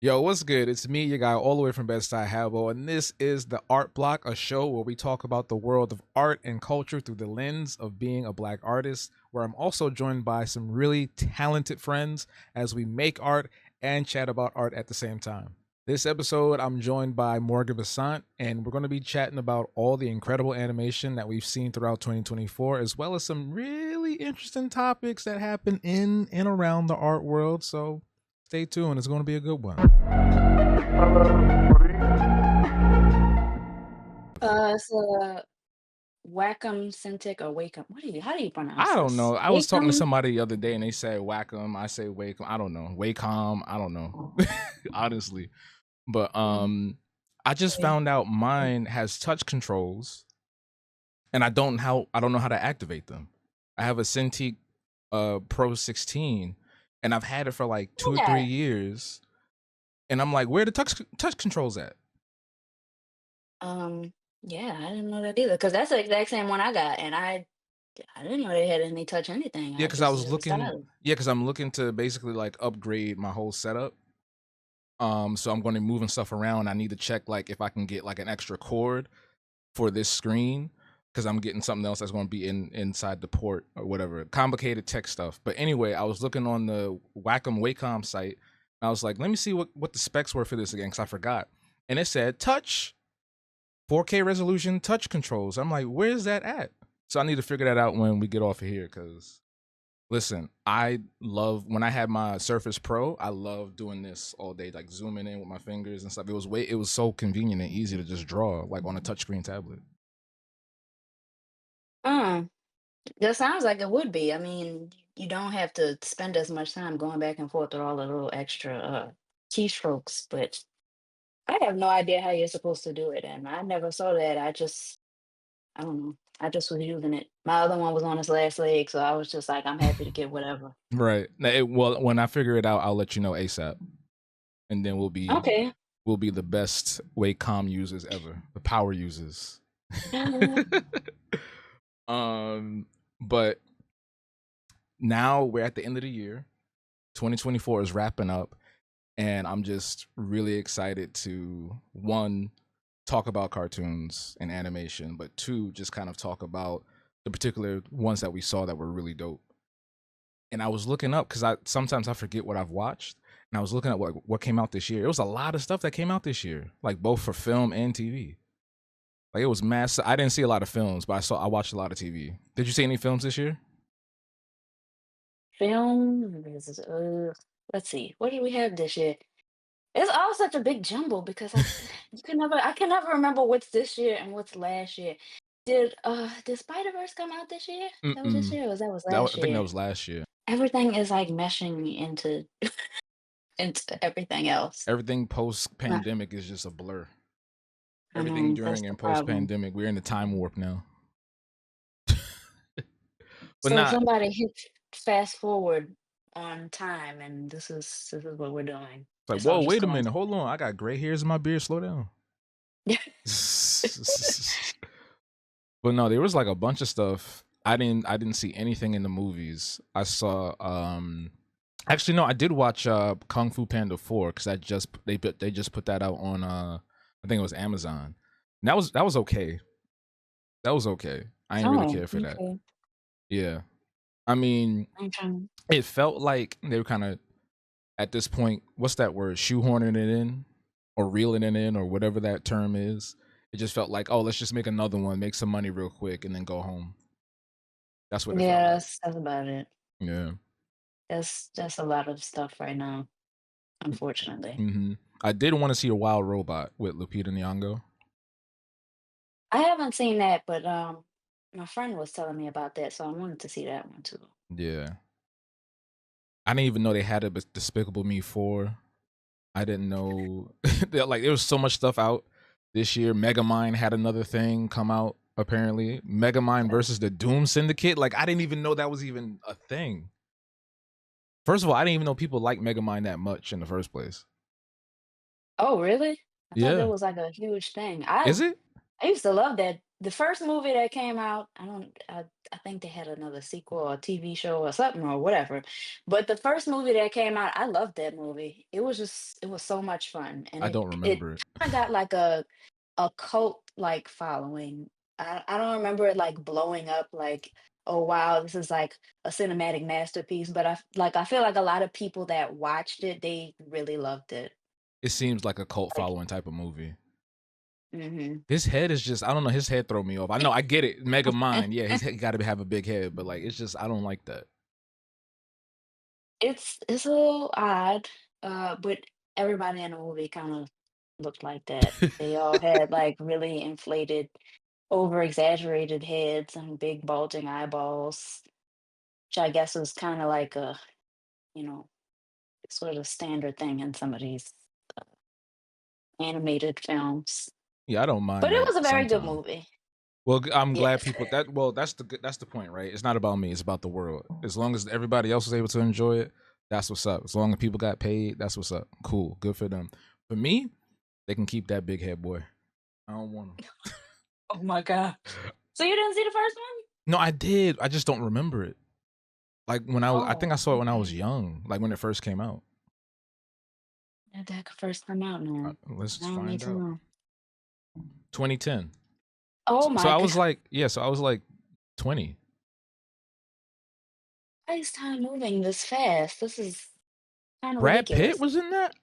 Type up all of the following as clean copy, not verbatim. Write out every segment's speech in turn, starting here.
Yo, what's good? It's me, your guy, all the way from Bedside Habo, and this is the Art Block, a show where we talk about the world of art and culture through the lens of being a black artist, where I'm also joined by some really talented friends as we make art and chat about art at the same time. This episode, I'm joined by Morgan Basant, and we're going to be chatting about all the incredible animation that we've seen throughout 2024, as well as some really interesting topics that happen in and around the art world. So stay tuned. It's going to be a good one. It's a Wacom Cintiq or Wacom. How do you pronounce I don't this? know. I was talking to Wacom? somebody the other day and they said Wacom. I say Wacom. I don't know. Wacom. I don't know. Honestly. But I just Okay. found out mine has touch controls and I don't know how to activate them. I have a Cintiq Pro 16 and I've had it for like 2 or 3 Yeah. years. And I'm like, where the touch controls at? Um, yeah, I didn't know that either. Because that's the exact same one I got. And I didn't know they had any touch anything. Yeah, I cuz I just was knew it was looking silent. yeah, cuz I'm looking to basically like upgrade my whole setup. So I'm going to be moving stuff around. I need to check like if I can get like an extra cord for this screen because I'm getting something else that's going to be inside the port or whatever. Complicated tech stuff. But anyway, I was looking on the Wacom site. And I was like, let me see what the specs were for this again because I forgot. And it said touch 4K resolution touch controls. I'm like, where's that at? So I need to figure that out when we get off of here because listen, I love when I had my Surface Pro. I love doing this all day, like zooming in with my fingers and stuff. It was so convenient and easy to just draw, like on a touchscreen tablet. Uh, that sounds like it would be. I mean, you don't have to spend as much time going back and forth with all the little extra keystrokes, but I have no idea how you're supposed to do it. And I never saw that. I don't know. I just was using it. My other one was on its last leg, so I was just like, I'm happy to get whatever. Right. Well, when I figure it out, I'll let you know ASAP, and then Okay. we'll be the best Wacom users ever, the power users. um, but now we're at the end of the year. 2024 is wrapping up, and I'm just really excited to one talk about cartoons and animation, but two just kind of talk about the particular ones that we saw that were really dope. And I was looking up because I sometimes I forget what I've watched, and I was looking at what came out this year. It was a lot of stuff that came out this year, like both for film and TV. Like it was mass. I didn't see a lot of films, but I watched a lot of TV. Did you see any films this year? Film. Let's see. What did we have this year? It's all such a big jumble because I can never remember what's this year and what's last year. Did Spider-Verse come out this year? That was this Mm-mm. year, or that was last I think that year? was last year. Everything is like meshing into everything else. Everything post Uh, pandemic is just a blur. I Everything know that's during the and post problem. pandemic, we're in the time warp now. But So not somebody hit fast forward on time, and this is what we're doing. like, It's all whoa, just wait a minute, hold coincidence. on, I got gray hairs in my beard. Slow down. But no, there was like a bunch of stuff. I didn't see anything in the movies. I saw actually no, I did watch Kung Fu Panda 4 cuz they just put that out on I think it was Amazon. And that was okay. That was okay. I didn't really Oh, care for that. okay. Yeah. I mean, I'm trying. it felt like they were kind of at this point, what's that word? Shoehorning it in or reeling it in or whatever that term is. It just felt like, oh, let's just make another one, make some money real quick, and then go home. That's what it felt Yeah, like. that's about it. Yeah. That's a lot of stuff right now, unfortunately. I did want to see a Wild Robot with Lupita Nyong'o. I haven't seen that, but my friend was telling me about that, so I wanted to see that one too. Yeah. I didn't even know they had a Despicable Me 4. I didn't know like there was so much stuff out this year. Megamind had another thing come out apparently. Megamind versus the Doom Syndicate. Like I didn't even know that was even a thing. First of all, I didn't even know people like Megamind that much in the first place. Oh, really? I thought that Yeah. was like a huge thing. Is it? I used to love that. the first movie that came out, I think they had another sequel or a TV show or something or whatever. But the first movie that came out, I loved that movie. It was so much fun. And I it don't it remember it. kind of got like a cult like following. I don't remember it like blowing up like, oh wow, this is like a cinematic masterpiece. But I feel like a lot of people that watched it, they really loved it. It seems like a cult Like, following type of movie. hmm His head is just, I don't know, his head throw me off. I know, I get it. Mega Mind. Yeah, his head got to have a big head, but like, it's just, I don't like that. it's a little odd, but everybody in the movie kind of looked like that. They all had like really inflated, over exaggerated heads and big bulging eyeballs, which I guess was kind of like a, you know, sort of standard thing in some of these animated films. Yeah, I don't But mind it that was a very good sometimes. movie. Well, I'm glad Yes. people that. Well, that's the point, right? It's not about me. It's about the world. As long as everybody else was able to enjoy it, that's what's up. As long as people got paid, that's what's up. Cool, good for them. For me, they can keep that big head boy. I don't want him. Oh my god. So you didn't see the first one? No, I did. I just don't remember it. Like when I think I Oh, saw it when I was okay. young, like when it first came out. Did that first come out now? Let's I just don't need find to out. know. 2010. Oh So my I god. was like, yeah. So I was like 20. Why is time moving this fast? This is kind of Brad Pitt ridiculous. was in that.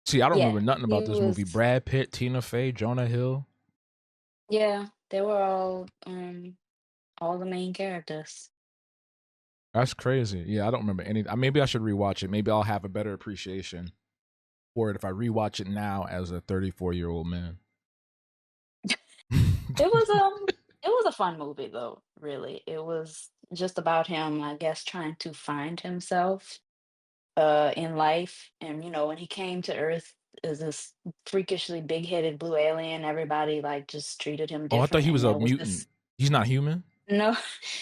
See, I don't Yeah, remember nothing he about this movie. was. Brad Pitt, Tina Fey, Jonah Hill. Yeah, they were all the main characters. That's crazy. Yeah, I don't remember any. Maybe I should rewatch it. Maybe I'll have a better appreciation for it if I rewatch it now as a 34-year-old man. It was it was a fun movie though, really. It was just about him, I guess, trying to find himself in life. And when he came to Earth as this freakishly big-headed blue alien, everybody like just treated him Oh, I thought different. he And was a there was mutant. this He's not human. no,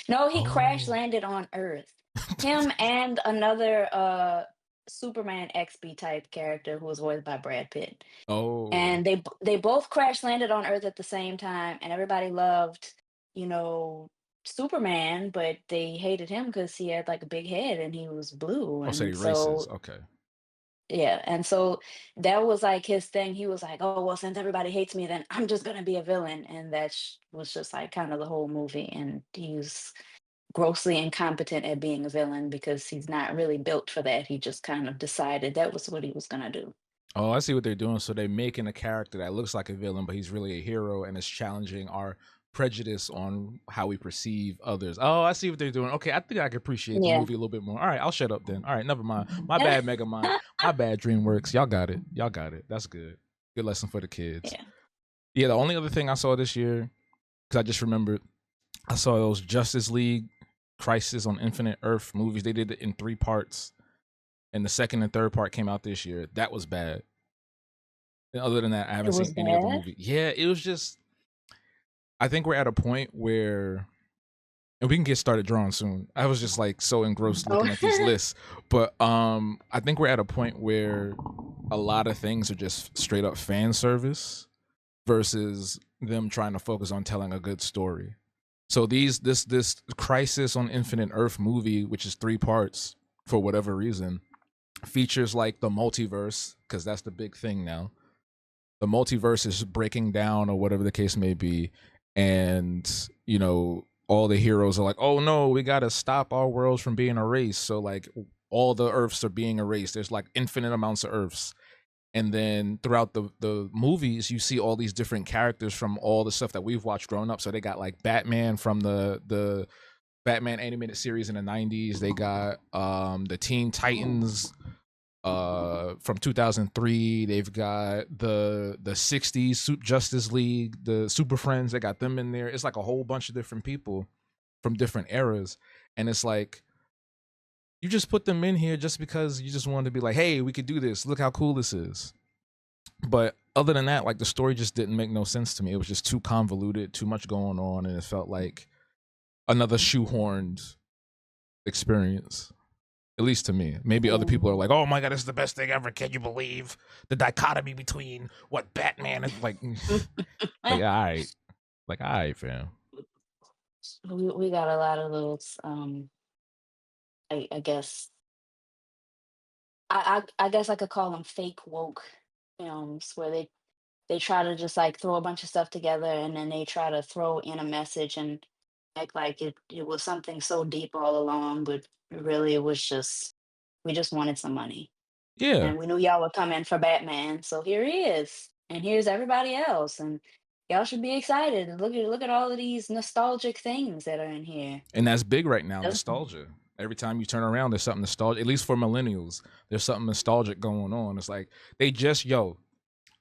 no, he crash Oh. landed on Earth. Him and another Superman XB type character who was voiced by Brad Pitt. Oh. And they both crash landed on Earth at the same time, and everybody loved, you know, Superman, but they hated him because he had like a big head and he was blue. Oh, said he And racist. so Okay. yeah, and so that was like his thing. He was like, "Oh well, since everybody hates me, then I'm just gonna be a villain," and that was just like kind of the whole movie. And he's grossly incompetent at being a villain because he's not really built for that. He just kind of decided that was what he was gonna do. Oh, I see what they're doing. So they're making a character that looks like a villain, but he's really a hero, and it's challenging our prejudice on how we perceive others. Oh, I see what they're doing. Okay, I think I can appreciate the Yeah. movie a little bit more. All right, I'll shut up then. All right, never mind. My bad, Mega Mind. My bad, DreamWorks. Y'all got it. Y'all got it. That's good. Good lesson for the kids. Yeah. Yeah, the only other thing I saw this year, because I just remembered, I saw those Justice League Crisis on Infinite Earth movies. They did it in 3 parts, and the second and third part came out this year. That was bad. And other than that, I It haven't was seen any other bad. movie. Yeah, it was just. I think we're at a point where, and we can get started drawing soon. I was just like so engrossed looking at these Oh. lists, but I think we're at a point where a lot of things are just straight up fan service versus them trying to focus on telling a good story. So this Crisis on Infinite Earth movie, which is 3 parts for whatever reason, features like the multiverse because that's the big thing now. The multiverse is breaking down or whatever the case may be, and all the heroes are like, oh no, we gotta stop our worlds from being erased. So like all the Earths are being erased. There's like infinite amounts of Earths, and then throughout the movies you see all these different characters from all the stuff that we've watched growing up. So they got like Batman from the Batman animated series in the 90s. They got the Teen Titans from 2003. They've got the 60s Justice League, the Super Friends. They got them in there. It's like a whole bunch of different people from different eras, and it's like you just put them in here just because you just wanted to be like, hey, we could do this, look how cool this is. But other than that, like the story just didn't make no sense to me. It was just too convoluted, too much going on, and it felt like another shoehorned experience. At least to me. Maybe other Yeah. people are like, "Oh my god, this is the best thing ever! Can you believe the dichotomy between what Batman is like?" Like, all right. Like, all right, fam. We got a lot of those. I guess I guess I could call them fake woke films where they try to just like throw a bunch of stuff together and then they try to throw in a message and act like it was something so deep all along, but really it was just we just wanted some money. Yeah. And we knew y'all were coming for Batman, so here he is. And here's everybody else. And y'all should be excited. Look at all of these nostalgic things that are in here. And that's big right now, Does nostalgia. Every time you turn around, there's something nostalgic. At least for millennials, there's something nostalgic going on. It's like they just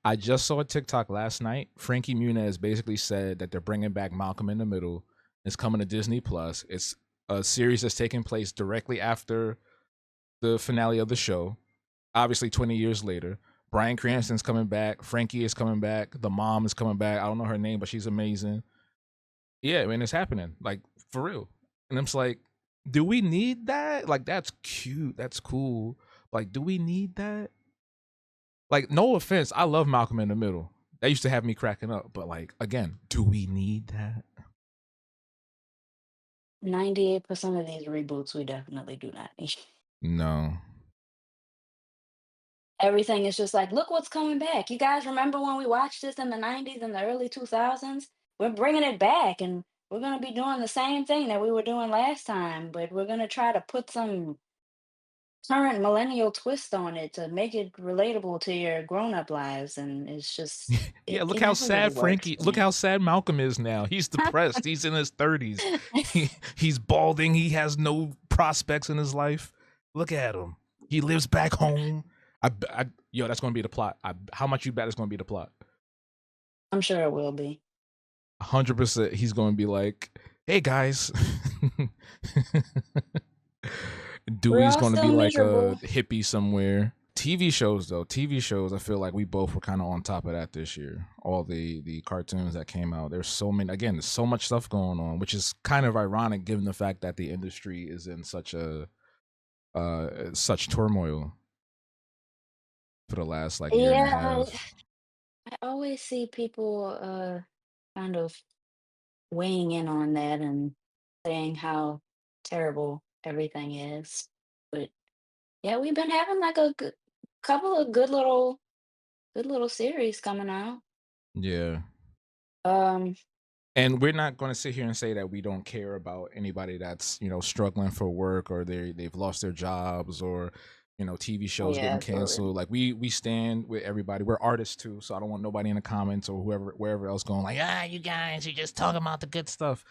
I just saw a TikTok last night. Frankie Muniz basically said that they're bringing back Malcolm in the Middle. It's coming to Disney Plus. It's a series that's taking place directly after the finale of the show. Obviously, 20 years later. Bryan Cranston's coming back. Frankie is coming back. The mom is coming back. I don't know her name, but she's amazing. Yeah, I mean, it's happening. Like, for real. And I'm just like, do we need that? Like, that's cute. That's cool. Like, do we need that? Like, no offense. I love Malcolm in the Middle. That used to have me cracking up. But, like, again, do we need that? 98% of these reboots we definitely do not need. No. Everything is just like, look what's coming back. You guys remember when we watched this in the 90s and the early 2000s? We're bringing it back and we're going to be doing the same thing that we were doing last time, but we're going to try to put some current millennial twist on it to make it relatable to your grown-up lives, and it's just Yeah, look it how never really sad works Frankie. for Look me. how sad Malcolm is now. He's depressed. He's in his 30s. He's balding. He has no prospects in his life. Look at him. He lives back home. Yo, that's going to be the plot. How much you bet it's going to be the plot? I'm sure it will be. 100%. He's going to be like, "Hey guys." We're Dewey's all going to be still like a miserable. hippie somewhere. TV shows though, TV shows, I feel like we both were kind of on top of that this year. All the cartoons that came out, there's so many. Again, there's so much stuff going on, which is kind of ironic given the fact that the industry is in such turmoil for the last like year and a Yeah, I, half. I always see people kind of weighing in on that and saying how terrible everything is. But yeah, we've been having like a couple of good little series coming out. Yeah. Um, And we're not going to sit here and say that we don't care about anybody that's struggling for work, or they've lost their jobs, or TV oh shows yeah, getting absolutely. canceled. Like we stand with everybody. We're artists too, so I don't want nobody in the comments or whoever wherever else going like, you guys, you just talking about the good stuff.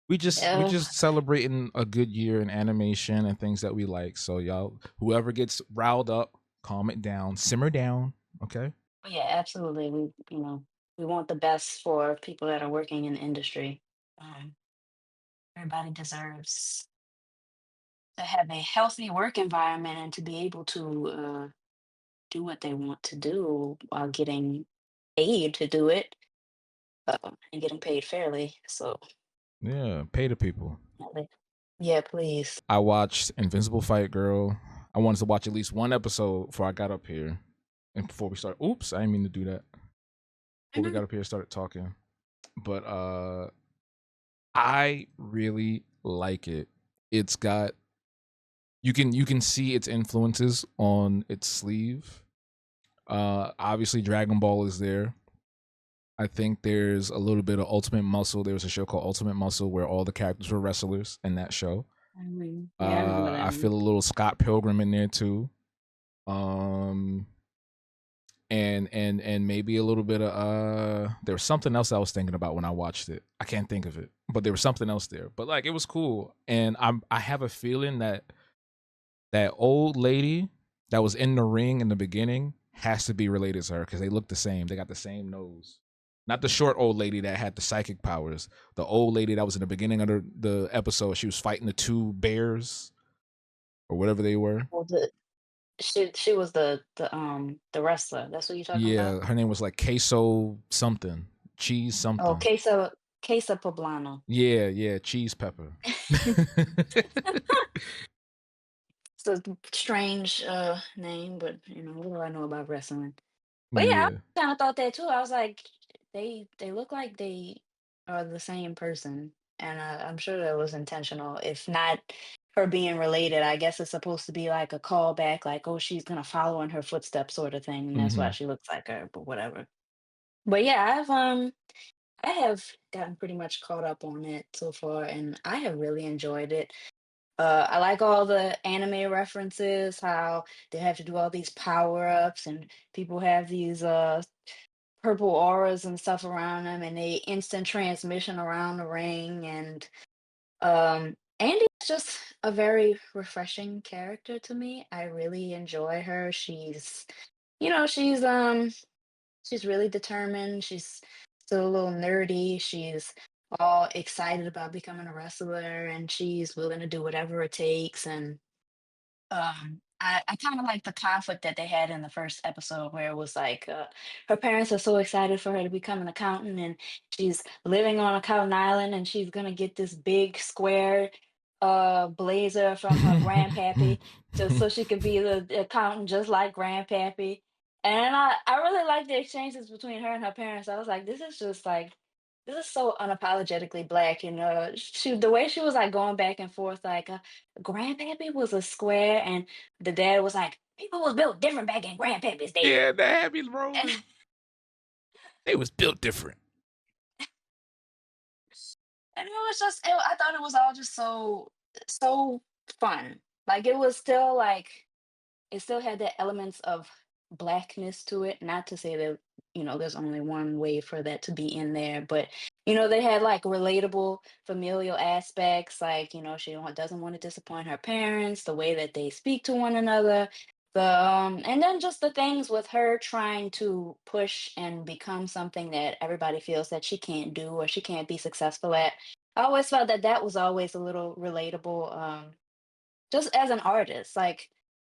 We Uh, just celebrating a good year in animation and things that we like. So y'all, whoever gets riled up, calm it down, simmer down, okay? yeah, absolutely. We want the best for people that are working in the industry. Um, Everybody deserves to have a healthy work environment and to be able to do what they want to do while getting paid to do it, and getting paid fairly. So, Yeah, pay the people. definitely. Yeah, please. I watched Invincible Fight Girl. I wanted to watch at least one episode before I got up here. And before we start, oops, I didn't mean to do that. Before we got up here, started talking. But I really like it. It's got you can see its influences on its sleeve. Obviously Dragon Ball is there. I think there's a little bit of Ultimate Muscle. There was a show called Ultimate Muscle where all the characters were wrestlers in that show. Yeah, I remember that I one. feel a little Scott Pilgrim in there too. Um, and maybe a little bit of there was something else I was thinking about when I watched it. I can't think of it, but there was something else there. But like it was cool, and I have a feeling that that old lady that was in the ring in the beginning has to be related to her because they look the same. They got the same nose. Not the short old lady that had the psychic powers. The old lady that was in the beginning of the episode. She was fighting the two bears or whatever they were. Well, she was the wrestler. That's what you're talking about? Yeah, her name was like Queso something, cheese Oh, something. Queso Poblano. Yeah, yeah, cheese pepper. It's a strange name, but what do I know about wrestling? But yeah, Yeah, I kind of thought that too. I was like, they look like they are the same person, and I'm sure that was intentional. If not her being related, I guess it's supposed to be like a callback, like, oh, she's gonna follow in her footsteps, sort of thing, and that's why Hmm. she looks like her. But whatever. But yeah, I have gotten pretty much caught up on it so far, and I have really enjoyed it. I like all the anime references, how they have to do all these power ups, and people have these purple auras and stuff around them, and they instant transmission around the ring. And Andy is just a very refreshing character to me. I really enjoy her. She's, you know, she's really determined. She's still a little nerdy. She's all excited about becoming a wrestler, and she's willing to do whatever it takes. And I kind of like the conflict that they had in the first episode where it was like her parents are so excited for her to become an accountant, and she's living on Accountant Island, and she's gonna get this big square blazer from her grandpappy just so she could be the accountant just like grandpappy. And I really like the exchanges between her and her parents. I was like, this is just like this is so unapologetically black, you know. She the way she was like going back and forth, like grandpappy was a square, and the dad was like, people was built different back in grandpappy's day. Yeah, the Happy And, Rolling. They was built different. and it was just, I thought it was all just so fun. Like it was still like it still had the elements of blackness to it. Not to say that, you know, there's only one way for that to be in there, but you know, they had like relatable familial aspects, like, you know, doesn't want to disappoint her parents, the way that they speak to one another. And then just the things with her trying to push and become something that everybody feels that she can't do or she can't be successful at. I always felt that that was always a little relatable, just as an artist. Like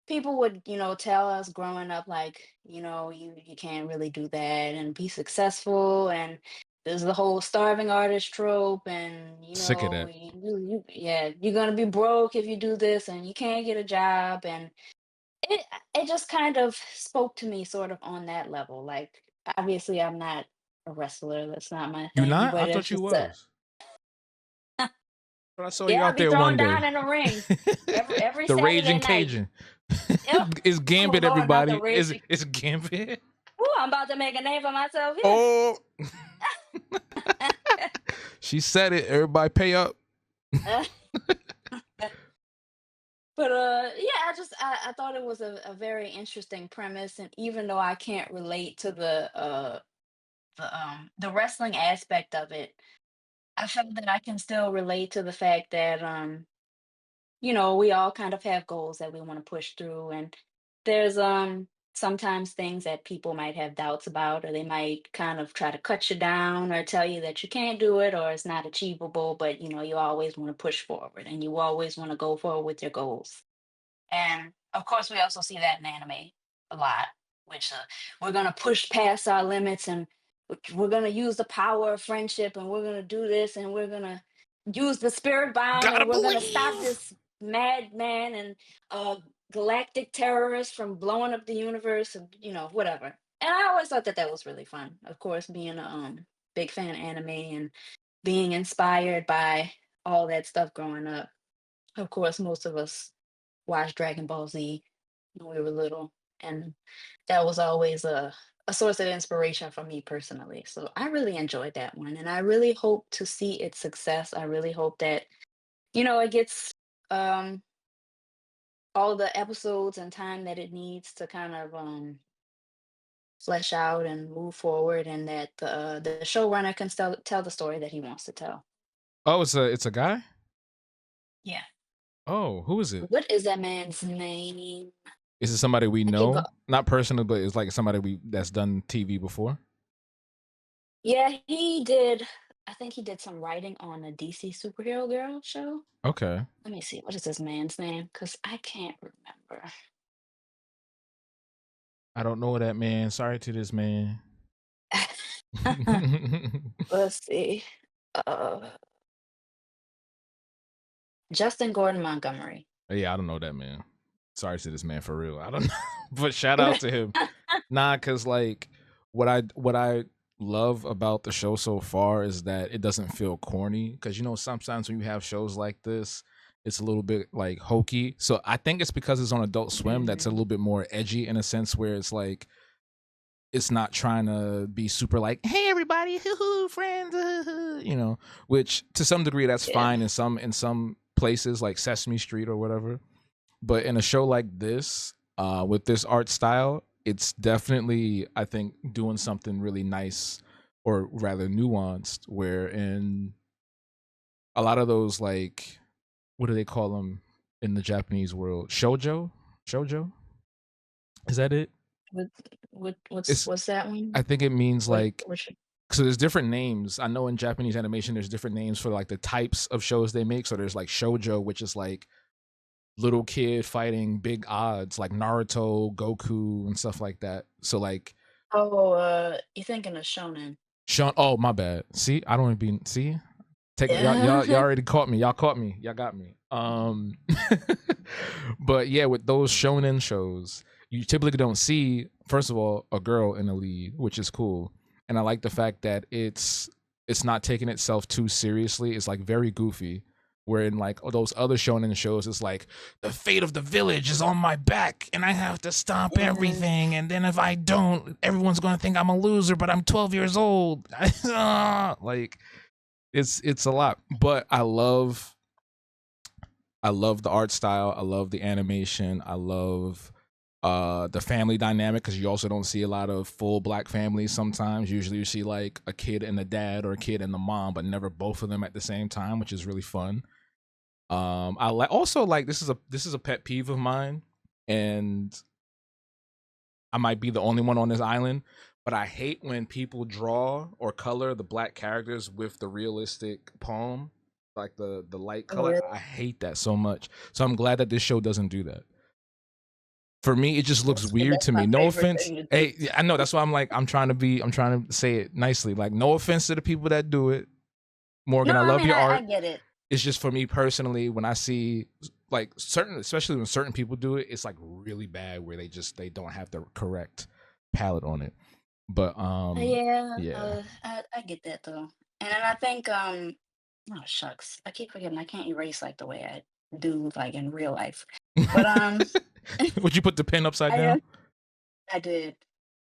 people would, you know, tell us growing up, like, you know, you can't really do that and be successful. And there's the whole starving artist trope, and you Sick of know, that. yeah, you're gonna be broke if you do this, and you can't get a job. And it just kind of spoke to me sort of on that level. Like, obviously, I'm not a wrestler. That's not my You thing. not? I But it's thought you just was. But I saw you yeah, I'll out be there thrown one down day. in the ring every The Saturday Raging night. Cajun. Yep. It's Oh Gambit, Lord, not the everybody. Is raging. it's Gambit? Ooh, I'm about to make a name for myself here. Oh, she said it. Everybody pay up. Uh, but yeah, I thought it was a very interesting premise, and even though I can't relate to the wrestling aspect of it, I felt that I can still relate to the fact that you know, we all kind of have goals that we want to push through, and there's sometimes things that people might have doubts about, or they might kind of try to cut you down or tell you that you can't do it or it's not achievable. But you know, you always want to push forward, and you always want to go forward with your goals. And of course, we also see that in anime a lot, which we're going to push past our limits, and we're going to use the power of friendship, and we're going to do this, and we're going to use the spirit bomb, Gotta and we're going to stop believe. this madman and galactic terrorist from blowing up the universe, and you know, whatever. And I always thought that that was really fun. Of course, being a big fan of anime and being inspired by all that stuff growing up. Of course, most of us watched Dragon Ball Z when we were little, and that was always a source of inspiration for me personally. So I really enjoyed that one, and I really hope to see its success. I really hope that, you know, it gets um, all the episodes and time that it needs to kind of flesh out and move forward, and that the showrunner can tell the story that he wants to tell. Oh, it's a guy. Yeah. Oh, who is it? What is that man's name? Is it somebody we I keep go- know? Not personally, but it's like somebody that's done TV before. Yeah, he did. I think he did some writing on the DC Superhero Girl show. Okay. Let me see. What is this man's name? Because I can't remember. I don't know that man. Sorry to this man. Let's see. Uh, Justin Gordon Montgomery. Yeah, I don't know that man. Sorry to this man for real. I don't know. But shout out to him. Nah, cause like what I love about the show so far is that it doesn't feel corny, because you know sometimes when you have shows like this, it's a little bit like hokey. So I think it's because it's on Adult Swim that's a Mhm. little bit more edgy in a sense where it's like it's not trying to be super like, hey everybody, hoo-hoo, friends, you know, which to some degree that's Yeah. fine in some places like Sesame Street or whatever. But in a show like this, with this art style, it's definitely, I think, doing something really nice, or rather nuanced, where in a lot of those, like, what do they call them in the Japanese world? Shoujo, is that it? What It's, what's that one? I think it means like, What should so there's different names. I know in Japanese animation there's different names for like the types of shows they make. So there's like shoujo, which is like little kid fighting big odds, like Naruto, Goku, and stuff like that. So like Oh, you're thinking of shonen. Sean. Oh, my bad. See, I don't even be see. Take y'all Yeah. already caught me. Y'all caught me. Y'all got me. But yeah, with those shonen shows, you typically don't see, first of all, a girl in the lead, which is cool. And I like the fact that it's not taking itself too seriously. It's like very goofy. Where in like those other shonen shows, it's like the fate of the village is on my back, and I have to stop Mhm. everything. And then if I don't, everyone's gonna think I'm a loser. But I'm 12 years old. Like it's a lot. But I love the art style. I love the animation. I love the family dynamic, because you also don't see a lot of full black families sometimes. Usually you see like a kid and a dad or a kid and the mom, but never both of them at the same time, which is really fun. I also like, this is a pet peeve of mine, and I might be the only one on this island, but I hate when people draw or color the black characters with the realistic palm, like the light Oh, color. really? I hate that so much. So I'm glad that this show doesn't do that. For me, it just looks weird That's to my me. No favorite offense. thing to do. Hey, yeah, I know that's why I'm trying to say it nicely. Like, no offense to the people that do it. No, Morgan, I I love mean your I art. get it. It's just for me personally, when I see like certain, especially when certain people do it, it's like really bad where they don't have the correct palette on it. But Yeah, yeah. I get that though. And then I think oh shucks. I keep forgetting I can't erase like the way I do like in real life. But Would you put the pen upside I down? I did.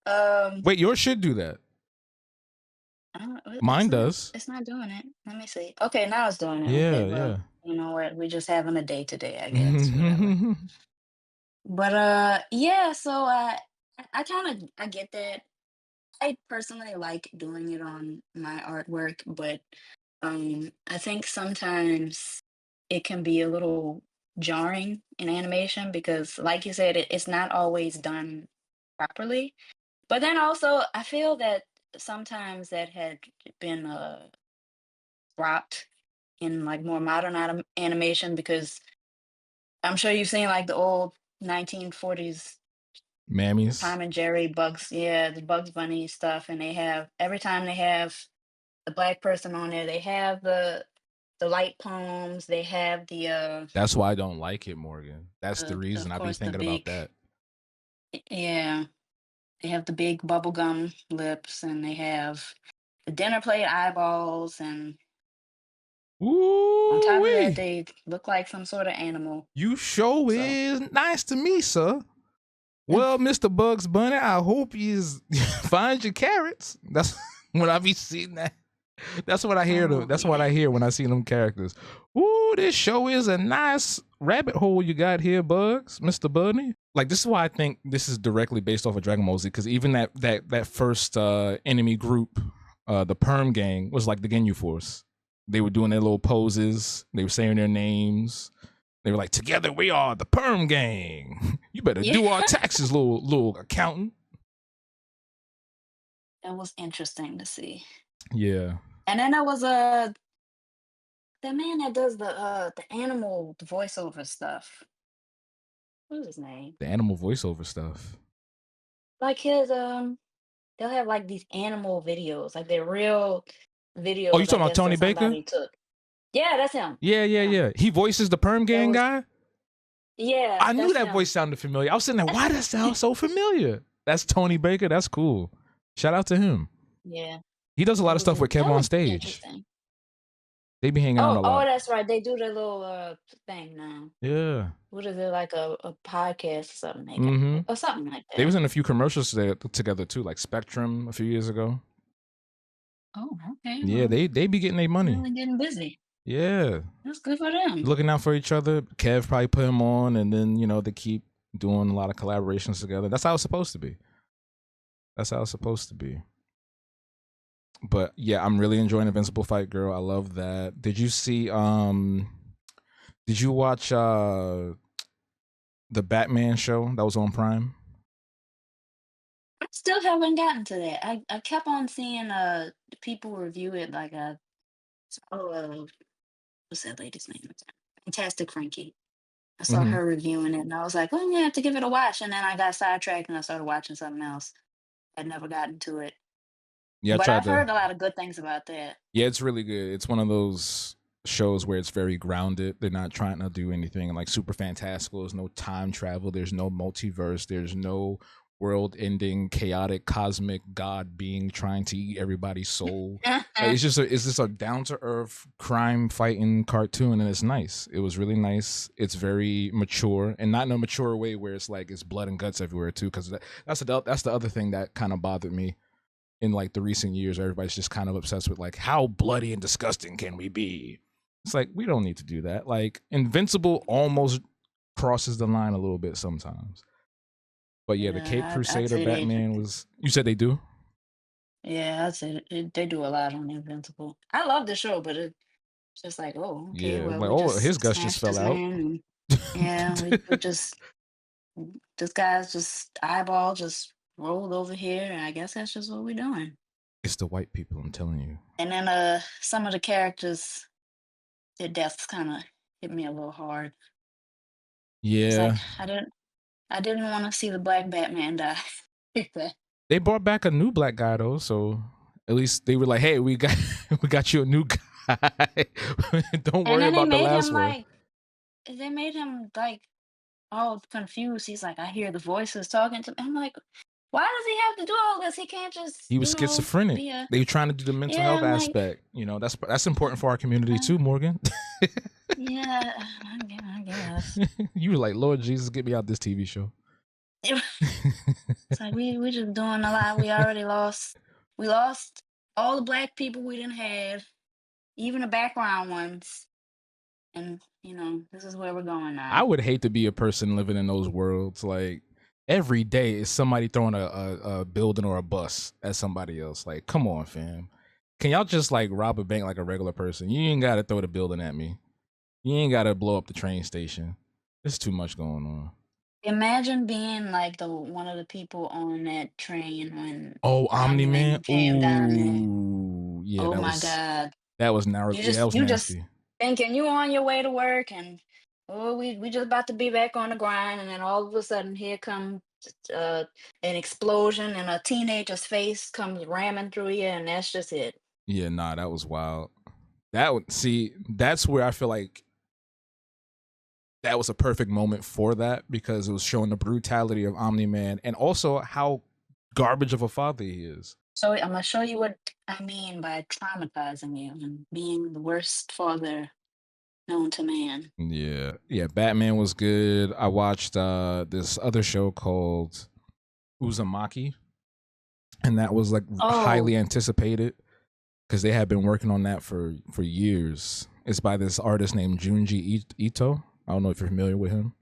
Um Wait, yours should do that. I don't, Mine does. it's not doing it. Let me see. Okay, now it's doing it. Okay, Yeah, well, yeah. you know what? We're just having a day today, I guess. Whatever. But yeah, so I kind of I get that. I personally like doing it on my artwork, but I think sometimes it can be a little jarring in animation because like you said, it's not always done properly. But then also I feel that sometimes that had been dropped in like more modern animation because I'm sure you've seen like the old 1940s Mammies. Tom and Jerry Bugs, yeah, the Bugs Bunny stuff, and they have every time they have the black person on there, they have the light poems, they have That's why I don't like it, Morgan. That's the reason of I be course the thinking about big that. yeah, they have the big bubblegum lips, and they have the dinner plate eyeballs, and on Ooh top of that, wee. they look like some sort of animal. You show So is nice to me, sir. Well, Mr. Bugs Bunny, I hope you find your carrots. That's when I be seeing that. That's what I hear. oh That's what I man. hear when I see them characters. Ooh, this show is a nice rabbit hole you got here, Bugs, Mr. Bunny. Like, this is why I think this is directly based off of Dragon Ball Z, because even that first enemy group, the Perm Gang, was like the Ginyu Force. They were doing their little poses. They were saying their names. They were like, "Together we are the Perm Gang. You better Yeah, do our taxes, little accountant." that was interesting to see. Yeah, And then there was the man that does the animal voiceover stuff. What's his name? the animal voiceover stuff. Like his they'll have like these animal videos, like they're real Oh, you videos, I talking about guess Tony that Baker? somebody took. Yeah, that's him. Yeah, yeah, Him. yeah. He voices the Perm That Gang was guy. yeah, I knew that's that him. voice sounded familiar. I was sitting there, why does that sound so familiar? That's Tony Baker. That's cool. Shout out to him. Yeah, He does a lot of stuff with Kev that on would be stage. interesting. They be hanging out Oh, a oh, lot. that's right. They do the little thing now. Yeah. What is it, like a podcast or something they got, Mm-hmm. or something like They was that? in a few commercials together too, like Spectrum a few years ago. Oh, okay. Yeah, Well, they be getting their money. really getting busy. Yeah. That's good for them. Looking out for each other. Kev probably put him on, and then they keep doing a lot of collaborations together. That's how it's supposed to be. That's how it's supposed to be. But yeah, I'm really enjoying Invincible Fight Girl. I love that. Did you see did you watch the Batman show that was on Prime? I still haven't gotten to that. I kept on seeing people review it like oh what's that lady's name? Fantastic Frankie. I saw Mm-hmm. her reviewing it and I was like, oh, I'm gonna have to give it a watch. And then I got sidetracked and I started watching something else. I'd never gotten to it. Yeah, I But tried I've to. heard a lot of good things about that. Yeah, it's really good. It's one of those shows where it's very grounded. They're not trying to do anything like super fantastical. There's no time travel. There's no multiverse. There's no world-ending, chaotic, cosmic god being trying to eat everybody's soul. Like, it's just a down-to-earth crime fighting cartoon, and it's nice. It was really nice. It's very mature, and not in a mature way where it's like it's blood and guts everywhere too. Because that's the other thing that kind of bothered me in like the recent years. Everybody's just kind of obsessed with like how bloody and disgusting can we be. It's like we don't need to do that. Like Invincible almost crosses the line a little bit sometimes. But yeah, the Cape Yeah, I'd Crusader say Batman was. You said they do? yeah, I'd say they do a lot on Invincible. I love the show, but it's just like, oh, okay, Yeah. well, Like, we oh, his just guts just smashed fell this out. man, and yeah, we just this guy's just eyeball just rolled over here, and I guess that's just what we're doing. It's the white people, I'm telling you. And then some of the characters, their deaths kind of hit me a little hard. It's like Yeah. I didn't want to see the black Batman die. Like that. They brought back a new black guy though, so at least they were like, "Hey, we got we got you a new guy. Don't And worry then about the last one." they made him like all confused. He's like, I hear the voices talking to me. I'm like, why does he have to do all this? He can't just, He was schizophrenic. be a They were trying to do the mental yeah. health I'm like, aspect. That's important for our community uh, too, Morgan. yeah, I guess. You were like, Lord Jesus, get me out this TV show. It's like we just doing a lot. We already lost. We lost all the black people we didn't have, even the background ones. And this is where we're going I now. would hate to be a person living in those worlds. Like every day is somebody throwing a building or a bus at somebody else. Like, come on, fam. Can y'all just like rob a bank like a regular person? You ain't gotta throw the building at me. You ain't gotta blow up the train station. There's too much going on. Imagine being like the one of the people on that train when Oh, Omni Omni Man. Man came down there. Ooh, yeah, Oh my God. that was now. Yeah, that was You just nasty. thinking you on your way to work and oh we just about to be back on the grind and then all of a sudden here comes an explosion and a teenager's face comes ramming through you and that's just it. Yeah, nah, that was wild. That would see. That's where I feel like that was a perfect moment for that because it was showing the brutality of Omni Man and also how garbage of a father he is. So I'm gonna show you what I mean by traumatizing you and being the worst father known to man. Yeah, Batman was good. I watched this other show called Uzumaki, and that was like Oh, highly anticipated because they had been working on that for years. It's by this artist named Junji Ito. I don't know if you're familiar with him.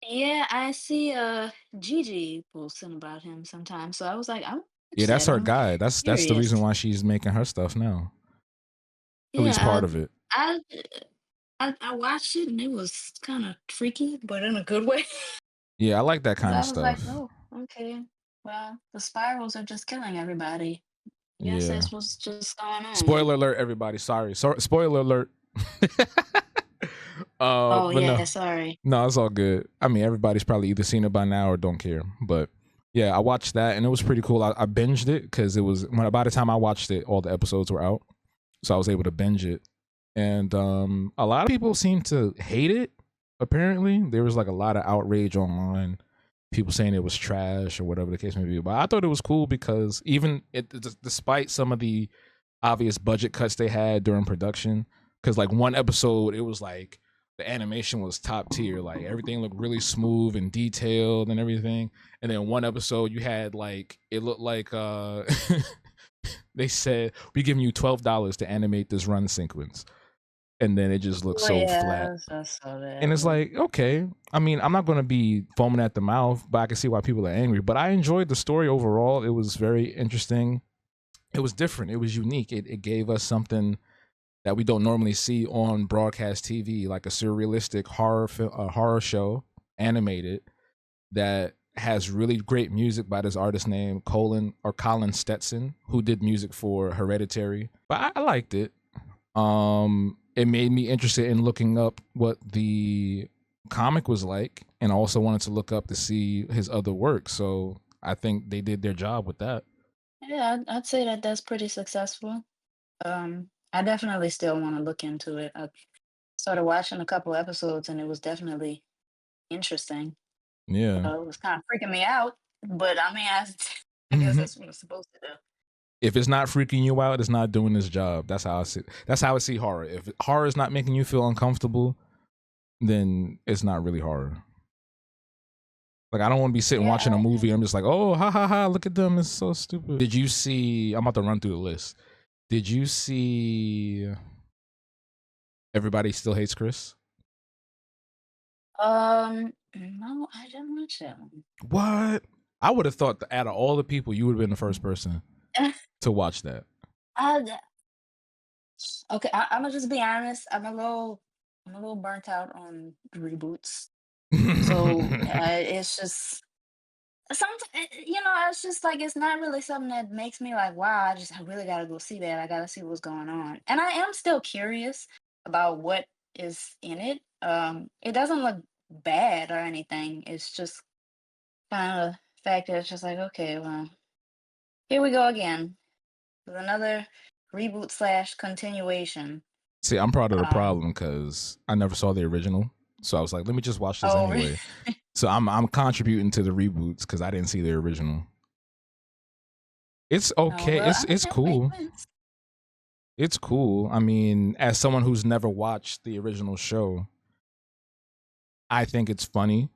yeah, I see Gigi posting about him sometimes. So I was like, I'm Yeah, watch that's that. her I'm guy. That's the reason curious. why she's making her stuff now. At least Yeah, part of it. I I watched it and it was kind of freaky, but in a good way. Yeah, I like that 'Cause kind of I was like, stuff. oh, okay. Well, the spirals are just killing everybody. I guess Yeah. that's what's just going on. Spoiler alert, everybody. Sorry. Spoiler alert. Oh But no, yeah, sorry. no, it's all good. I mean, everybody's probably either seen it by now or don't care. But yeah, I watched that and it was pretty cool. I binged it because it was by the time I watched it, all the episodes were out, so I was able to binge it. And a lot of people seem to hate it. Apparently, there was like a lot of outrage online people saying it was trash or whatever the case may be. But I thought it was cool because even despite some of the obvious budget cuts they had during production, because like one episode it was like the animation was top tier, like everything looked really smooth and detailed and everything. And then one episode you had like it looked like they said we giving you $12 to animate this run sequence, and then it just looks Oh so flat. yeah, I saw And that. it's Yeah. like, okay, I mean, I'm not going to be foaming at the mouth, but I can see why people are angry. But I enjoyed the story overall. It was very interesting. It was different. It was unique. It gave us something that we don't normally see on broadcast TV, like a surrealistic horror show, animated, that has really great music by this artist named Colin Stetson, who did music for Hereditary. But I liked it. It made me interested in looking up what the comic was like, and also wanted to look up to see his other work. So I think they did their job with that. Yeah, I'd say that that's pretty successful. I definitely still want to look into it. I started watching a couple episodes, and it was definitely interesting. Yeah. It was kind of freaking me out, but I mean, I guess If that's what it's supposed to do. it's not freaking you out, it's not doing its job. That's how I see. That's how I see horror. If horror is not making you feel uncomfortable, then it's not really horror. Like I don't want to be sitting Yeah, watching a movie. I'm just like, oh, ha ha ha! Look at them. It's so stupid. Did you see? I'm about to run through the list. Did you see? Everybody Still Hates Chris. no, I didn't watch that one. What? I would have thought that out of all the people, you would have been the first person to watch that. I, okay, I'm gonna just be honest. I'm a little burnt out on reboots. So it's just sometimes, it's just like it's not really something that makes me like, wow, I really gotta go see that. I gotta see what's going on. And I am still curious about what is in it. It doesn't look bad or anything. It's just kind of fact that it's just like, okay, well, here we go again with another reboot slash continuation. See, I'm part of the Um, problem because I never saw the original, so I was like, let me just watch this oh, anyway. So I'm contributing to the reboots because I didn't see the original. It's oh okay. well, It's I mean it's that makes cool. sense. It's cool. I mean, as someone who's never watched the original show, I think it's funny.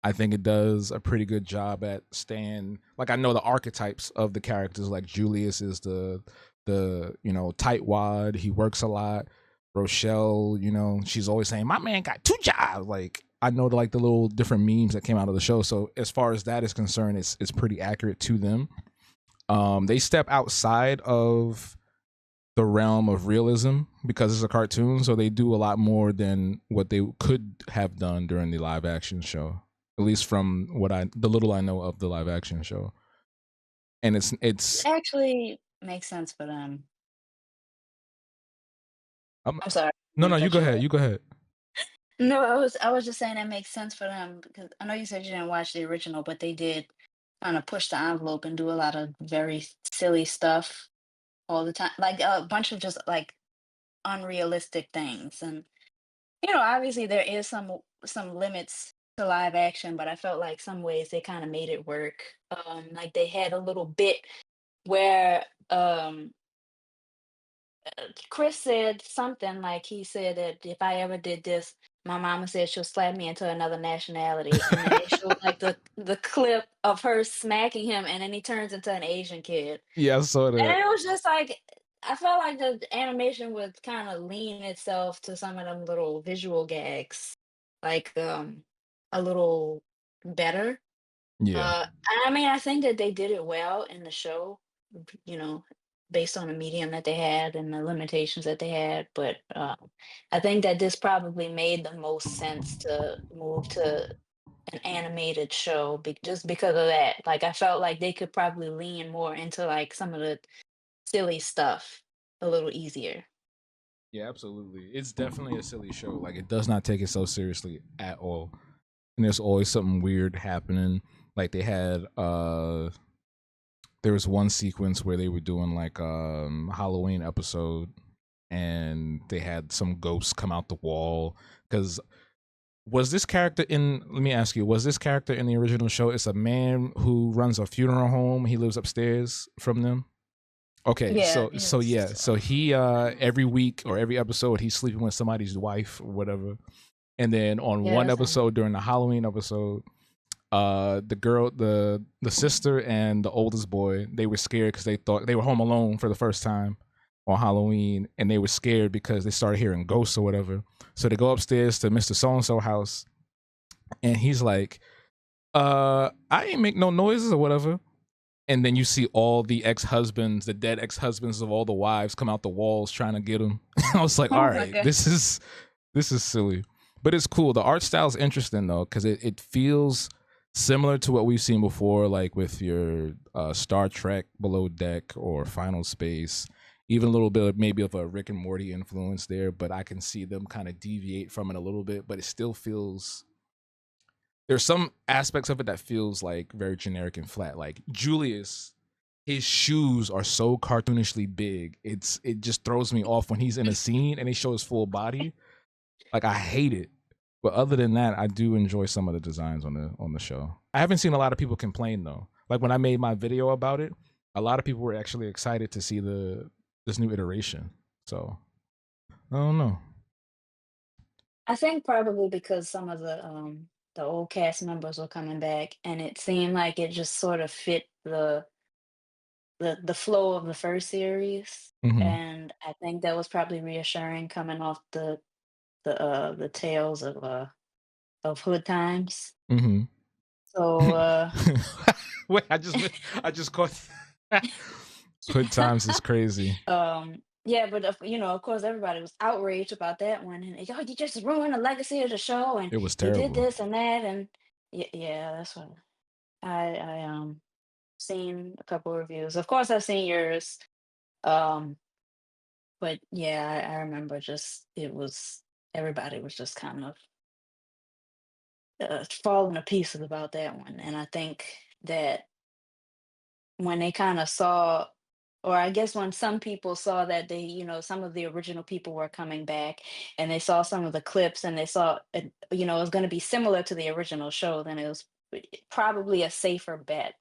I think it does a pretty good job at staying like I know the archetypes of the characters. Like Julius is the tightwad. He works a lot. Rochelle, she's always saying my man got two jobs. Like I know like the little different memes that came out of the show. So as far as that is concerned, it's pretty accurate to them. They step outside of the realm of realism because it's a cartoon, so they do a lot more than what they could have done during the live action show. At least from the little I know of the live action show. And It it's actually makes sense for them. um, I'm sorry, no, I'm no, gonna you cut go you ahead. off. You go ahead. No, I was just saying that makes sense for them because I know you said you didn't watch the original, but they did kind of push the envelope and do a lot of very silly stuff all the time, like a bunch of just like unrealistic things. And obviously there is some limits to live action, but I felt like some ways they kind of made it work. Like they had a little bit where Chris said something like he said that if I ever did this, my mama said she'll slap me into another nationality. And then they showed like the clip of her smacking him, and then he turns into an Asian kid. Yeah, I saw And that. it was just like I felt like the animation would kind of lean itself to some of them little visual gags, like a little better. Yeah. I mean, I think that they did it well in the show, you know, based on the medium that they had and the limitations that they had. But I think that this probably made the most sense to move to an animated show just because of that. Like, I felt like they could probably lean more into like some of the silly stuff a little easier. Yeah, absolutely. It's definitely a silly show. Like it does not take it so seriously at all. And there's always something weird happening. Like they had there was one sequence where they were doing like Halloween episode, and they had some ghosts come out the wall because Was this character in? Let me ask you. Was this character in the original show? It's a man who runs a funeral home. He lives upstairs from them. Okay, Yeah, so yeah, yes. so he every week or every episode he's sleeping with somebody's wife or whatever. And then on one Yes, and episode during the Halloween episode, the girl, the sister and the oldest boy, they were scared because they thought they were home alone for the first time on Halloween, and they were scared because they started hearing ghosts or whatever. So they go upstairs to Mr. So and So house, and he's like, I ain't make no noises or whatever." And then you see all the ex-husbands, the dead ex-husbands of all the wives come out the walls trying to get him. I was like, all oh my right, god. this is silly. But it's cool. The art style is interesting though, because it feels similar to what we've seen before, like with your Star Trek Below Deck or Final Space. Even a little bit of maybe of a Rick and Morty influence there, but I can see them kind of deviate from it a little bit, but it still feels there's some aspects of it that feels like very generic and flat. Like Julius, his shoes are so cartoonishly big. It just throws me off when he's in a scene and they show his full body. Like I hate it. But other than that, I do enjoy some of the designs on the show. I haven't seen a lot of people complain though. Like when I made my video about it, a lot of people were actually excited to see this new iteration. So I don't know. I think probably because some of the old cast members were coming back, and it seemed like it just sort of fit the flow of the first series, Mm-hmm. and I think that was probably reassuring coming off the tales of Hood Times. Mm-hmm. So Wait, I just caught Hood Times is crazy. yeah, but of course everybody was outraged about that one, and you just ruined the legacy of the show, and It was you did terrible. this and that, and yeah, that's what I seen a couple reviews. Of course, I've seen yours. Um, but yeah, I remember just it was everybody was just kind of falling to pieces about that one, and I think that when they kind of saw, or I guess when some people saw that some of the original people were coming back, and they saw some of the clips, and they saw it was going to be similar to the original show, then it was probably a safer bet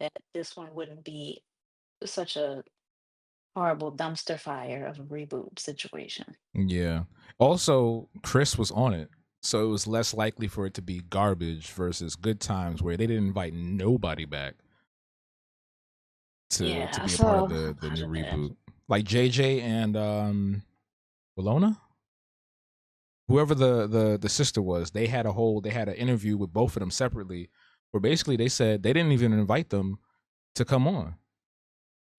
that this one wouldn't be such a horrible dumpster fire of a reboot situation. Yeah. Also, Chris was on it. So it was less likely for it to be garbage versus Good Times where they didn't invite nobody back to Yeah, I be a part saw of a the lot new of that. reboot. Like JJ and Walona? Whoever the sister was, they had an interview with both of them separately where basically they said they didn't even invite them to come on.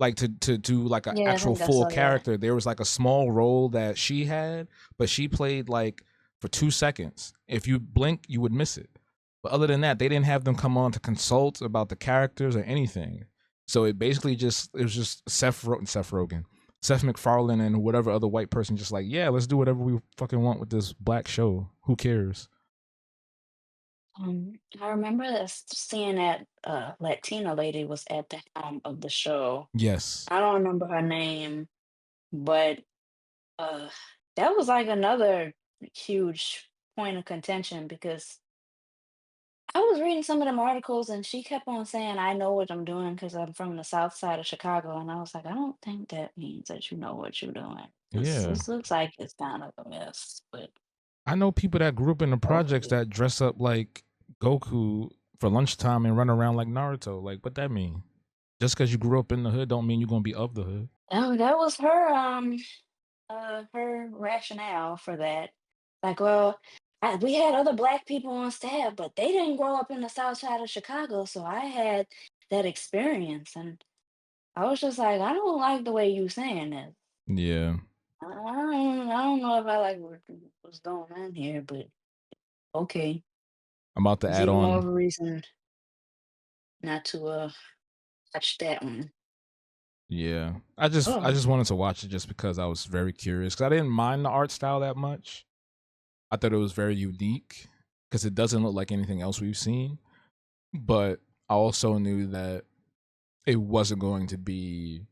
Like to do like an Yeah, I actual think I full saw that. character. There was like a small role that she had, but she played like for 2 seconds. If you blink, you would miss it. But other than that, they didn't have them come on to consult about the characters or anything. So it was just Seth Rogen, Seth MacFarlane, and whatever other white person just like, yeah, let's do whatever we fucking want with this black show. Who cares? I remember seeing that Latina lady was at the helm of the show. Yes. I don't remember her name, but uh, that was like another huge point of contention because I was reading some of them articles and she kept on saying, I know what I'm doing because I'm from the south side of Chicago. And I was like, I don't think that means that you know what you're doing. Yeah. This looks like it's kind of a mess, but I know people that grew up in the projects okay. that dress up like Goku for lunchtime and run around like Naruto. Like, what that mean? Just because you grew up in the hood, don't mean you're gonna be of the hood. Oh, that was her rationale for that. Like, well, we had other black people on staff, but they didn't grow up in the south side of Chicago, so I had that experience. And I was just like, I don't like the way you saying this. Yeah, I don't know if I like what's going on here, but okay. I'm about to It's add even more of on. a reason not to watch that one. Yeah, I Oh, just wanted to watch it just because I was very curious. Cause I didn't mind the art style that much. I thought it was very unique because it doesn't look like anything else we've seen. But I also knew that it wasn't going to be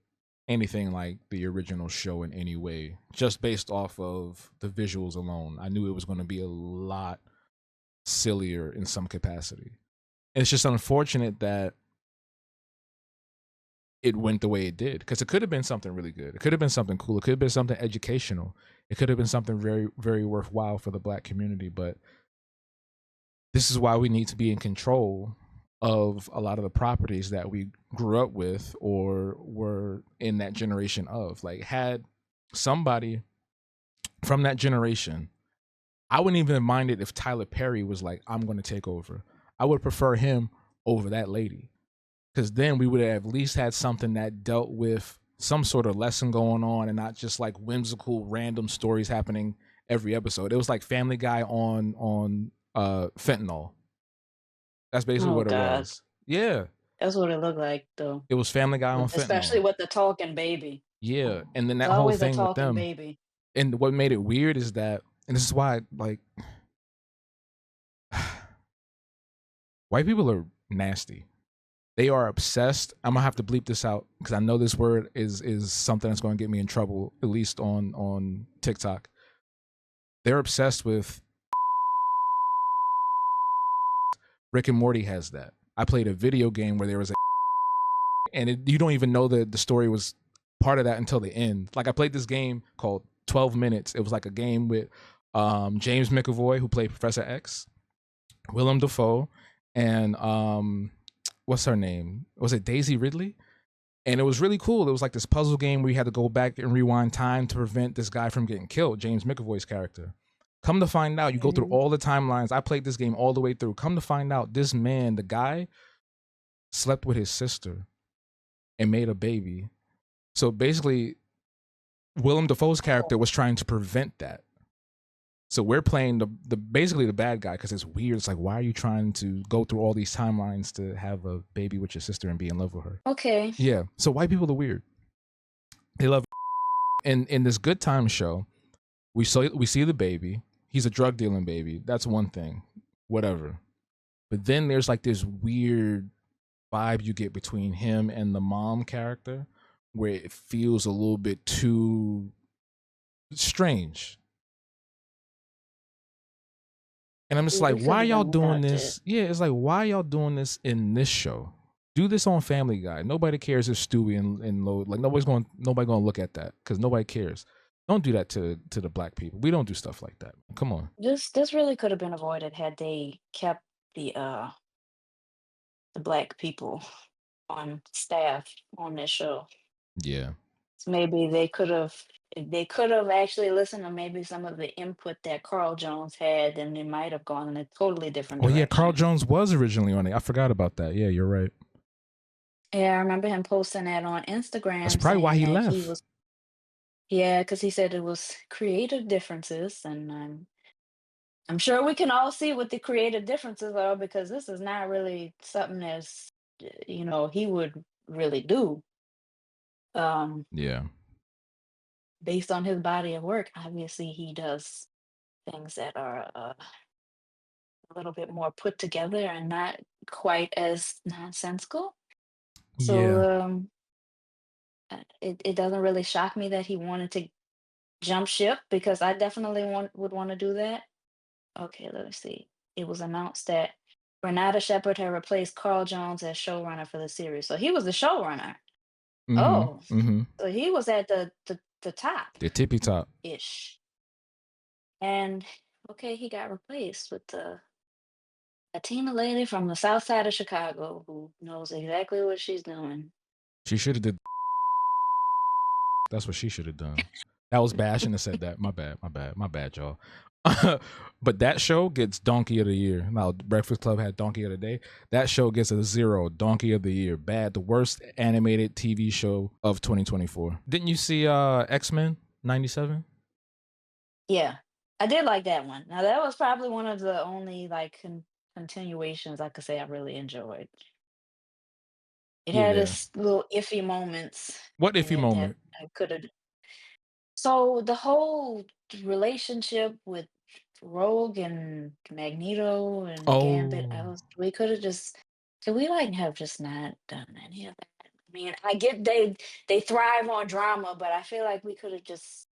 anything like the original show in any way, just based off of the visuals alone. I knew it was going to be a lot. sillier in some capacity. And it's just unfortunate that it went the way it did, because it could have been something really good. It could have been something cool. It could have been something educational. It could have been something very, very worthwhile for the Black community. But this is why we need to be in control of a lot of the properties that we grew up with or were in that generation of. Like, had somebody from that generation, I wouldn't even mind it if Tyler Perry was like, I'm going to take over. I would prefer him over that lady, because then we would have at least had something that dealt with some sort of lesson going on and not just like whimsical random stories happening every episode. It was like Family Guy on fentanyl. That's basically Oh what it God, was. Yeah, that's what it looked like though. it was Family Guy on Especially fentanyl. with the talking baby. Yeah, and then It's that whole always a thing with talking them, baby. and what made it weird is that, and this is why, like, white people are nasty. They are obsessed. I'm gonna have to bleep this out because I know this word is something that's going to get me in trouble, at least on TikTok. They're obsessed with Rick and Morty has that. I played a video game where there was a and you don't even know the story was part of that until the end. Like, I played this game called 12 Minutes. It was like a game with James McAvoy, who played Professor X, Willem Dafoe, and what's her name? Was it Daisy Ridley? And it was really cool. It was like this puzzle game where you had to go back and rewind time to prevent this guy from getting killed, James McAvoy's character. Come to find out, you go through Mhm. all the timelines. I played this game all the way through. Come to find out, this man, the guy, slept with his sister and made a baby. So basically, Willem Dafoe's character was trying to prevent that. So we're playing the basically the bad guy, because it's weird. It's like, why are you trying to go through all these timelines to have a baby with your sister and be in love with her? Okay. Yeah. So white people are weird. They love. In this Good Times show, we see the baby. He's a drug dealing baby. That's one thing. Whatever. But then there's like this weird vibe you get between him and the mom character, where it feels a little bit too strange. And I'm just Yeah, like, we could why have y'all done doing without that. this? Yeah, it's like, why y'all doing this in this show? Do this on Family Guy. Nobody cares if Stewie and Load, like, nobody gonna look at that because nobody cares. Don't do that to the Black people. We don't do stuff like that. Come on. This really could have been avoided had they kept the black people on staff on this show. Yeah. So maybe they could have actually listened to maybe some of the input that Carl Jones had, and it might have gone in a totally different Oh yeah, Carl direction. Jones was originally on it. I forgot about that. Yeah, you're right. Yeah, I remember him posting that on That's Instagram probably why saying he that he left. was, yeah, because he said it was creative differences, and I'm sure we can all see what the creative differences are because this is not really something that's he would really do. Um, Yeah. Based on his body of work, obviously he does things that are a little bit more put together and not quite as nonsensical. Yeah. So it doesn't really shock me that he wanted to jump ship because I definitely would want to do that. Okay, let us see. It was announced that Renata Shepard had replaced Carl Jones as showrunner for the series. So he was the showrunner. Mm-hmm. Oh, Mm-hmm. so he was at the top The tippy top. ish. And okay, he got replaced with the Latina lady from the south side of Chicago who knows exactly what she's doing. She should have did. That's what she should have done. That was bad. I shouldn't have said that. My bad. My bad. My bad, y'all. But that show gets Donkey of the Year. Now, Breakfast Club had Donkey of the Day. That show gets a 0. Donkey of the Year. Bad. The worst animated TV show of 2024. Didn't you see X-Men 97? Yeah, I did like that one. Now that was probably one of the only like continuations I could say I really enjoyed. It had Yeah. its little iffy moments What in iffy it that moment? I could have. So the whole relationship with Rogue and Magneto and Gambit, Oh, we could have just could we like have just not done any of that? I mean, I get they thrive on drama, but I feel like we could have just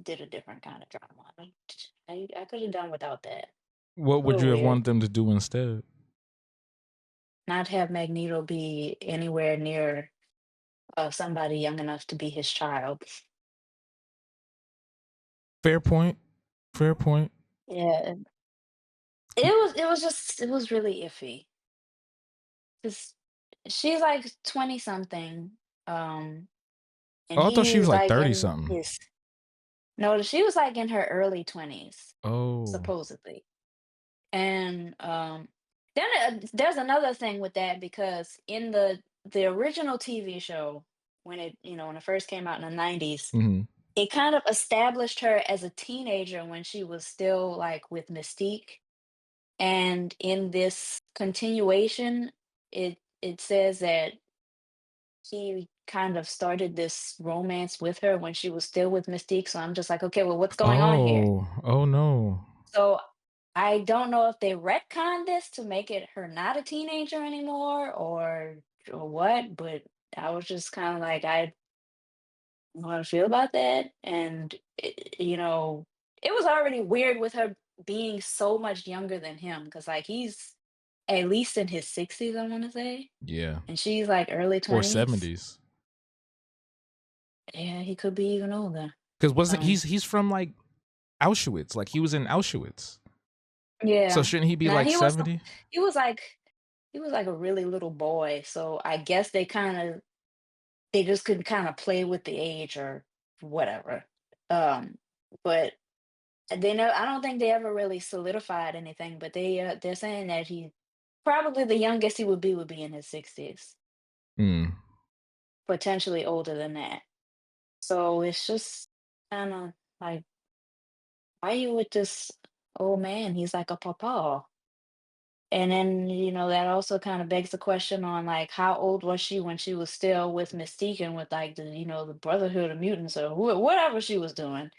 did a different kind of drama. I could have done without that. What A would little you have weird. wanted them to do instead? Not have Magneto be anywhere near somebody young enough to be his child. Fair point. Fair point. Yeah, it was really iffy. 'Cause she's like 20 something, and Oh, I thought she was he's like like 30 in something. his no, she was like in her early 20s, Oh. supposedly. And then there's another thing with that because in the original TV show, when when it first came out in the 90s, Mhm. it kind of established her as a teenager when she was still like with Mystique. And in this continuation, it says that he kind of started this romance with her when she was still with Mystique. So I'm just like, okay, well, what's going on here? Oh. Oh, no. So I don't know if they retconned this to make it her not a teenager anymore or what, but I was just kind of like, I don't know how to feel about that. And it was already weird with her being so much younger than him because like he's at least in his 60s, I want to say, Yeah. and she's like early Or 20s. 70s. Yeah, he could be even older. Cuz wasn't Um, he's from like Auschwitz. Like he was in Auschwitz. So yeah. shouldn't he be Now like 70? he was like he was like a really little boy, so I guess they just could kind of play with the age or whatever. Um, but they know I don't think they ever really solidified anything, but they're saying that he probably the youngest he would be in his 60s, Mm. potentially older than that. So it's just kind of like, why you with this old man? He's like a papa. And then, that also kind of begs the question on like how old was she when she was still with Mystique and with like the Brotherhood of Mutants or whatever she was doing.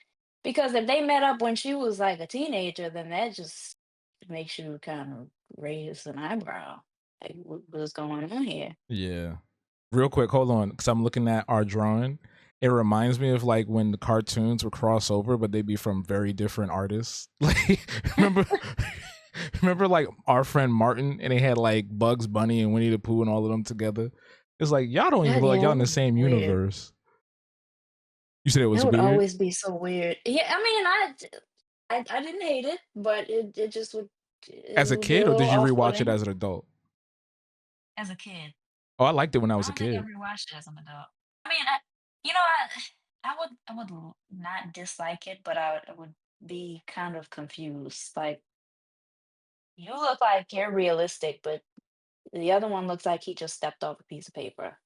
Because if they met up when she was like a teenager, then that just makes you kind of raise an eyebrow. Like what's going on here? Yeah. Real quick, hold on, because I'm looking at our drawing. It reminds me of like when the cartoons would cross over, but they'd be from very different artists. Like, remember, remember like our friend Martin, and they had like Bugs Bunny and Winnie the Pooh and all of them together. It's like y'all don't even God, look like yeah, y'all that in the would be same weird. universe. You said it was That would weird always be so weird. Yeah, I mean, I didn't hate it, but it just as a would be a kid, or little did you rewatch it off-putting as an adult? as a kid. Oh, I liked it when I I was a don't think I kid. rewatched it as an adult. I mean, I would not dislike it, but I would be kind of confused. Like, you look like you're realistic, but the other one looks like he just stepped off a piece of paper.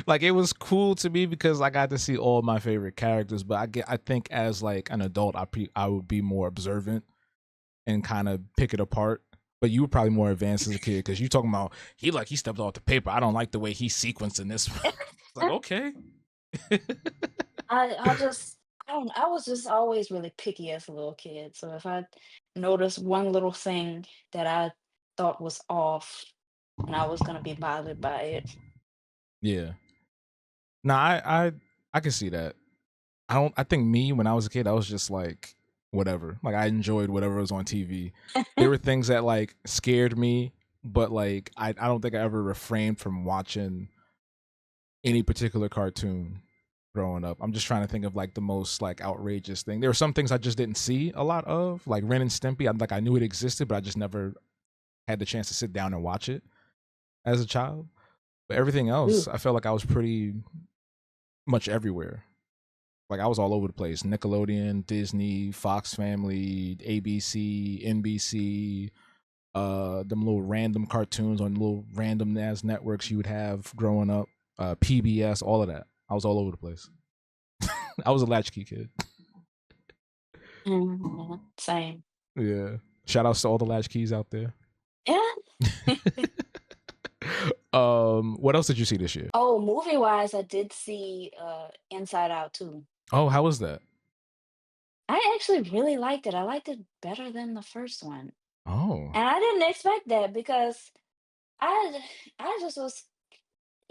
Like it was cool to me because I got to see all my favorite characters, but I think as like an adult, I would be more observant and kind of pick it apart. But you were probably more advanced as a kid because you talking about he stepped off the paper. I don't like the way he sequenced in this. It's like okay, I just I don't I was just always really picky as a little kid. So if I noticed one little thing that I thought was off and I was gonna be bothered by it. yeah. No, I can see that. I don't. I think me when I was a kid, I was just like whatever. Like I enjoyed whatever was on TV. There were things that like scared me, but like I don't think I ever refrained from watching any particular cartoon growing up. I'm just trying to think of like the most like outrageous thing. There were some things I just didn't see a lot of, like Ren and Stimpy. I knew it existed, but I just never had the chance to sit down and watch it as a child. But everything else, Ooh. I felt like I was pretty much everywhere. Like I was all over the place. Nickelodeon, Disney, Fox Family, ABC, NBC, them little random cartoons on little random ass networks you would have growing up, PBS, all of that. I was all over the place. I was a latchkey kid. Mhm, same. Yeah. Shout outs to all the latchkeys out there. Yeah. What else did you see this year? Oh, movie-wise, I did see, Inside Out too. Oh, how was that? I actually really liked it. I liked it better than the first one, Oh. and I didn't expect that because I I just was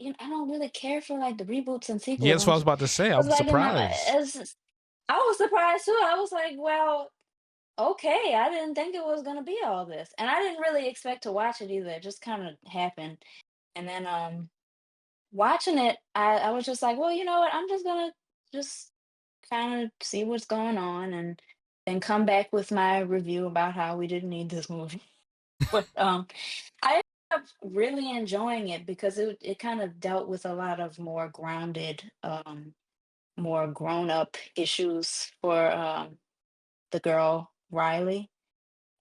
I don't really care for, like, the reboots and Yeah, sequels. that's what I was about to say. I was I'm like, surprised. I was surprised too. I was like, "Well, okay, I didn't think it was gonna be all this, and I didn't really expect to watch it either. It just kind of happened, and then watching it, I was just like, well, you know what? I'm just gonna just kind of see what's going on, and then come back with my review about how we didn't need this movie. But I ended up really enjoying it because it kind of dealt with a lot of more grounded, more grown up issues for the girl Riley.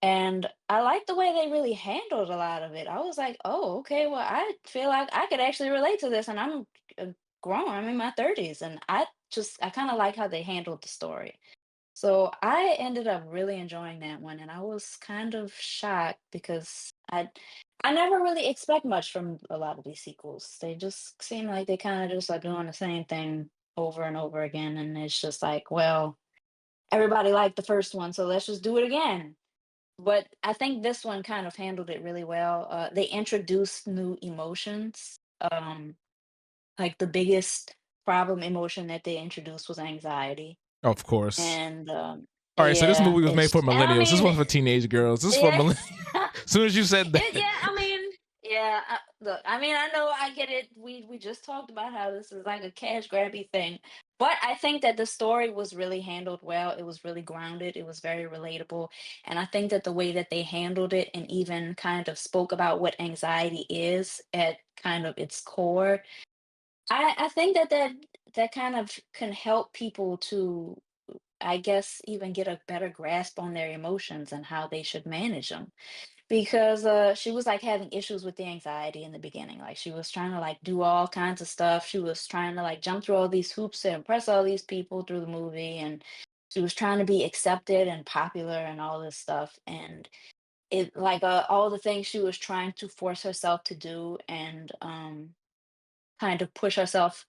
And I like the way they really handled a lot of it. I was like, oh, okay, well, I feel like I could actually relate to this, and I'm grown. I'm in my 30s, and I kind of like how they handled the story. So I ended up really enjoying that one, and I was kind of shocked because I never really expect much from a lot of these sequels. They just seem like they kind of just like doing the same thing over and over again, and it's just like, well, everybody liked the first one, so let's just do it again. But I think this one kind of handled it really well. They introduced new emotions. Like the biggest problem emotion that they introduced was anxiety, Of course. and All right, so this yeah, movie was made it's for and I millennials. This mean, wasn't for teenage girls. This is for yeah. millennials. As soon as you said that, Yeah, I mean, yeah. Look, I mean, I know, I get it. We just talked about how this is like a cash grabby thing, but I think that the story was really handled well. It was really grounded. It was very relatable, and I think that the way that they handled it and even kind of spoke about what anxiety is at kind of its core, I think that that kind of can help people to, I guess, even get a better grasp on their emotions and how they should manage them, because she was like having issues with the anxiety in the beginning. Like she was trying to like do all kinds of stuff. She was trying to like jump through all these hoops to impress all these people through the movie, and she was trying to be accepted and popular and all this stuff. And it like all the things she was trying to force herself to do, and kind of push herself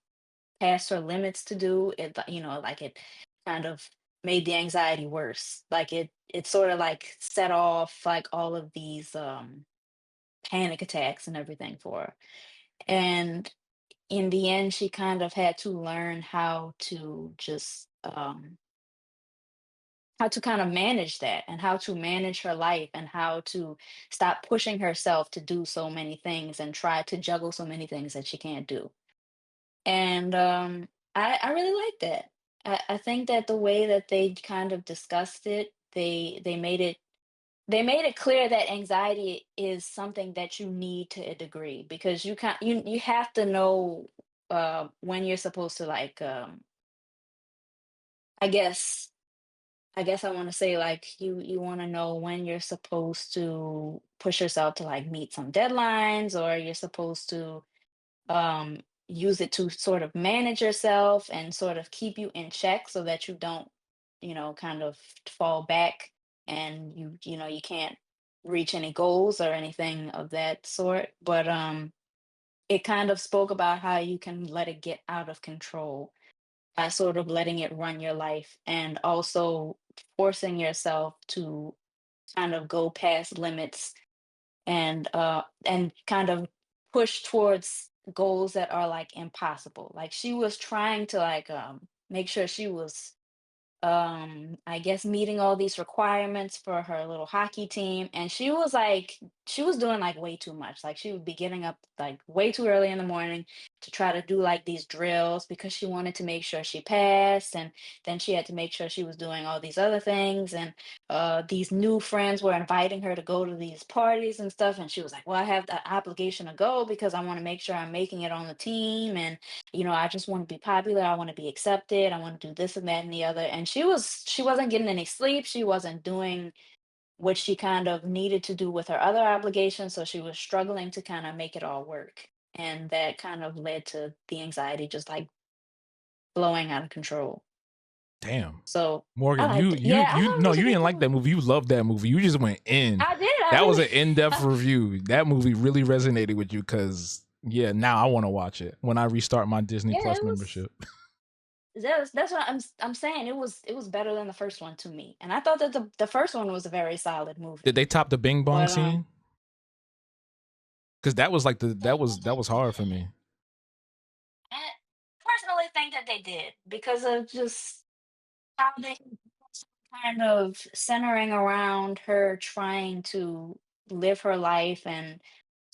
past her limits to do it, like it kind of made the anxiety worse. Like it sort of like set off like all of these panic attacks and everything for her. And in the end, she kind of had to learn how to just how to kind of manage that, and how to manage her life, and how to stop pushing herself to do so many things and try to juggle so many things that she can't do. And I really like that. I think that the way that they kind of discussed it, they made it clear that anxiety is something that you need to a degree, because you have to know when you're supposed to like I guess I want to say like you want to know when you're supposed to push yourself to like meet some deadlines, or you're supposed to use it to sort of manage yourself and sort of keep you in check so that you don't, kind of fall back, and you can't reach any goals or anything of that sort. But it kind of spoke about how you can let it get out of control by sort of letting it run your life, and also forcing yourself to kind of go past limits, and kind of push towards goals that are like impossible. Like she was trying to like make sure she was I guess meeting all these requirements for her little hockey team, and she was doing like way too much. Like she would be getting up like way too early in the morning to try to do like these drills because she wanted to make sure she passed, and then she had to make sure she was doing all these other things. And these new friends were inviting her to go to these parties and stuff, and she was like, well, I have the obligation to go because I want to make sure I'm making it on the team, and I just want to be popular. I want to be accepted. I want to do this and that and the other. And she wasn't getting any sleep. She wasn't doing what she kind of needed to do with her other obligations. So she was struggling to kind of make it all work. And that kind of led to the anxiety just like blowing out of control. damn, So I Morgan, liked it. Yeah, I thought it no, was a you good didn't like that movie. movie. You loved that movie. You just went in. I did. I That was really an in depth review. That movie really resonated with you because yeah, now I want to watch it when I restart my Disney yeah, Plus it was membership. that's what I'm saying. It was better than the first one to me. And I thought that the first one was a very solid Did movie. they top the Bing Bong But scene? Because that was like that was hard for me. I personally think that they did because of just how they kind of centering around her trying to live her life and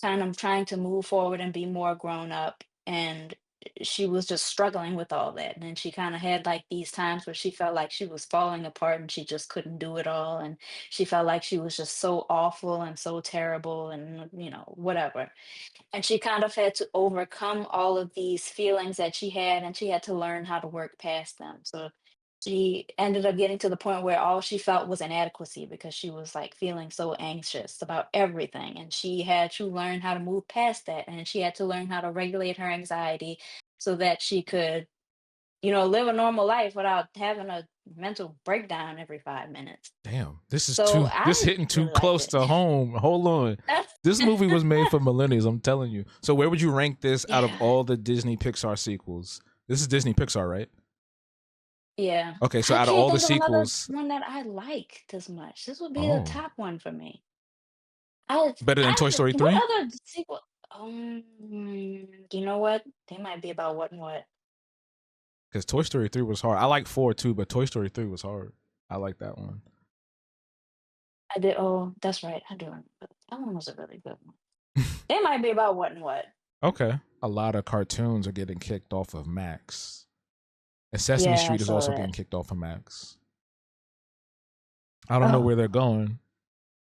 kind of trying to move forward and be more grown up. And she was just struggling with all that. And then she kind of had like these times where she felt like she was falling apart and she just couldn't do it all. And she felt like she was just so awful and so terrible and, whatever. And she kind of had to overcome all of these feelings that she had, and she had to learn how to work past them. So she ended up getting to the point where all she felt was inadequacy because she was like feeling so anxious about everything. And she had to learn how to move past that. And she had to learn how to regulate her anxiety so that she could, live a normal life without having a mental breakdown every 5 minutes. Damn, So this I hitting too really liked close it. to home. Hold on. This movie was made for millennials, I'm telling you. So where would you rank this out of Yeah. all the Disney Pixar sequels? This is Disney Pixar, right? Yeah. Okay, so I out of can't all the think of another sequels, one that I liked as much. This would be the oh, top one for me. I better than Toy Story what 3? other sequel? You know what? They might be about what and what. Because Toy Story 3 was hard. I like 4 too, but Toy Story 3 was hard. I like that one. I did. Oh, that's right. I do remember. That one was a really good one. They might be about what and what. Okay. A lot of cartoons are getting kicked off of Max. And Sesame Yeah, I Street is saw also getting that. kicked off of Max. I don't know Oh, where they're going,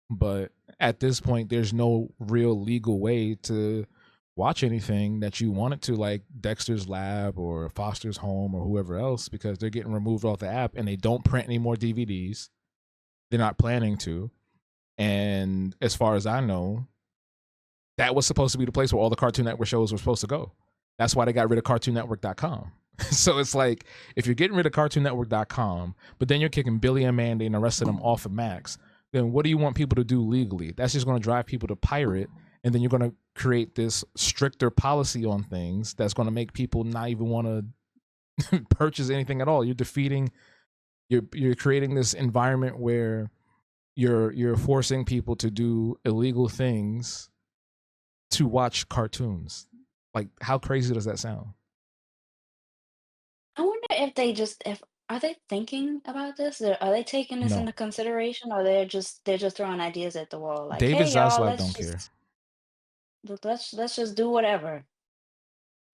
but at this point, there's no real legal way to watch anything that you wanted to, like Dexter's Lab or Foster's Home or whoever else, because they're getting removed off the app and they don't print any more DVDs. They're not planning to. And as far as I know, that was supposed to be the place where all the Cartoon Network shows were supposed to go. That's why they got rid of CartoonNetwork.com. So it's like, if you're getting rid of CartoonNetwork.com, but then you're kicking Billy and Mandy and the rest of them off of Max, then what do you want people to do legally? That's just going to drive people to pirate, and then you're going to create this stricter policy on things that's going to make people not even want to purchase anything at all. You're defeating. You're creating this environment where you're forcing people to do illegal things to watch cartoons. Like, how crazy does that sound? I wonder if if are they thinking about this? Or are they taking this No. into consideration, or they're just throwing ideas at the wall? Like, David hey, y'all, Zaslav don't let's care. just let's just do whatever.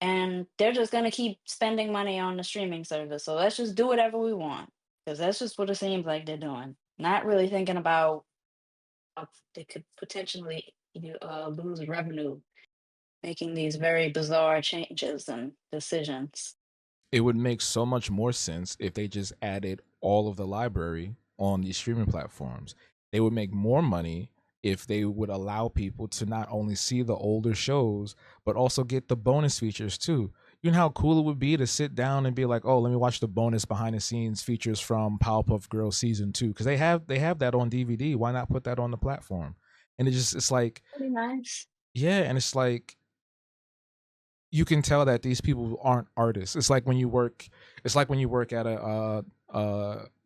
And they're just gonna keep spending money on the streaming service. So let's just do whatever we want. Because that's just what it seems like they're doing. Not really thinking about how they could potentially lose revenue making these very bizarre changes and decisions. It would make so much more sense if they just added all of the library on these streaming platforms. They would make more money if they would allow people to not only see the older shows, but also get the bonus features too. You know how cool it would be to sit down and be like, "Oh, let me watch the bonus behind the scenes features from Powerpuff Girls season 2," because they have that on DVD. Why not put that on the platform? And it's like, Pretty nice. yeah, and it's like, you can tell that these people aren't artists. It's like when you work at a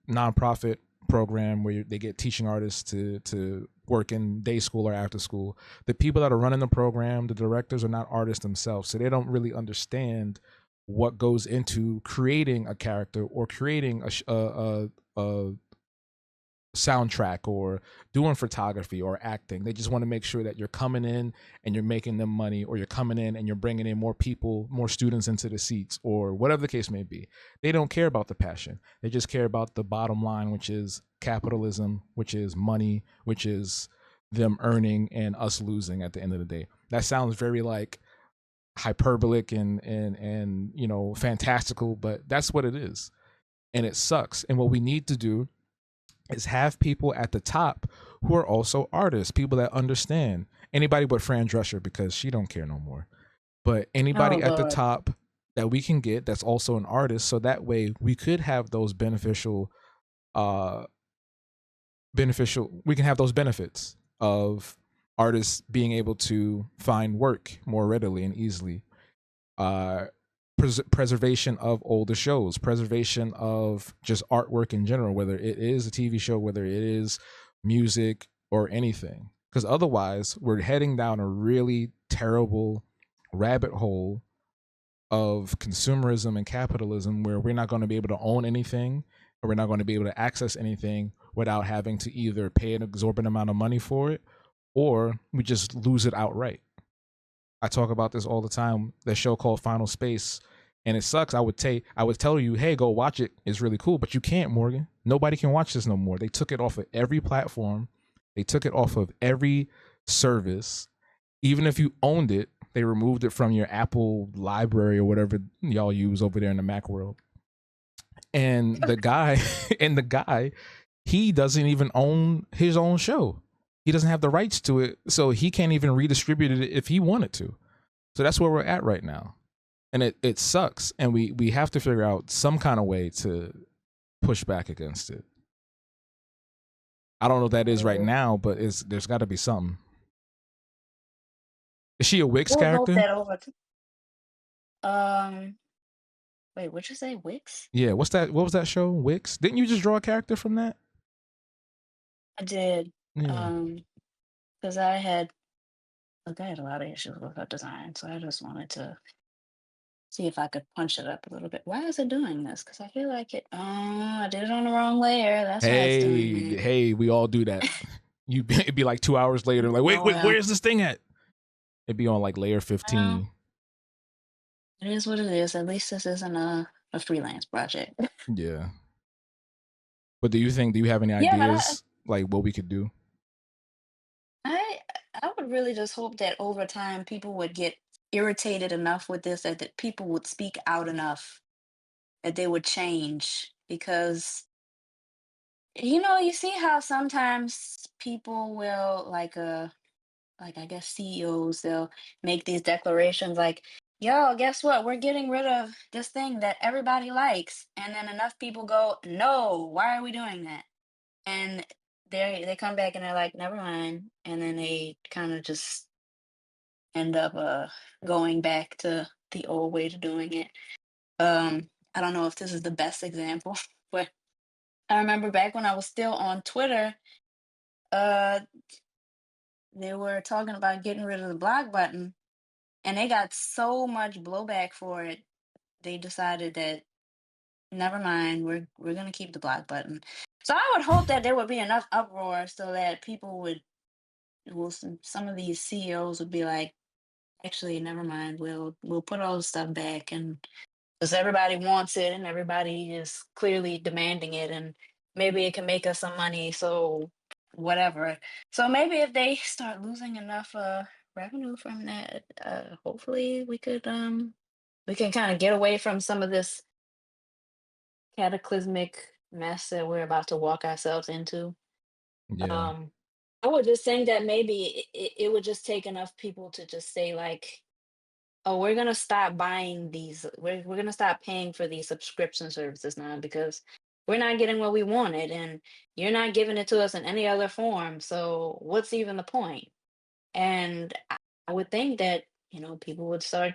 nonprofit program where they get teaching artists to work in day school or after school. The people that are running the program, the directors, are not artists themselves, so they don't really understand what goes into creating a character or creating a soundtrack or doing photography or acting. They just want to make sure that you're coming in and you're making them money, or you're coming in and you're bringing in more people, more students into the seats, or whatever the case may be. They don't care about the passion. They just care about the bottom line, which is capitalism, which is money, which is them earning and us losing at the end of the day. That sounds very like hyperbolic and fantastical, but that's what it is. And it sucks. And what we need to do is have people at the top who are also artists, people that understand. Anybody but Fran Drescher, because she don't care no more. But Oh anybody at the Lord. top that we can get that's also an artist, so that way we could have those uh beneficial we can have those benefits of artists being able to find work more readily and easily. uh Preservation of older shows, preservation of just artwork in general, whether it is a TV show, whether it is music or anything. Because otherwise, we're heading down a really terrible rabbit hole of consumerism and capitalism where we're not going to be able to own anything. or we're not going to be able to access anything without having to either pay an exorbitant amount of money for it, or we just lose it outright. I talk about this all the time. The show called Final Space, and it sucks. I would tell you, hey, go watch it. It's really cool, but you can't, Morgan. Nobody can watch this no more. They took it off of every platform. They took it off of every service. Even if you owned it, they removed it from your Apple library or whatever y'all use over there in the Mac world. And the guy, he doesn't even own his own show. He doesn't have the rights to it, so he can't even redistribute it if he wanted to. So that's where we're at right now. And it sucks. And we have to figure out some kind of way to push back against it. I don't know what that is right now, but there's got to be something. Is she a Wix character? That over. Wait, what'd you say, Wix? Yeah, what's that? What was that show? Wix? Didn't you just draw a character from that? I did. Yeah. Because I had a lot of issues with her design, so I just wanted to see if I could punch it up a little bit. Why is it doing this? Because I feel like it. Oh, I did it on the wrong layer. That's why it's doing it. Hey, we all do that. It'd be like 2 hours later, like, wait, where's this thing at? It'd be on like layer 15. It is what it is. At least this isn't a freelance project. Yeah. But do you have any ideas like what we could do? I would really just hope that over time people would get irritated enough with this that people would speak out enough that they would change, because you see how sometimes people will like I guess CEOs, they'll make these declarations like, yo, guess what, we're getting rid of this thing that everybody likes, and then enough people go, no, why are we doing that? And they come back and they're like, never mind, and then they kind of just end up going back to the old way to doing it. I don't know if this is the best example, but I remember back when I was still on Twitter, uh, they were talking about getting rid of the block button, and they got so much blowback for it. They decided that never mind, we're gonna keep the block button. So I would hope that there would be enough uproar so that people would, some of these CEOs would be like, actually, never mind, we'll put all the stuff back, and because everybody wants it and everybody is clearly demanding it, and maybe it can make us some money, so whatever. So maybe if they start losing enough revenue from that, hopefully we can kind of get away from some of this cataclysmic mess that we're about to walk ourselves into. Yeah. I would just think that maybe it would just take enough people to just say like, oh, we're gonna stop buying these. We're gonna stop paying for these subscription services now because we're not getting what we wanted, and you're not giving it to us in any other form. So what's even the point? And I would think that people would start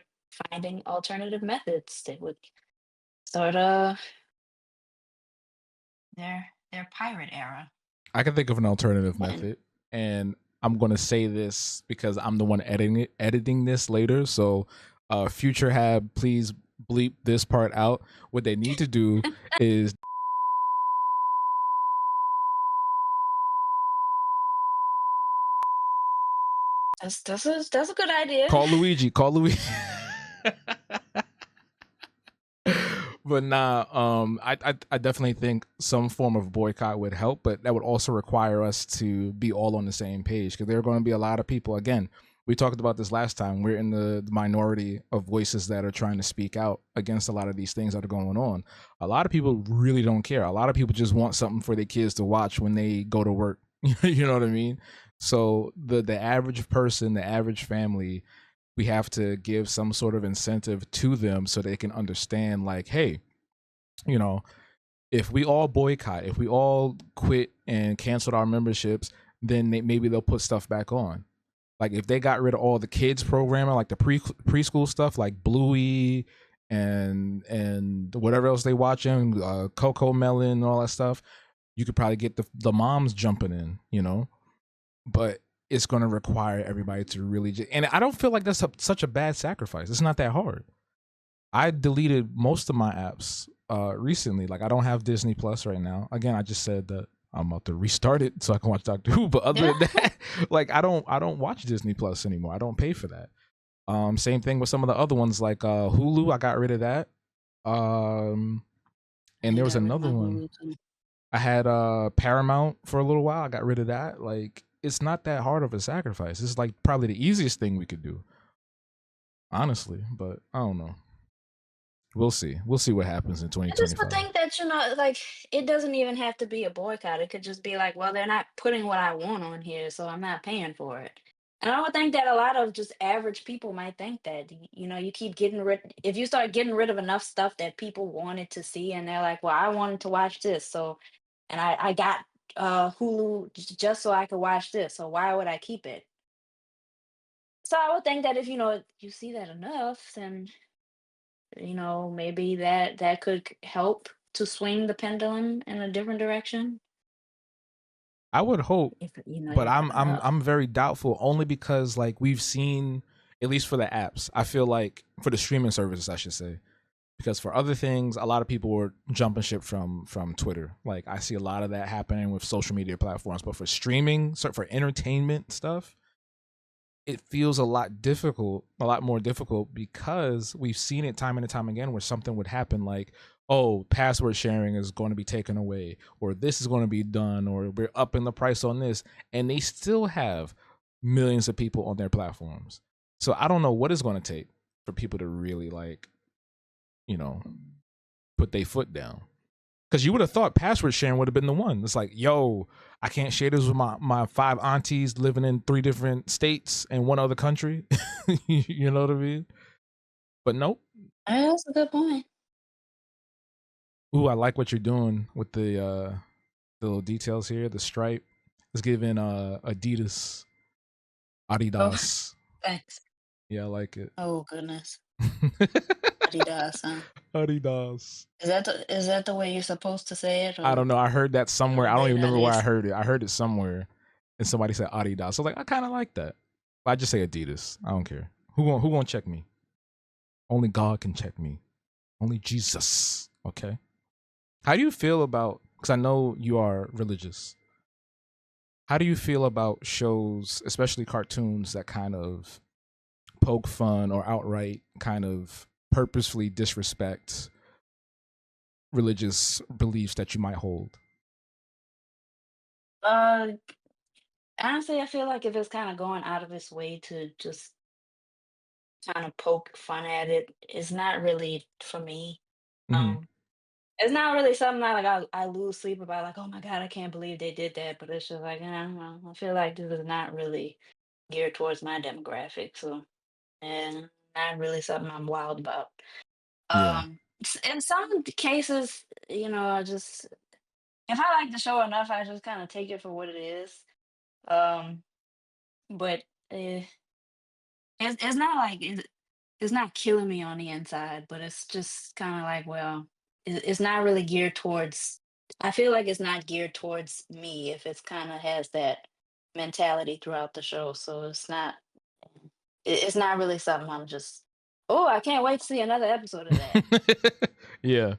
finding alternative methods. They would start their pirate era. I can think of an alternative method, and I'm going to say this because I'm the one editing this later. So, future Hab, please bleep this part out. What they need to do is That's a good idea. Call Luigi. But nah, I definitely think some form of boycott would help, but that would also require us to be all on the same page, because there are going to be a lot of people. Again, we talked about this last time. We're in the minority of voices that are trying to speak out against a lot of these things that are going on. A lot of people really don't care. A lot of people just want something for their kids to watch when they go to work. You know what I mean? So the average person, the average family, we have to give some sort of incentive to them so they can understand, like, hey, if we all boycott, if we all quit and canceled our memberships, then maybe they'll put stuff back on. Like if they got rid of all the kids programming, like the preschool stuff, like Bluey and whatever else they watching, Coco Melon and all that stuff, you could probably get the moms jumping in, but it's going to require everybody to really and I don't feel like that's such a bad sacrifice. It's not that hard. I deleted most of my apps recently. Like I don't have Disney Plus right now. Again, I just said that I'm about to restart it so I can watch Doctor Who. But other Yeah. than that, like I don't watch Disney Plus anymore. I don't pay for that. Same thing with some of the other ones like Hulu. I got rid of that. Um, and I there was got rid of another my one. Hulu too. I had Paramount for a little while. I got rid of that. Like it's not that hard of a sacrifice. It's like probably the easiest thing we could do, honestly. But I don't know. We'll see. We'll see what happens in I just would 2025. think that, like, it doesn't even have to be a boycott. It could just be like, well, they're not putting what I want on here, so I'm not paying for it. And I would think that a lot of just average people might think that, you keep getting if you start getting rid of enough stuff that people wanted to see, and they're like, well, I wanted to watch this, so, and I got Hulu just so I could watch this, so why would I keep it? So I would think that if, you see that enough, then maybe that could help to swing the pendulum in a different direction I would hope, if but you have I'm enough. I'm very doubtful only because like we've seen at least for the apps. I feel like for the streaming services, I should say, because for other things, a lot of people were jumping ship from Twitter. Like I see a lot of that happening with social media platforms, but for streaming, so for entertainment stuff, it feels a lot more difficult because we've seen it time and time again where something would happen like, oh, password sharing is going to be taken away, or this is going to be done, or we're upping the price on this, and they still have millions of people on their platforms. So I don't know what it's going to take for people to really like, you know, put their foot down. Because you would have thought password sharing would have been the one. It's like, yo, I can't share this with my five aunties living in 3 different states and one other country. You know what I mean? But nope. That's a good point. Ooh, I like what you're doing with the little details here. The stripe is giving Adidas, Oh, Adidas. thanks. Yeah, I like it. Oh goodness. Adidas, huh? Adidas. Is that the way you're supposed to say it, I or don't know. I heard that somewhere. I don't even remember where I Adidas? heard it. I heard it somewhere, and somebody said Adidas. So like, I kind of like that. But I just say Adidas. I don't care. Who won't check me? Only God can check me. Only Jesus. Okay. How do you feel about? Because I know you are religious. How do you feel about shows, especially cartoons, that kind of poke fun or outright kind of purposefully disrespect religious beliefs that you might hold? Uh, Honestly, I feel like if it's kind of going out of its way to just kind of poke fun at it, it's not really for me. Hmm. Um, it's not really something I lose sleep about, like, oh my God, I can't believe they did that. But it's just like, I don't know. I feel like this is not really geared towards my demographic. So, and not really something I'm wild about. Yeah. In some cases, I just, if I like the show enough, I just kind of take it for what it is. Um, but eh, it's not like it's not killing me on the inside, but it's just kind of like, well, it's not really geared towards. I feel like it's not geared towards me if it's kind of has that mentality throughout the show. So it's not really something I'm just. Oh, I can't wait to see another episode of that. Yeah.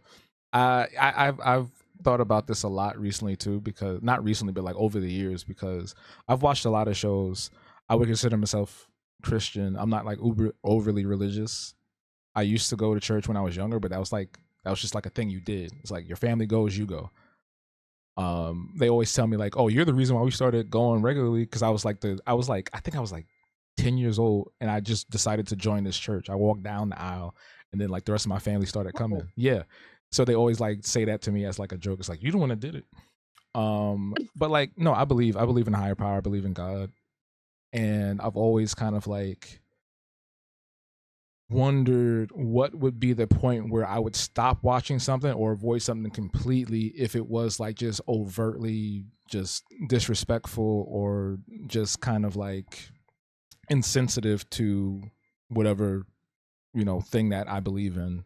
I've thought about this a lot recently too, because not recently, but like over the years, because I've watched a lot of shows. I would consider myself Christian. I'm not like uber overly religious. I used to go to church when I was younger, but that was just like a thing you did. It's like your family goes, you go. They always tell me like, "Oh, you're the reason why we started going regularly." Because I think I was like 10 years old, and I just decided to join this church. I walked down the aisle, and then like the rest of my family started Oh. coming. Yeah, so they always like say that to me as like a joke. It's like you the one that did it. But like no, I believe in a higher power. I believe in God, and I've always kind of like wondered what would be the point where I would stop watching something or avoid something completely if it was like just overtly just disrespectful or just kind of like insensitive to whatever, thing that I believe in.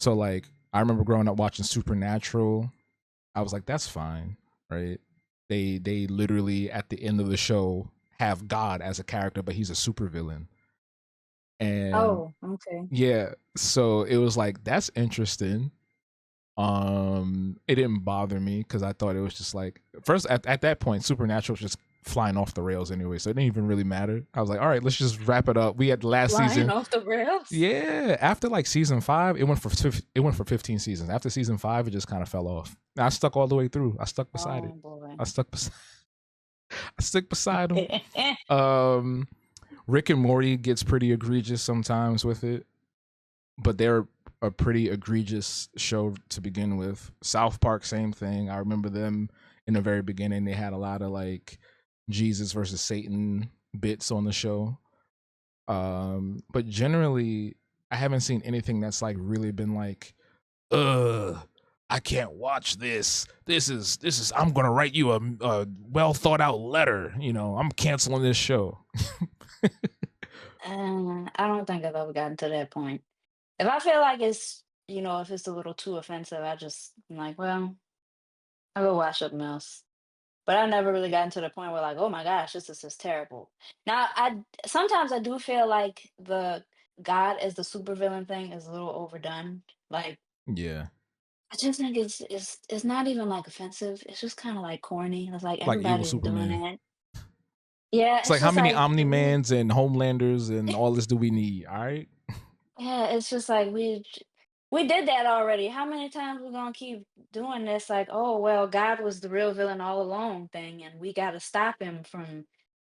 So like I remember growing up watching Supernatural. I was like, that's fine, right? They literally at the end of the show have God as a character, but he's a supervillain. And Oh, okay. yeah, so it was like that's interesting. It didn't bother me because I thought it was just like first at that point, Supernatural was just flying off the rails anyway, so it didn't even really matter. I was like, all right, let's just wrap it up. We had the last Flying season. off the rails. Yeah, after like season 5, it went for 15 seasons. After season 5, it just kind of fell off. I stuck all the way through. I stuck beside it. Boy. I stick beside him. Rick and Morty gets pretty egregious sometimes with it, but they're a pretty egregious show to begin with. South Park, same thing. I remember them in the very beginning. They had a lot of like Jesus versus Satan bits on the show. But generally, I haven't seen anything that's like really been like, I can't watch this. This is. I'm gonna write you a well thought out letter. You know, I'm canceling this show. I don't think I've ever gotten to that point. If I feel like it's, if it's a little too offensive, I'm like, well, I'll go watch something else. But I never really gotten to the point where like, oh my gosh, this is just terrible. Now, sometimes I do feel like the God as the supervillain thing is a little overdone. Like, Yeah, I just think it's not even like offensive. It's just kind of like corny. It's like like evil everybody's doing Superman. that. Yeah, It's it's like how just many like Omni-Mans and Homelanders and all this do we need? All right. yeah, it's just like we did that already. How many times we gonna keep doing this? Like, oh well, God was the real villain all along thing, and we got to stop him from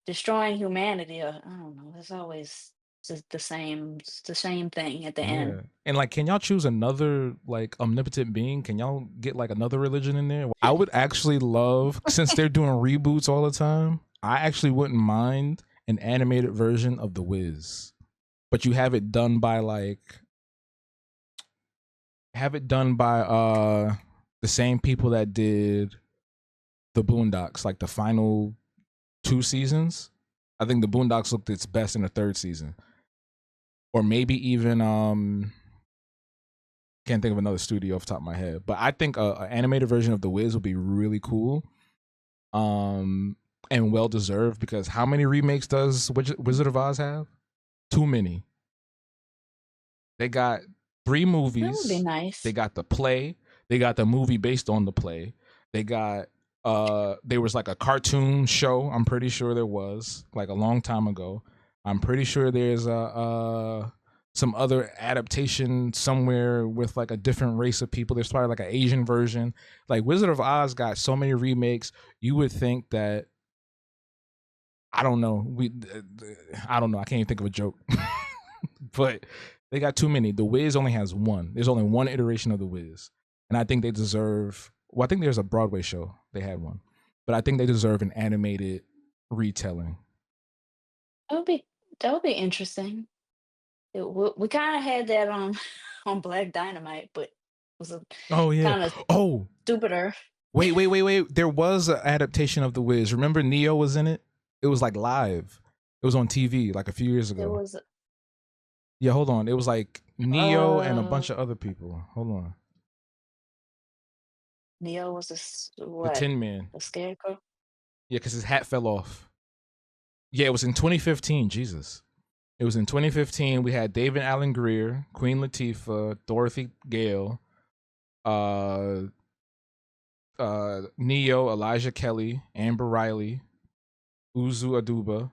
destroying humanity. Or I don't know. It's always just it's the same thing at the end. Yeah. And like, can y'all choose another like omnipotent being? Can y'all get like another religion in there? I would actually love, since they're doing reboots all the time, I actually wouldn't mind an animated version of The Wiz. But you have it done by the same people that did the Boondocks, like the final 2 seasons. I think the Boondocks looked its best in the 3rd season. Or maybe even can't think of another studio off the top of my head, but I think an animated version of The Wiz would be really cool, and well deserved, because how many remakes does Wizard of Oz have? Too many. They got 3 That would be movies. nice. They got the play. They got the movie based on the play. They got there was like a cartoon show. I'm pretty sure there was like a long time ago. I'm pretty sure there's some other adaptation somewhere with like a different race of people. There's probably like an Asian version. Like Wizard of Oz got so many remakes. You would think that I don't know. I don't know. I can't even think of a joke. But they got too many. The Wiz only has one. There's only one iteration of The Wiz, and I think they deserve. Well, I think there's a Broadway show. They had one, but I think they deserve an animated retelling. That would be interesting. We kind of had that on on Black Dynamite, but it was a Oh yeah. kind of Oh stupider. wait. There was an adaptation of The Wiz. Remember Neo was in it? It was like live. It was on TV like a few years There ago. was Yeah, hold on. It was like Neo and a uh bunch of other people. Hold on. Neo was The what? Tin Man. A scarecrow? Yeah, because his hat fell off. Yeah, it was in 2015. Jesus. It was in 2015. We had David Allen Greer, Queen Latifah, Dorothy Gale, uh, Neo, Elijah Kelly, Amber Riley, Uzu Aduba,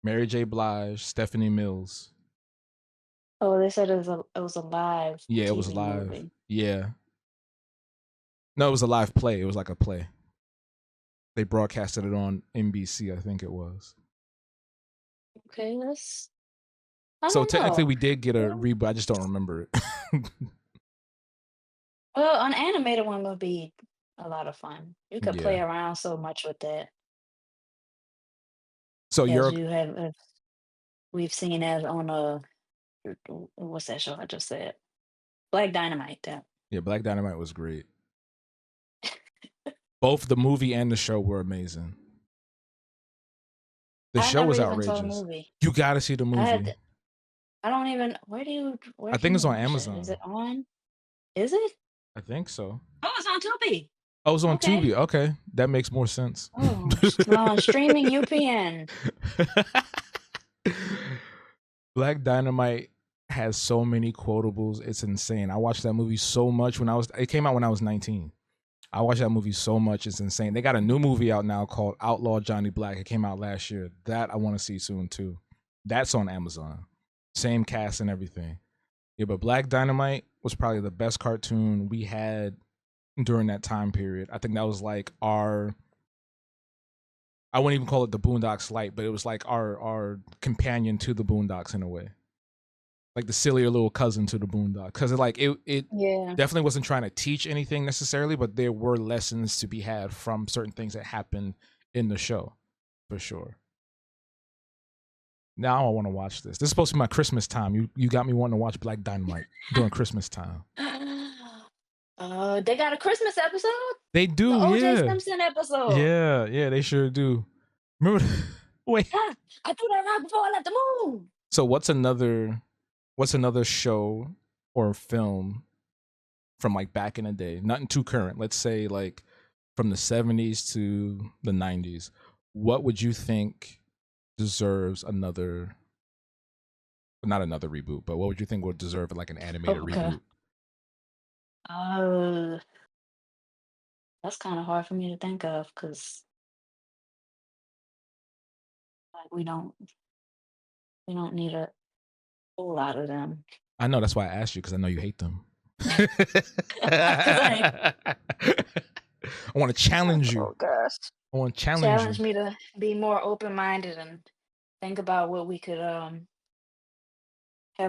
Mary J. Blige, Stephanie Mills. Oh, they said it was a live Yeah, it was TV live. movie. Yeah. No, it was a live play. It was like a play. They broadcasted it on NBC, I think it was. Okay, I So don't technically know. we did get a Well, reboot. I just don't remember it. an animated one would be a lot of fun. You could play Yeah. around so much with that, So as you're you have, as we've seen as on what's that show I just said? Black Dynamite. That yeah, Black Dynamite was great. Both the movie and the show were amazing. The I show never was even saw the outrageous. movie. You got to see the I movie. had I don't even where I think can you it's on watch that? Is Amazon. it on? Is it? I think so. Oh, it's on Tubi. Oh, it's on Okay. Tubi. Okay, that makes more sense. Oh, it's on streaming UPN. Black Dynamite has so many quotables. It's insane. I watched that movie so much it came out when I was 19. I watched that movie so much. It's insane. They got a new movie out now called Outlaw Johnny Black. It came out last year. That I want to see soon too. That's on Amazon. Same cast and everything. Yeah, but Black Dynamite was probably the best cartoon we had during that time period. I think that was like I wouldn't even call it the Boondocks Light, but it was like our companion to the Boondocks in a way. Like the sillier little cousin to the Boondocks. Because it Yeah. definitely wasn't trying to teach anything necessarily, but there were lessons to be had from certain things that happened in the show, for sure. Now I want to watch this. This is supposed to be my Christmas time. You got me wanting to watch Black Dynamite during Christmas time. They got a Christmas episode? They The do, OJ yeah. Simpson episode. Yeah, they sure do. Remember? Wait. Ah, I threw that rock before I left the moon. So what's another show or film from like back in the day? Nothing too current. Let's say like from the 70s to the 90s. What would you think deserves another, not another reboot, but what would you think would deserve like an animated Okay. reboot? That's kind of hard for me to think of because like we don't need a whole lot of them. I know, that's why I asked you, because I know you hate them. Because I want to challenge you. oh gosh, I want to challenge challenge you. me to be more open minded and think about what we could have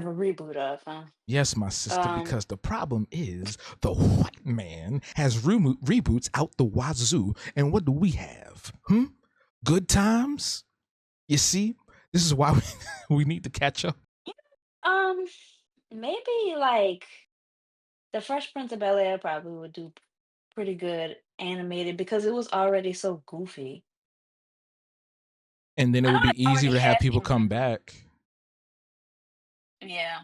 a reboot of, huh? Yes, my sister, Um, because the problem is the white man has reboots out the wazoo. And what do we have? Good times? You see, this is why we need to catch up. um, maybe like the Fresh Prince of Bel Air probably would do pretty good animated because it was already so goofy. And then it I would know be it already easier to have has people come humor. back, Yeah.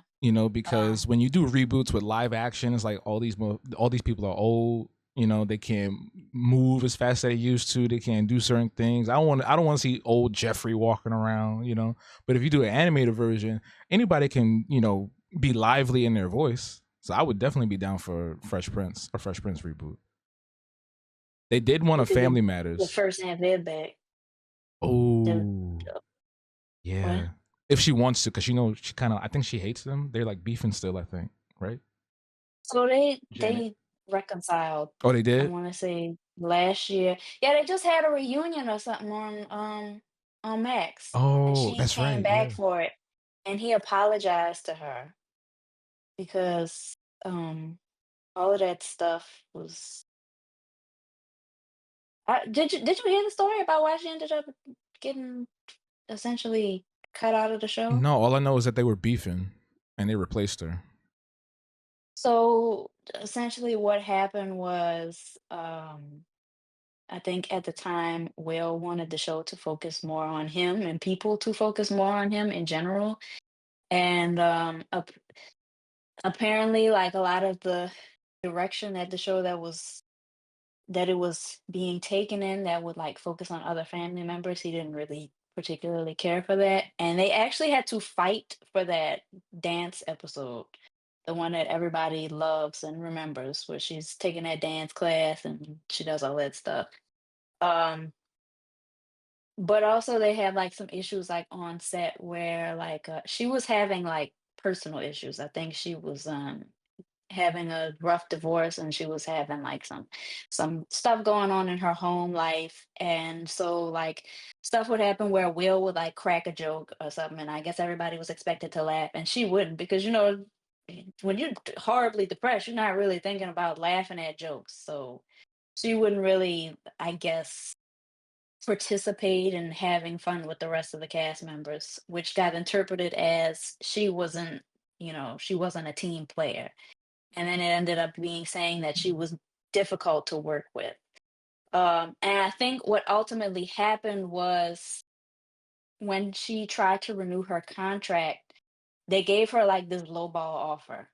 because Um, when you do reboots with live action, it's like all these people are old. They can't move as fast as they used to. They can't do certain things. I don't want to see old Jeffrey walking around. But if you do an animated version, anybody can be lively in their voice. So I would definitely be down for Fresh Prince or Fresh Prince reboot. They did one we of could get Family the Matters. first Aunt Viv back. The, Oh, the what? yeah. If she wants to, because she kind of, I think she hates them. They're like beefing still, I think, right? So Janet. they reconciled. Oh, they I did? want to say last year. Yeah, they just had a reunion or something on Max, and Oh, she that's came right. back Yeah. for it, and he apologized to her because all of that stuff was. Did you hear the story about why she ended up getting essentially cut out of the show? No, all I know is that they were beefing and they replaced her. So essentially, what happened was, I think at the time, Will wanted the show to focus more on him and people to focus more on him in general. And apparently, like a lot of the direction that the show that it was being taken in that would like focus on other family members, he didn't really particularly care for that. And they actually had to fight for that dance episode, the one that everybody loves and remembers, where she's taking that dance class and she does all that stuff. Um, but also they had like some issues like on set where like she was having like personal issues. I think she was having a rough divorce and she was having like some stuff going on in her home life, and so like stuff would happen where Will would like crack a joke or something, and I guess everybody was expected to laugh and she wouldn't, because when you're horribly depressed you're not really thinking about laughing at jokes, so she wouldn't really, I guess, participate in having fun with the rest of the cast members, which got interpreted as she wasn't a team player, and then it ended up being saying that she was difficult to work with. And I think what ultimately happened was when she tried to renew her contract, they gave her like this lowball offer.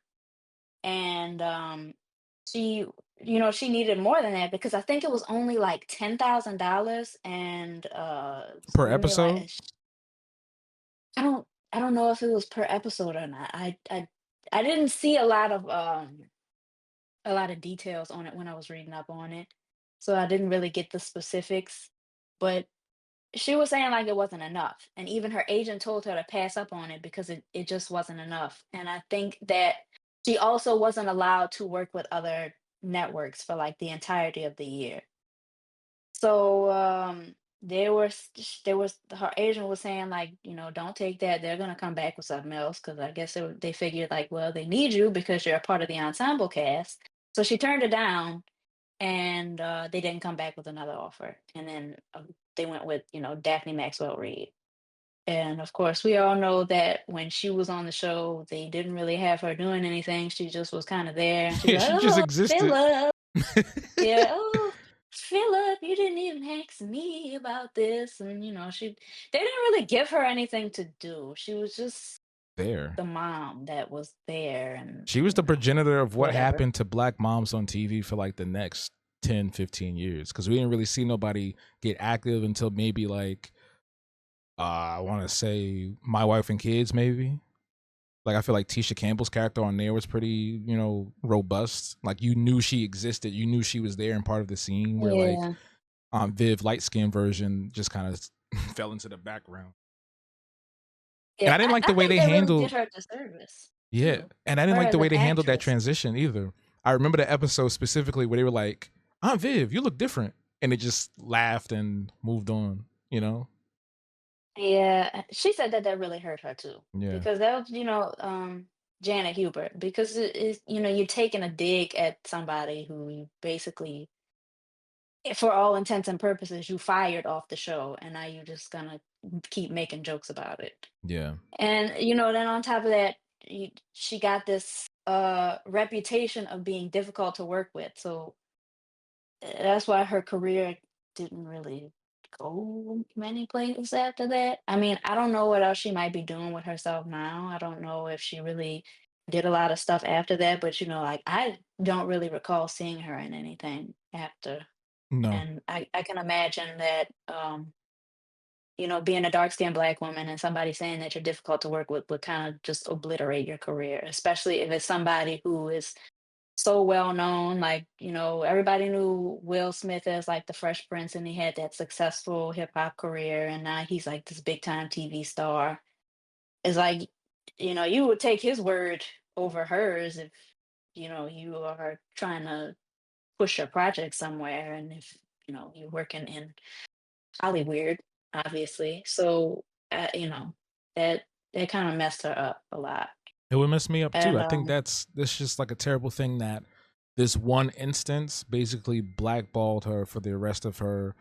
And she, she needed more than that because I think it was only like $10,000 and Per let me episode? like I don't I don't know if it was per episode or not. I didn't see a lot of details on it when I was reading up on it, so I didn't really get the specifics. But she was saying like it wasn't enough, and even her agent told her to pass up on it because it just wasn't enough. And I think that she also wasn't allowed to work with other networks for like the entirety of the year. So there was her agent was saying like, don't take that. They're gonna come back with something else because I guess they figured like, well, they need you because you're a part of the ensemble cast. So she turned it down, and they didn't come back with another offer. And then they went with Daphne Maxwell Reid. And of course, we all know that when she was on the show, they didn't really have her doing anything. She just was kind of there, and she'd be Yeah, like, she just "Oh, existed. Philip, yeah, oh, Philip, you didn't even ask me about this." And they didn't really give her anything to do. She was just There. the mom that was there, and She was the progenitor of what whatever. happened to black moms on TV for like the next 10, 15 years. Because we didn't really see nobody get active until maybe like, I want to say My Wife and Kids, maybe. Like, I feel like Tisha Campbell's character on there was pretty, robust. Like, you knew she existed. You knew she was there and part of the scene where, like, Yeah, Viv, light skin version, just kind of fell into the background. And yeah. I didn't like the I way think they they really did handled, her a disservice yeah. too, And I didn't her like the as way an they handled that actress. transition either. I remember the episode specifically where they were like, Aunt Viv, you look different. And they just laughed and moved on, you know? Yeah, she said that that really hurt her too, Yeah. because that was, Janet Hubert, because you're taking a dig at somebody who you basically, for all intents and purposes, you fired off the show, and now you're just gonna keep making jokes about it. Yeah. And then on top of that, she got this reputation of being difficult to work with, so that's why her career didn't really go many places after that. I mean, I don't know what else she might be doing with herself now. I don't know if she really did a lot of stuff after that, but like I don't really recall seeing her in anything after. No. And I can imagine that being a dark skinned black woman and somebody saying that you're difficult to work with would kind of just obliterate your career, especially if it's somebody who is so well known. Like, everybody knew Will Smith as like the Fresh Prince, and he had that successful hip hop career, and now he's like this big time TV star. It's like, you would take his word over hers if, you are trying to push your project somewhere, and if, you're working in Hollywood, obviously. So, that that kind of messed her up a lot. It would mess me up too. And I think that's just like a terrible thing that this one instance basically blackballed her for the rest of her,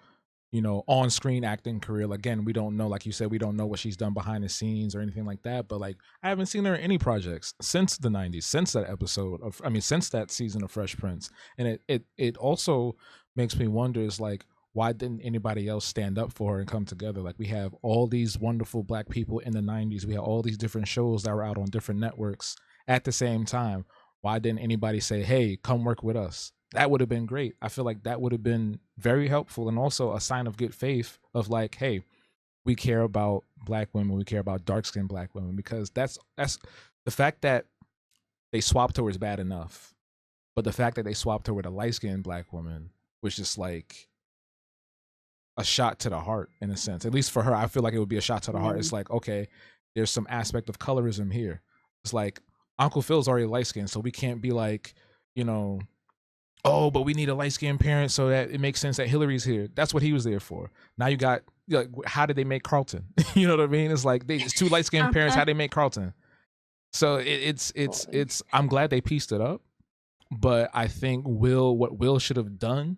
on-screen acting career. Again, we don't know, like you said, we don't know what she's done behind the scenes or anything like that. But like, I haven't seen her in any projects since the '90s, since that episode of, I mean, since that season of Fresh Prince. And it also makes me wonder, is like, why didn't anybody else stand up for her and come together? Like, we have all these wonderful black people in the '90s. We have all these different shows that were out on different networks at the same time. Why didn't anybody say, "Hey, come work with us"? That would have been great. I feel like that would have been very helpful and also a sign of good faith of like, hey, we care about black women, we care about dark skinned black women, because that's the fact that they swapped her was bad enough. But the fact that they swapped her with a light skinned black woman was just like a shot to the heart in a sense. At least for her, I feel like it would be a shot to the heart. yeah. It's like, okay, there's some aspect of colorism here. It's like Uncle Phil's already light skinned, so we can't be like, you know, oh, but we need a light skinned parent so that it makes sense that Hillary's here. That's what he was there for. Now you got, like, how did they make Carlton? You know what I mean? It's like it's two light skinned parents. How they make Carlton? So Boy. I'm glad they pieced it up, but I think what Will should have done,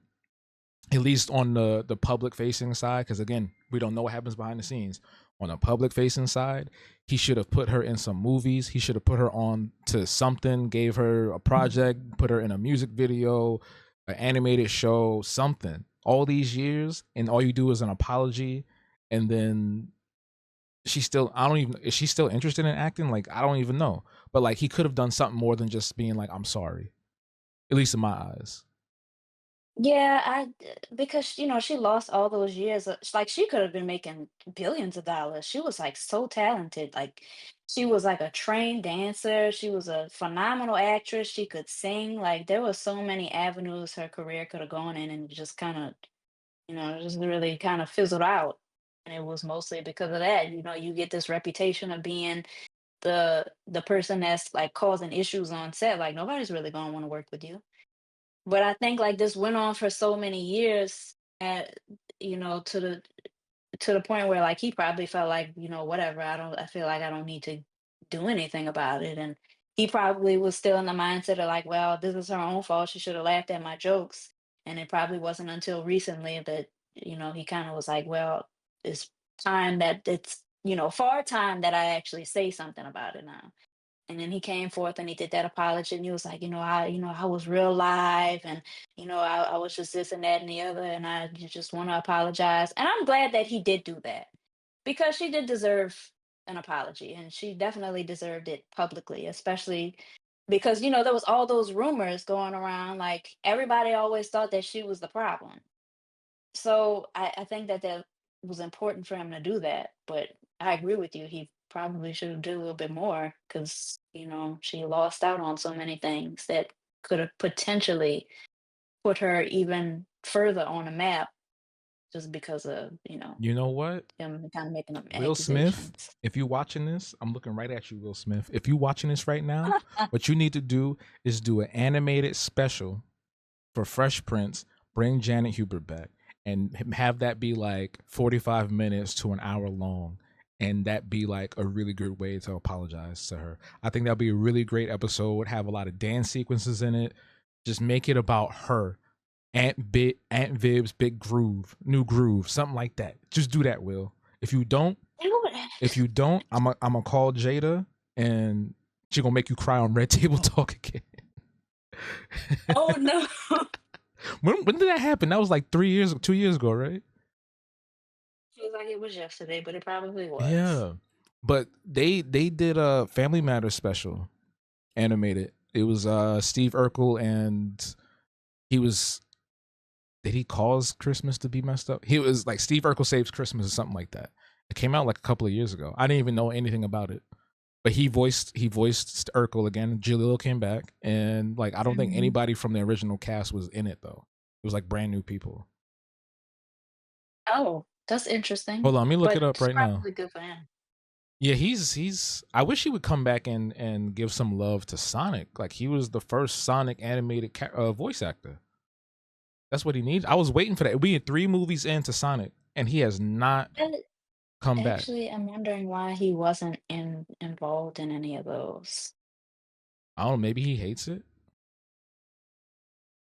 at least on the public facing side, because again, we don't know what happens behind the scenes. On the public facing side, he should have put her in some movies. He should have put her on to something, gave her a project, put her in a music video, an animated show, something. All these years, and all you do is an apology, and then she's still, I don't even, is she still interested in acting? Like, I don't even know. But like, he could have done something more than just being like, I'm sorry. At least in my eyes. Yeah, because she lost all those years. Like she could have been making billions of dollars. She was like so talented. Like she was like a trained dancer. She was a phenomenal actress. She could sing. Like there were so many avenues her career could have gone in, and it just kind of, just really kind of fizzled out. And it was mostly because of that. You get this reputation of being the person that's like causing issues on set. Like nobody's really gonna want to work with you. But I think, like, this went on for so many years at to the point where, like, he probably felt like, "Whatever, I feel like I don't need to do anything about it," and he probably was still in the mindset of, like, "Well, this is her own fault, she shoulda laughed at my jokes," and it probably wasn't until recently that, he kinda was like, "Well, it's time that far time that I actually say something about it now." And then he came forth and he did that apology and he was like, I was real live and, I was just this and that and the other. And I just want to apologize. And I'm glad that he did do that because she did deserve an apology and she definitely deserved it publicly, especially because, there was all those rumors going around. Like everybody always thought that she was the problem. So I think that that was important for him to do that, but I agree with you. He probably should have did a little bit more because she lost out on so many things that could have potentially put her even further on the map just because of You know what? him kind of making them Will Smith, accusations. if you're watching this, I'm looking right at you, Will Smith. If you're watching this right now, what you need to do is do an animated special for Fresh Prince, bring Janet Hubert back, and have that be like 45 minutes to an hour long. And that be like a really good way to apologize to her. I think that'll be a really great episode. Have a lot of dance sequences in it. Just make it about her. Aunt Vib's big groove, new groove, something like that. Just do that, Will. If you don't, if you don't, I'm gonna call Jada and she gonna make you cry on Red Table Talk again. Oh no. When did that happen? That was like 3 years, 2 years ago, right? Feels like it was yesterday, but it probably was. Yeah, but they did a Family Matters special animated. It was Steve Urkel and he was. Did he cause Christmas to be messed up? He was like Steve Urkel saves Christmas or something like that. It came out like a couple of years ago. I didn't even know anything about it. But he voiced Urkel again. Jalil came back, and like I don't think Mhm. anybody from the original cast was in it though. It was like brand new people. Oh, that's interesting, Hold on, let me look but it up it's right now. probably good for him. Yeah, he's. I wish he would come back and give some love to Sonic. Like he was the first Sonic animated voice actor. That's what he needs. I was waiting for that. We had 3 movies into Sonic, and he has not come back. Actually, I'm wondering why he wasn't involved in any of those. I don't know. Maybe he hates it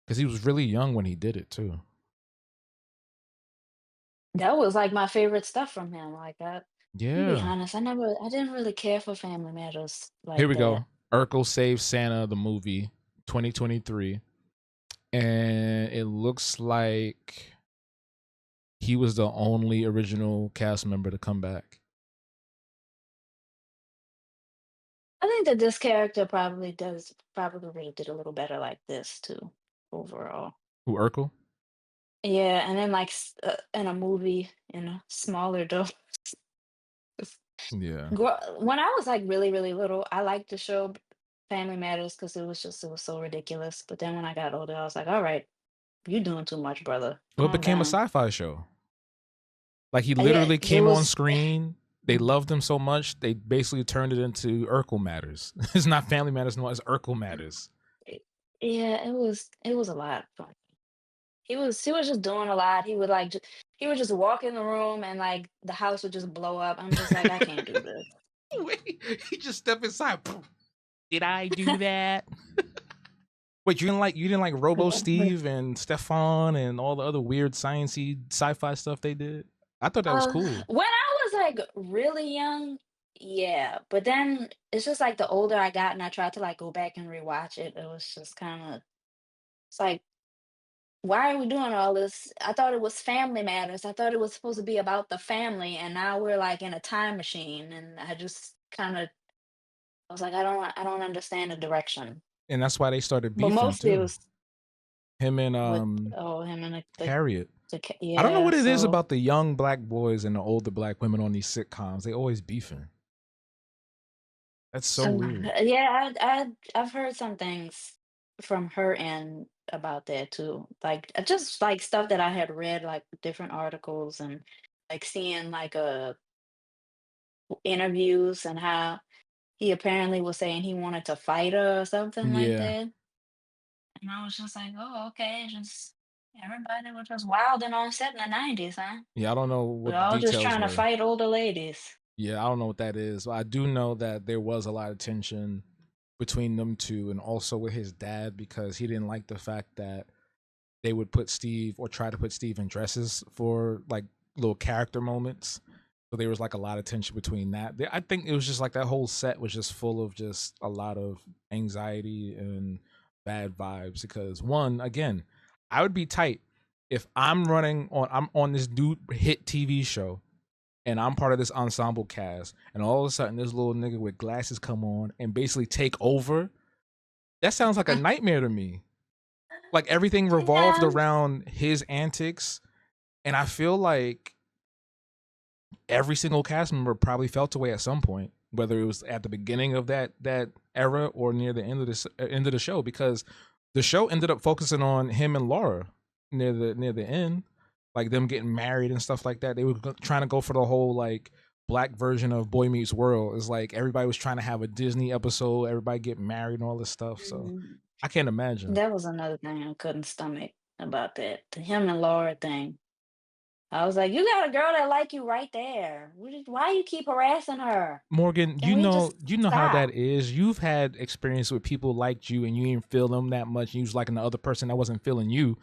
because he was really young when he did it too. That was like my favorite stuff from him. Like I'm be Yeah. honest, I didn't really care for Family Matters Here like we that. go. Urkel saves Santa, the movie, 2023, and it looks like he was the only original cast member to come back. I think that this character probably did a little better like this too, overall. Who, Urkel? Yeah, and then like in a movie in a smaller dose. Yeah. When I was like really really little, I liked the show Family Matters because it was so ridiculous. But then when I got older, I was like, all right, you're doing too much, brother. Well, it Calm became a down. sci-fi show. Like he Yeah, literally it came on was. screen. They loved him so much they basically turned it into Urkel Matters. It's not Family Matters, no, it's Urkel Matters. Yeah, it was a lot. He was just doing a lot. He would just walk in the room and like the house would just blow up. I'm just like, I can't do this. Wait, he just stepped inside. Did I do that? Wait, you didn't like Robo Steve and Stefan and all the other weird sciencey sci-fi stuff they did? I thought that was cool. When I was like really young, yeah. But then it's just like the older I got and I tried to like go back and rewatch it, it was just kind of it's like, why are we doing all this? I thought it was Family Matters. I thought it was supposed to be about the family, and now we're like in a time machine. And I just kind of I was like, I don't understand the direction. And that's why they started But beefing mostly it too. was Him and with him and Harriet. I don't know yeah. what it is So about the young black boys and the older black women on these sitcoms. They always beefing. That's so weird. yeah, I've heard some things from her end about that too. Like just like stuff that I had read, like different articles and like seeing like interviews and how he apparently was saying he wanted to fight her or something like Yeah. that. And I was just like, oh, okay, just everybody was just wilding on set in the 90s, huh? Yeah, I don't know We're what the all just details trying to were. fight older ladies. Yeah, I don't know what that is. I do know that there was a lot of tension between them two and also with his dad because he didn't like the fact that they would put Steve or try to put Steve in dresses for like little character moments. So there was like a lot of tension between that. I think it was just like that whole set was just full of just a lot of anxiety and bad vibes because one, again, I would be tight if I'm on this dude hit TV show and I'm part of this ensemble cast and all of a sudden this little nigga with glasses come on and basically take over. That sounds like a nightmare to me. Like everything revolved Yeah. around his antics, and I feel like every single cast member probably felt away at some point, whether it was at the beginning of that era or near the end of the show, because the show ended up focusing on him and Laura near the end, like them getting married and stuff like that. They were trying to go for the whole like black version of Boy Meets World. It's like everybody was trying to have a Disney episode, everybody get married and all this stuff. So Mhm. I can't imagine. That was another thing I couldn't stomach about that. The him and Laura thing. I was like, you got a girl that like you right there. Why you keep harassing her? Morgan, Can we just you know how that stop? is. You've had experience with people liked you and you didn't feel them that much. And you was liking the other person that wasn't feeling you.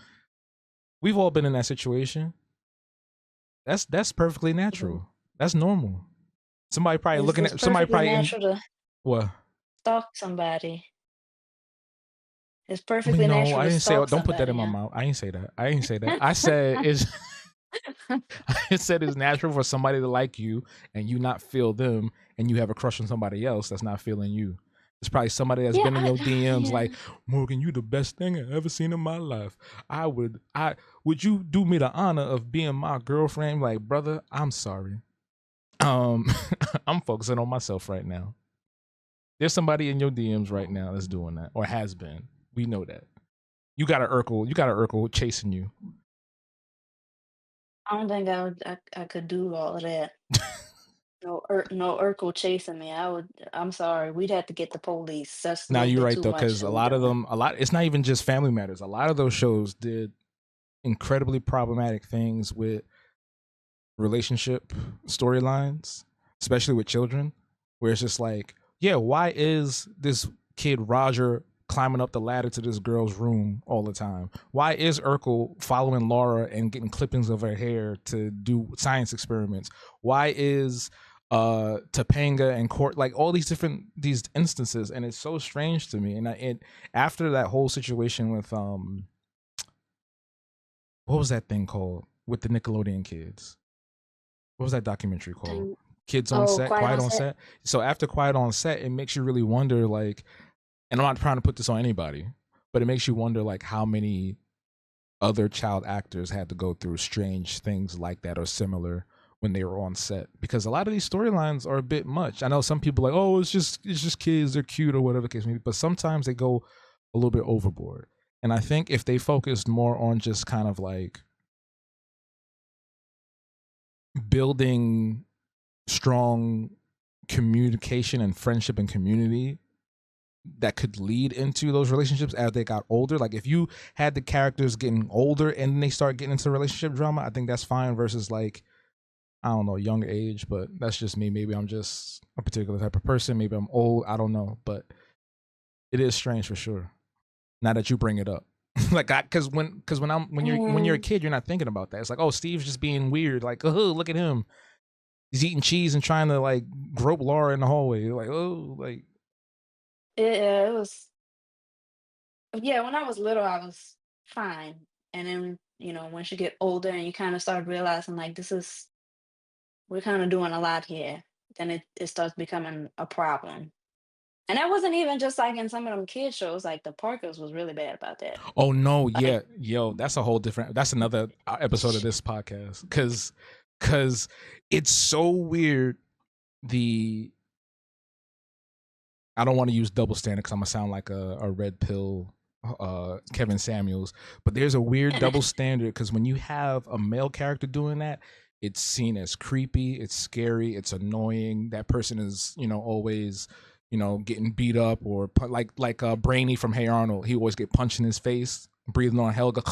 We've all been in that situation. That's perfectly Mhm. natural. That's normal. It's Somebody perfectly probably in natural to what? stalk somebody. It's I mean, perfectly no, natural I to didn't say. stalk Don't put that in somebody, my yeah. mouth. I didn't say that. I didn't say that. I said it's. I said it's natural for somebody to like you and you not feel them, and you have a crush on somebody else that's not feeling you. It's probably somebody that's Yeah, been in your DMs like, yeah. Morgan, you the best thing I ever seen in my life. I would you do me the honor of being my girlfriend? Like, brother, I'm sorry. Um, I'm focusing on myself right now. There's somebody in your DMs right now that's doing that or has been. We know that. You got a Urkel chasing you. I don't think I could do all of that. No Urkel chasing me. I'm sorry. We'd have to get the police. That's a Now little you're bit right too though, much because that we doing. it's not even just Family Matters. A lot of those shows did incredibly problematic things with relationship storylines, especially with children, where it's just like, yeah, why is this kid Roger climbing up the ladder to this girl's room all the time? Why is Urkel following Laura and getting clippings of her hair to do science experiments? Why is Topanga and Court like all these instances? And it's so strange to me. After that whole situation with what was that thing called with the Nickelodeon kids? What was that documentary called? Thing. Kids on Oh, Set, quiet Quiet on on set. Set. So after Quiet on Set, it makes you really wonder, like, and I'm not trying to put this on anybody, but it makes you wonder, like, how many other child actors had to go through strange things like that or similar when they were on set. Because a lot of these storylines are a bit much. I know some people are like, oh, it's just kids, they're cute or whatever the case may be, but sometimes they go a little bit overboard. And I think if they focused more on just kind of like building strong communication and friendship and community that could lead into those relationships as they got older. Like if you had the characters getting older and then they start getting into relationship drama, I think that's fine versus like, I don't know, younger age, but that's just me. Maybe I'm just a particular type of person. Maybe I'm old. I don't know, but it is strange for sure. Now that you bring it up. Like when you're a Mm, kid, you're not thinking about that. It's like, oh, Steve's just being weird. Like, oh, look at him. He's eating cheese and trying to like grope Laura in the hallway. You're like, oh, like it was. Yeah, when I was little, I was fine, and then once you get older and you kind of start realizing like we're kind of doing a lot here, then it starts becoming a problem. And that wasn't even just like in some of them kid shows. Like the Parkers was really bad about that. Oh no, Like, yeah, yo, that's a whole different. That's another episode of this podcast because it's so weird. The I don't want to use double standard because I'm gonna sound like a red pill Kevin Samuels, but there's a weird double standard because when you have a male character doing that, it's seen as creepy, it's scary, it's annoying. That person is, always, getting beat up or like Brainy from Hey Arnold. He always get punched in his face, breathing on Helga,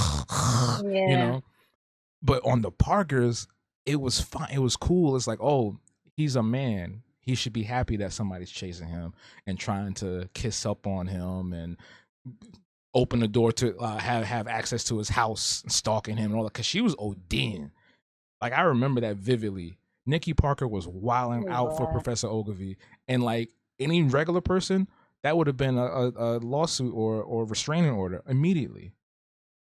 you yeah. know. But on the Parkers, it was fine. It was cool. It's like, oh, he's a man. He should be happy that somebody's chasing him and trying to kiss up on him and open the door to have access to his house, stalking him and all that. Because she was ODing. Like I remember that vividly. Nikki Parker was wilding Oh out for boy. Professor Ogilvy, and like any regular person, that would have been a lawsuit or restraining order immediately.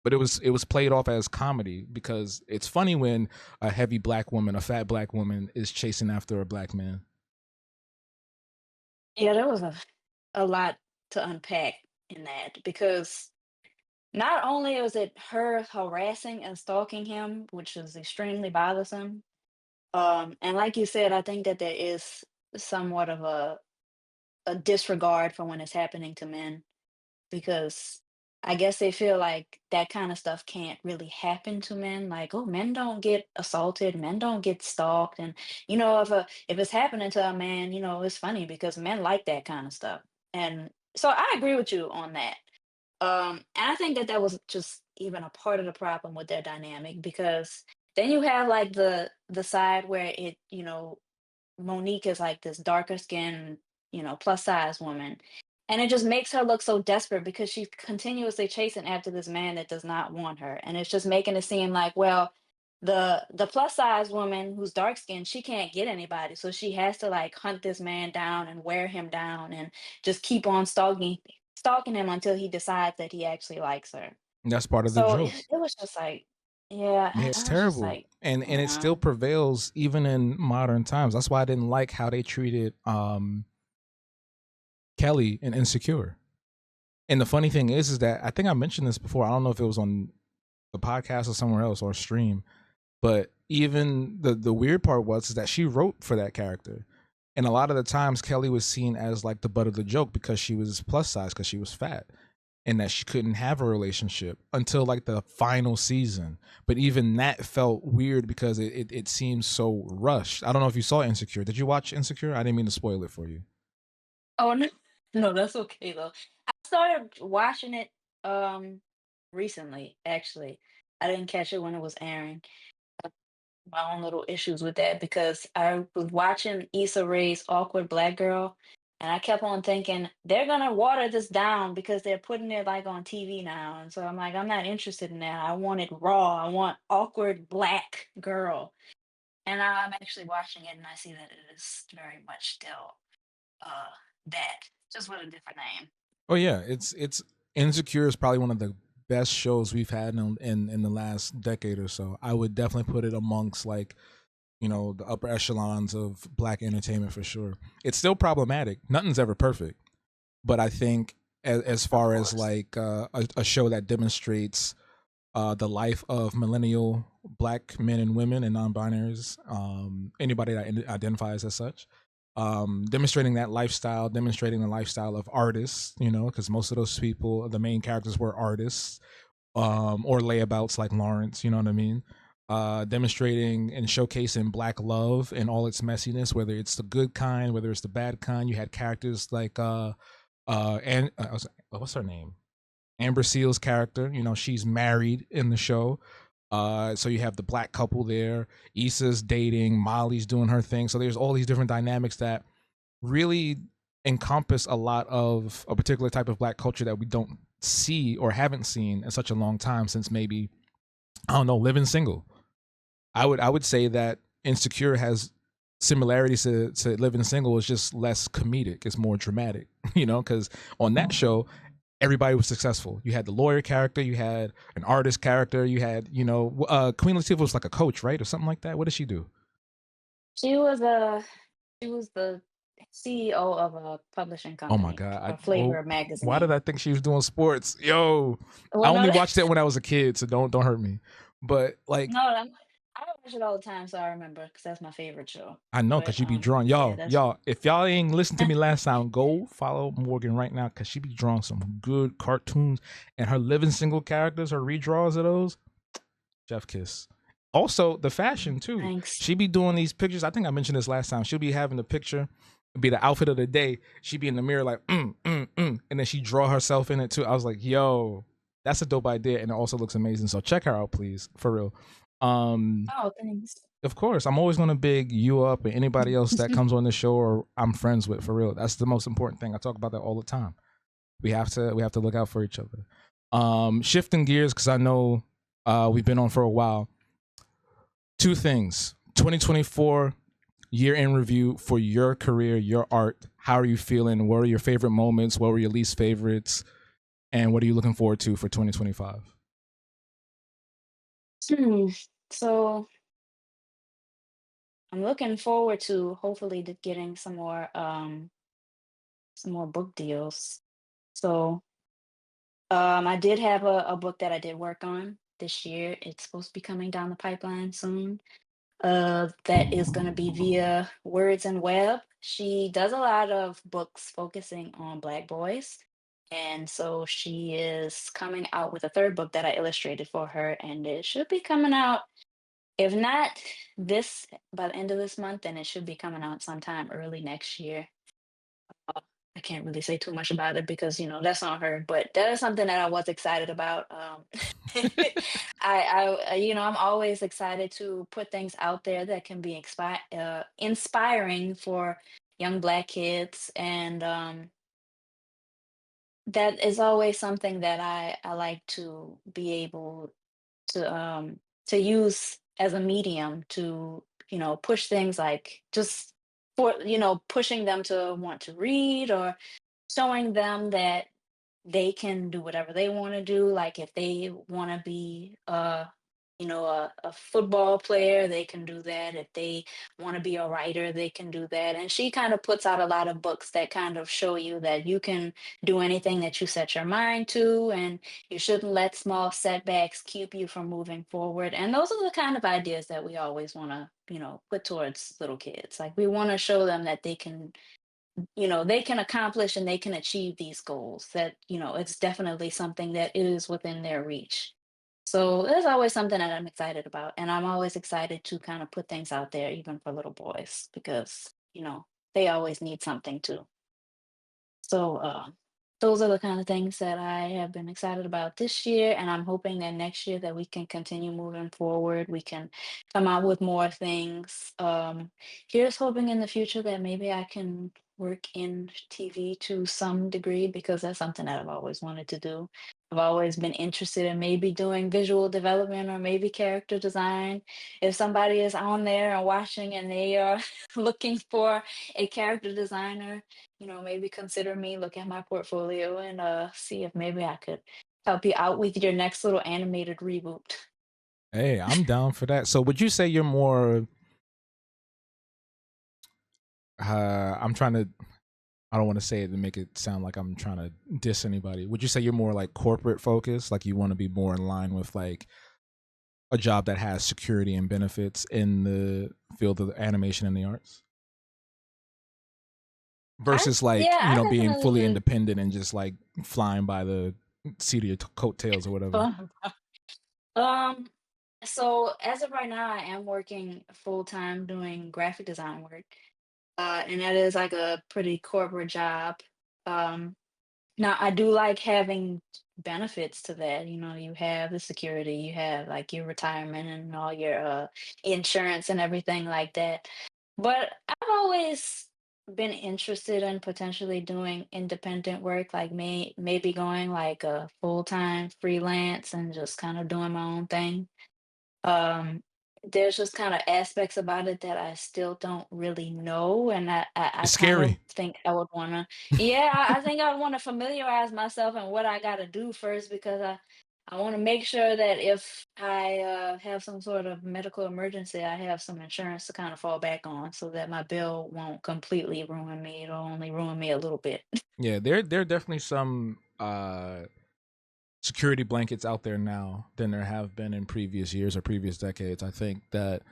But it was played off as comedy because it's funny when a heavy black woman, a fat black woman, is chasing after a black man. Yeah, there was a lot to unpack in that because not only was it her harassing and stalking him, which is extremely bothersome, and like you said, I think that there is somewhat of a disregard for when it's happening to men because I guess they feel like that kind of stuff can't really happen to men. Like, oh, men don't get assaulted, men don't get stalked, and if it's happening to a man, it's funny because men like that kind of stuff. And so I agree with you on that. And I think that that was just even a part of the problem with their dynamic because then you have like the side where Monique is like this darker skinned, plus size woman. And it just makes her look so desperate because she's continuously chasing after this man that does not want her. And it's just making it seem like, well, the plus size woman who's dark skinned, she can't get anybody. So she has to like hunt this man down and wear him down and just keep on stalking him until he decides that he actually likes her. And that's part of the So joke. it was just like, yeah, Yeah, it's I was just terrible, like, and it still prevails even in modern times. That's why I didn't like how they treated Kelly in Insecure. And the funny thing is that I think I mentioned this before. I don't know if it was on the podcast or somewhere else or stream, but even the weird part was is that she wrote for that character, and a lot of the times Kelly was seen as like the butt of the joke because she was plus size because she was fat and that she couldn't have a relationship until like the final season. But even that felt weird because it seems so rushed. I don't know if you saw Insecure. Did you watch Insecure? I didn't mean to spoil it for you. oh no, no, that's okay though. I started watching it recently, actually. I didn't catch it when it was airing. My own little issues with that because I was watching Issa Rae's Awkward Black Girl, and I kept on thinking they're gonna water this down because they're putting it like on TV now. And so I'm like, I'm not interested in that. I want it raw. I want awkward black girl. And now I'm actually watching it and I see that it is very much still uh that, just with a different name. Oh yeah, it's Insecure is probably one of the best shows we've had in the last decade or so. I would definitely put it amongst like the upper echelons of black entertainment for sure. It's still problematic. Nothing's ever perfect, but I think as Of far as course. like a show that demonstrates the life of millennial black men and women and non-binaries, anybody that identifies as such, demonstrating that lifestyle, demonstrating the lifestyle of artists, because most of those people, the main characters were artists, or layabouts like Lawrence, you know what I mean? Demonstrating and showcasing black love and all its messiness, whether it's the good kind, whether it's the bad kind. You had characters like and what's her name? Amber Seal's character. She's married in the show. So you have the black couple there. Issa's dating, Molly's doing her thing. So there's all these different dynamics that really encompass a lot of a particular type of black culture that we don't see or haven't seen in such a long time since maybe I don't know, Living Single. I would say that Insecure has similarities to Living Single. Is just less comedic. It's more dramatic, because on that show everybody was successful. You had the lawyer character, you had an artist character, you had Queen Latifah was like a coach, right, or something like that. What did she do? She was a she was the CEO of a publishing Oh my company, god! a Well, flavor why did magazine. I think she was doing sports? Yo, I Well, no, only watched it when I was a kid, so don't hurt me. But like, no, I watch it all the time, so I remember because that's my favorite show. I know But because you be drawing. yeah, that's Y'all, if y'all ain't listened to me last time, go follow Morgan right now because she be drawing some good cartoons and her living single characters, her redraws of those. Chef kiss. Also, the fashion too. thanks. She be doing these pictures. I think I mentioned this last time. She'll be having the picture, be the outfit of the day. She be in the mirror like, and then she draw herself in it too. I was like, yo, that's a dope idea, and it also looks amazing. So check her out, please, for real. Um, Oh, thanks. of course, I'm always gonna big you up and anybody else that comes on the show or I'm friends with, for real. That's the most important thing. I talk about that all the time. We have to look out for each other. Shifting gears because I know we've been on for a while. Two things: 2024 year in review for your career, your art. How are you feeling? What are your favorite moments? What were your least favorites? And what are you looking forward to for 2025? Hmm. So I'm looking forward to hopefully getting some more book deals. So I did have a book that I did work on this year. It's supposed to be coming down the pipeline soon. That is going to be via Words and Web. She does a lot of books focusing on Black boys. And so she is coming out with a third book that I illustrated for her, and it should be coming out, if not this by the end of this month, then it should be coming out sometime early next year. I can't really say too much about it because that's on her, but that is something that I was excited about. I'm always excited to put things out there that can be inspiring for young Black kids, and that is always something that I like to be able to use as a medium to push things like just for pushing them to want to read, or showing them that they can do whatever they want to do. Like if they want to be a football player, they can do that. If they want to be a writer, they can do that. And she kind of puts out a lot of books that kind of show you that you can do anything that you set your mind to, and you shouldn't let small setbacks keep you from moving forward. And those are the kind of ideas that we always want to put towards little kids. Like we want to show them that they can accomplish and they can achieve these goals, that it's definitely something that is within their reach. So there's always something that I'm excited about, and I'm always excited to kind of put things out there even for little boys, because they always need something too. So those are the kind of things that I have been excited about this year, and I'm hoping that next year that we can continue moving forward. We can come out with more things. Here's hoping in the future that maybe I can work in TV to some degree, because that's something that I've always wanted to do. I've always been interested in maybe doing visual development or maybe character design. If somebody is on there and watching and they are looking for a character designer, maybe consider me, look at my portfolio, and see if maybe I could help you out with your next little animated reboot. Hey, I'm down for that. So would you say you're more I'm trying to I don't want to say it to make it sound like I'm trying to diss anybody. Would you say you're more like corporate focused, like you want to be more in line with like a job that has security and benefits in the field of the animation and the arts versus like, Yeah, I being definitely fully would. independent and just like flying by the seat of your coattails or whatever? um, so as of right now, I am working full time doing graphic design work, and that is like a pretty corporate job. Um, Now, I do like having benefits to that. You have the security, you have like your retirement and all your insurance and everything like that. But I've always been interested in potentially doing independent work, like maybe going like a full-time freelance and just kind of doing my own thing. Um, there's just kind of aspects about it that I still don't really know, and I It's kind of scary. think I would wanna, yeah, I think I would wanna familiarize myself and what I gotta do first, because I want to make sure that if I have some sort of medical emergency, I have some insurance to kind of fall back on so that my bill won't completely ruin me. It'll only ruin me a little bit. Yeah, there are definitely some security blankets out there now than there have been in previous years or previous decades. I think that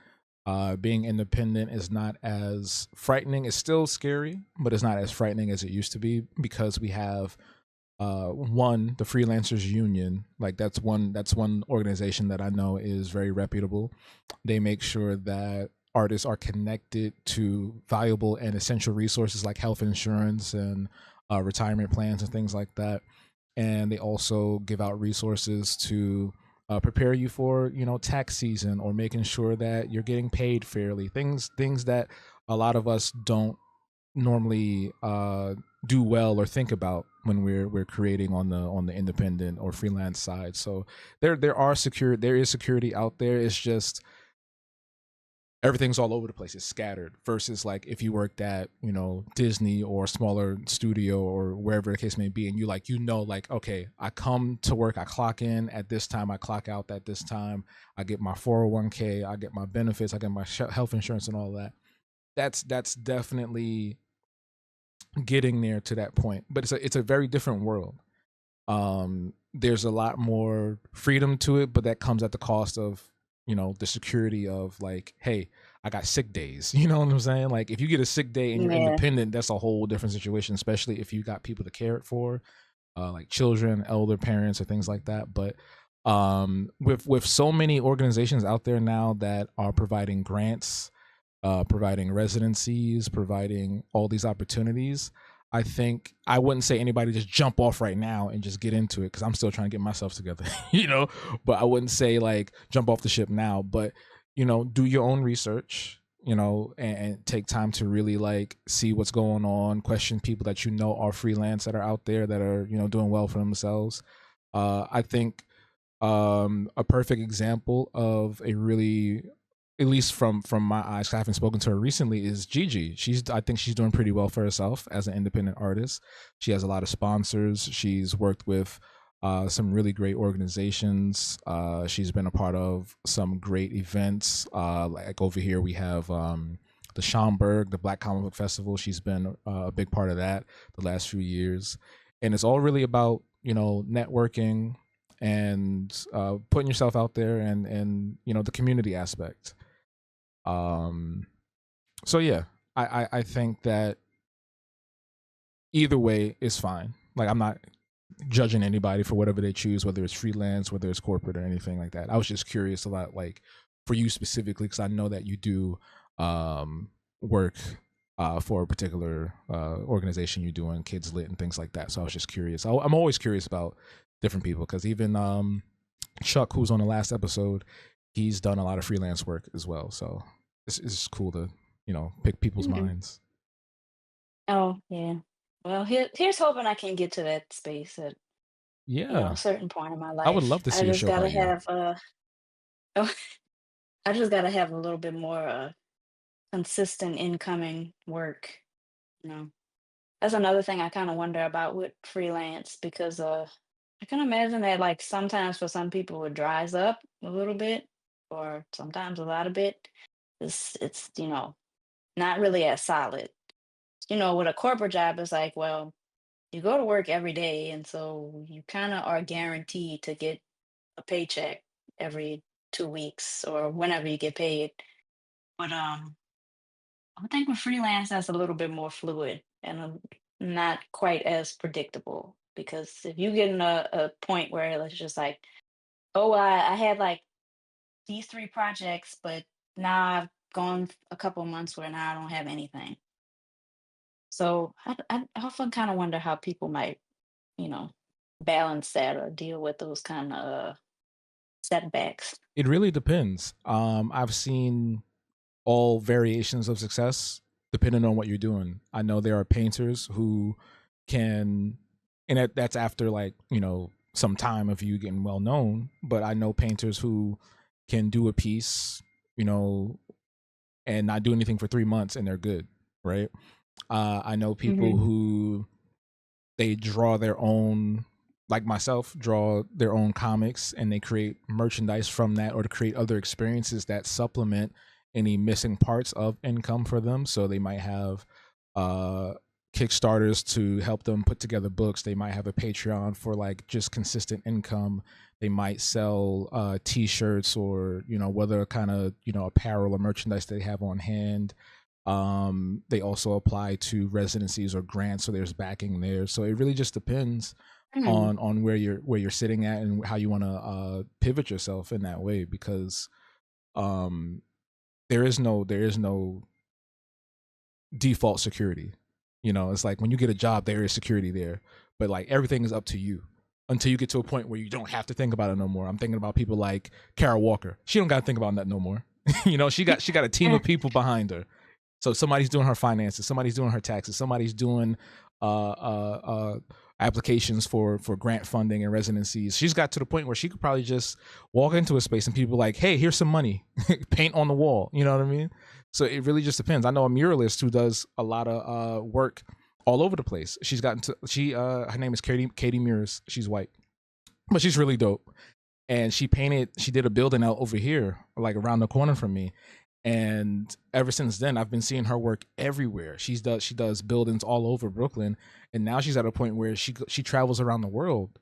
being independent is not as frightening. It's still scary, but it's not as frightening as it used to be because we have one, the freelancers union. Like that's one organization that I know is very reputable. They make sure that artists are connected to valuable and essential resources like health insurance and retirement plans and things like that. And they also give out resources to prepare you for tax season or making sure that you're getting paid fairly. Things that a lot of us don't normally do well or think about when we're creating on the independent or freelance side. So there is security out there. It's just everything's all over the place. It's scattered versus like if you worked at Disney or a smaller studio or wherever the case may be, and like okay, I come to work, I clock in at this time, I clock out at this time, I get my 401k, I get my benefits, I get my health insurance and all that. That's definitely getting there to that point, but it's a very different world. There's a lot more freedom to it, but that comes at the cost of the security of like, hey, I got sick days. You know what I'm saying? Like if you get a sick day and you're Yeah. independent, that's a whole different situation, especially if you got people to care it for, like children, elder parents, or things like that. But with so many organizations out there now that are providing grants, providing residencies, providing all these opportunities, I think I wouldn't say anybody just jump off right now and just get into it because I'm still trying to get myself together, But I wouldn't say like jump off the ship now, but do your own research, and take time to really like see what's going on, question people that are freelance that are out there that are doing well for themselves. I think a perfect example of a really, at least from my eyes, 'cause I haven't spoken to her recently, is Gigi. I think she's doing pretty well for herself as an independent artist. She has a lot of sponsors. She's worked with some really great organizations. She's been a part of some great events. Like over here, we have the Schaumburg, the Black Comic Book Festival. She's been a big part of that the last few years, and it's all really about networking and putting yourself out there and the community aspect. Um, so yeah, I think that either way is fine. Like I'm not judging anybody for whatever they choose, whether it's freelance, whether it's corporate, or anything like that. I was just curious about like for you specifically because I know that you do work for a particular organization you're doing, Kids Lit and things like that. So I was just curious. I'm always curious about different people because even Chuck, who's on the last episode, he's done a lot of freelance work as well. So it's cool to pick people's Mhm. minds. Oh, yeah. Well, here's hoping I can get to that space at a Yeah, certain point in my I would life. love to I see a just show gotta about you. have oh, I just gotta have a little bit more consistent incoming work. You know, that's another thing I kind of wonder about with freelance because I can imagine that like sometimes for some people it dries up a little bit, or sometimes a lot of bit. It's not really as solid. With a corporate job, it's like, well, you go to work every day, and so you kind of are guaranteed to get a paycheck every 2 weeks or whenever you get paid. But I think with freelance, that's a little bit more fluid and not quite as predictable. Because if you get in a point where it's just like, oh, I had like these three projects, but now I've gone a couple months where now I don't have anything. So I often kind of wonder how people might, you know, balance that or deal with those kind of setbacks. It really depends. I've seen all variations of success depending on what you're doing. I know there are painters who can, and that's after like some time of you getting well known. But I know painters who can do a piece, you know, and not do anything for 3 months and they're good, right? I know people Hmm. who they draw their own like myself, draw their own comics and they create merchandise from that, or to create other experiences that supplement any missing parts of income for them. So they might have uh Kickstarters to help them put together books. They might have a Patreon for like just consistent income. They might sell t-shirts, or whether kind of apparel or merchandise they have on hand. They also apply to residencies or grants, so there's backing there. So it really just depends Mm, on where you're sitting at and how you want to pivot yourself in that way, because um there is no default security. It's like when you get a job, there is security there, but like everything is up to you until you get to a point where you don't have to think about it no more. I'm thinking about people like Carol Walker. She don't got to think about that no more. She got a team of people behind her. So somebody's doing her finances, somebody's doing her taxes, somebody's doing applications for grant funding and residencies. She's got to the point where she could probably just walk into a space and people like, "Hey, here's some money, paint on the wall." You know what I mean? So it really just depends. I know a muralist who does a lot of work all over the place. She's gotten to she her name is Katie Mears. She's white, but she's really dope. And she did a building out over here, like around the corner from me. And ever since then, I've been seeing her work everywhere. She does buildings all over Brooklyn, and now she's at a point where she travels around the world,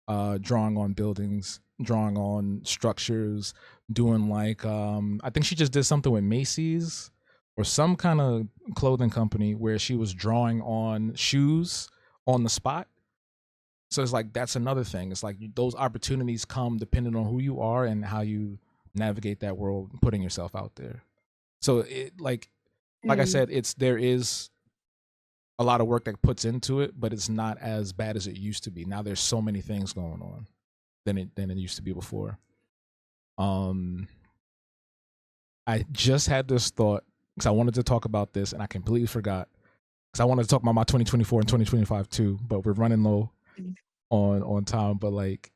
drawing on buildings, drawing on structures, doing like I think she just did something with Macy's or some kind of clothing company where she was drawing on shoes on the spot. So it's like that's another thing. It's like those opportunities come depending on who you are and how you navigate that world, putting yourself out there. So it like I mm, said, there is a lot of work that puts into it, but it's not as bad as it used to be. Now there's so many things going on than it used to be before. Um, I just had this thought because I wanted to talk about this and I completely forgot, because I wanted to talk about my 2024 and 2025 too, but we're running low mm. on time. But like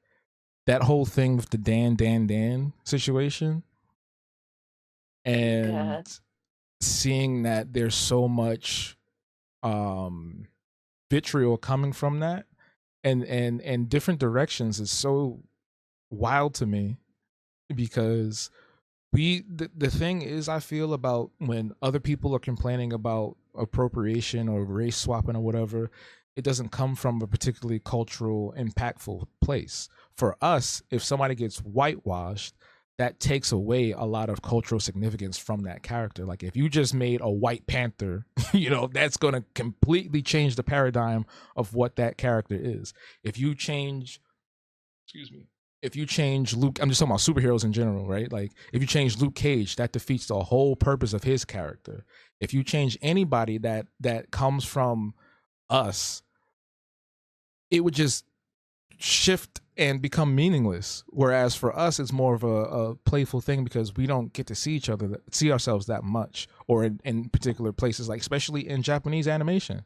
that whole thing with the Dan situation, and God. seeing that there's so much um vitriol coming from that, and different directions, is so wild to me, because the thing is, I feel about when other people are complaining about appropriation or race swapping or whatever, it doesn't come from a particularly cultural impactful place. For us, if somebody gets whitewashed, that takes away a lot of cultural significance from that character. Like if you just made a white panther, that's going to completely change the paradigm of what that character is. If you change, excuse me, if you change Luke, I'm just talking about superheroes in general, right? Like if you change Luke Cage, that defeats the whole purpose of his character. If you change anybody that comes from us, it would just shift and become meaningless. Whereas for us, it's more of a playful thing because we don't get to see ourselves that much, or in particular places, like especially in Japanese animation.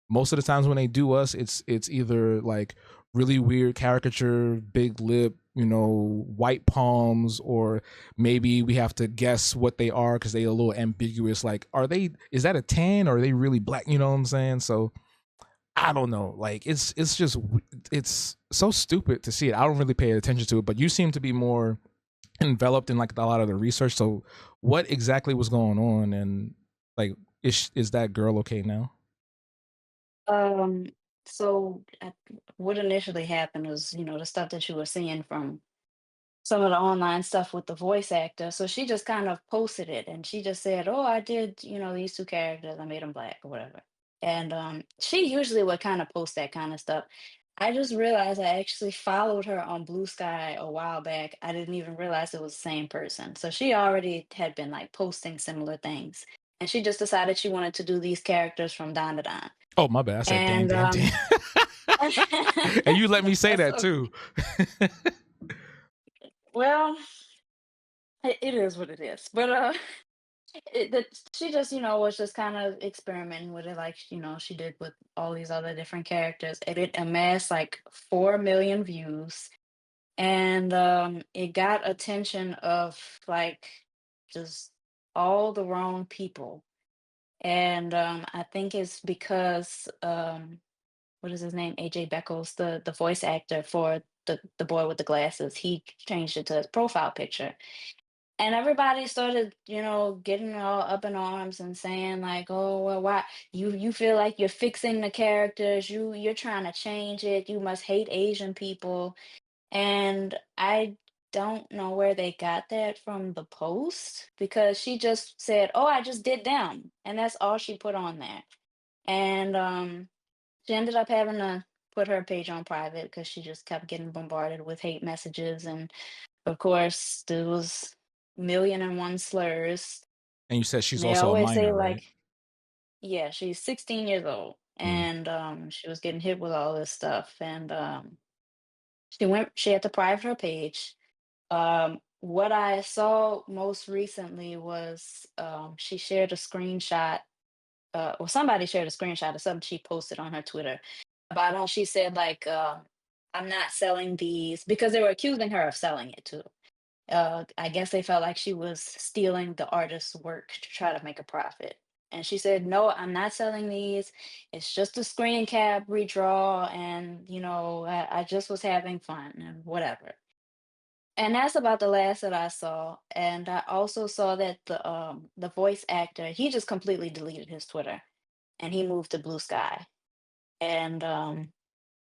Most of the times when they do us, it's either like really weird caricature, big lip, white palms, or maybe we have to guess what they are because they're a little ambiguous. Like, is that a tan, or are they really black? You know what I'm saying? So I don't know. Like, it's so stupid to see it. I don't really pay attention to it, but you seem to be more enveloped in like a lot of the research. So what exactly was going on, and like, is that girl okay now? Um, so what initially happened was, the stuff that you were seeing from some of the online stuff with the voice actor. So she just kind of posted it and she just said, "Oh, I did, these two characters, I made them black or whatever." And she usually would kind of post that kind of stuff. I just realized I actually followed her on Blue Sky a while back. I didn't even realize it was the same person. So she already had been like posting similar things. And she just decided she wanted to do these characters from Don to Don. Oh, my bad. I said Dan, And Dan, Dan. And you let me say that's that too. well, it is what it is. But she just, was just kind of experimenting with it, like, she did with all these other different characters. And it amassed like 4 million views. And it got attention of like just all the wrong people. And I think it's because what is his name? AJ Beckles, the voice actor for the boy with the glasses. He changed it to his profile picture. And everybody started, getting all up in arms and saying like, "Oh, well, why you feel like you're fixing the characters? You're trying to change it. You must hate Asian people." And I don't know where they got that from the post because she just said, "Oh, I just did them," and that's all she put on there. And she ended up having to put her page on private because she just kept getting bombarded with hate messages, and of course, there was million and one slurs. And you said she's They also a always say minor, right? like, yeah, she's 16 years old, Mm. and she was getting hit with all this stuff, and she had to private her page. What I saw most recently was she shared a screenshot, or somebody shared a screenshot of something she posted on her Twitter about how she said like, "I'm not selling these," because they were accusing her of selling it too. I guess they felt like she was stealing the artist's work to try to make a profit. And she said, "No, I'm not selling these. It's just a screen cap redraw, and I just was having fun and whatever." And that's about the last that I saw. And I also saw that the voice actor, he just completely deleted his Twitter and he moved to Blue Sky. And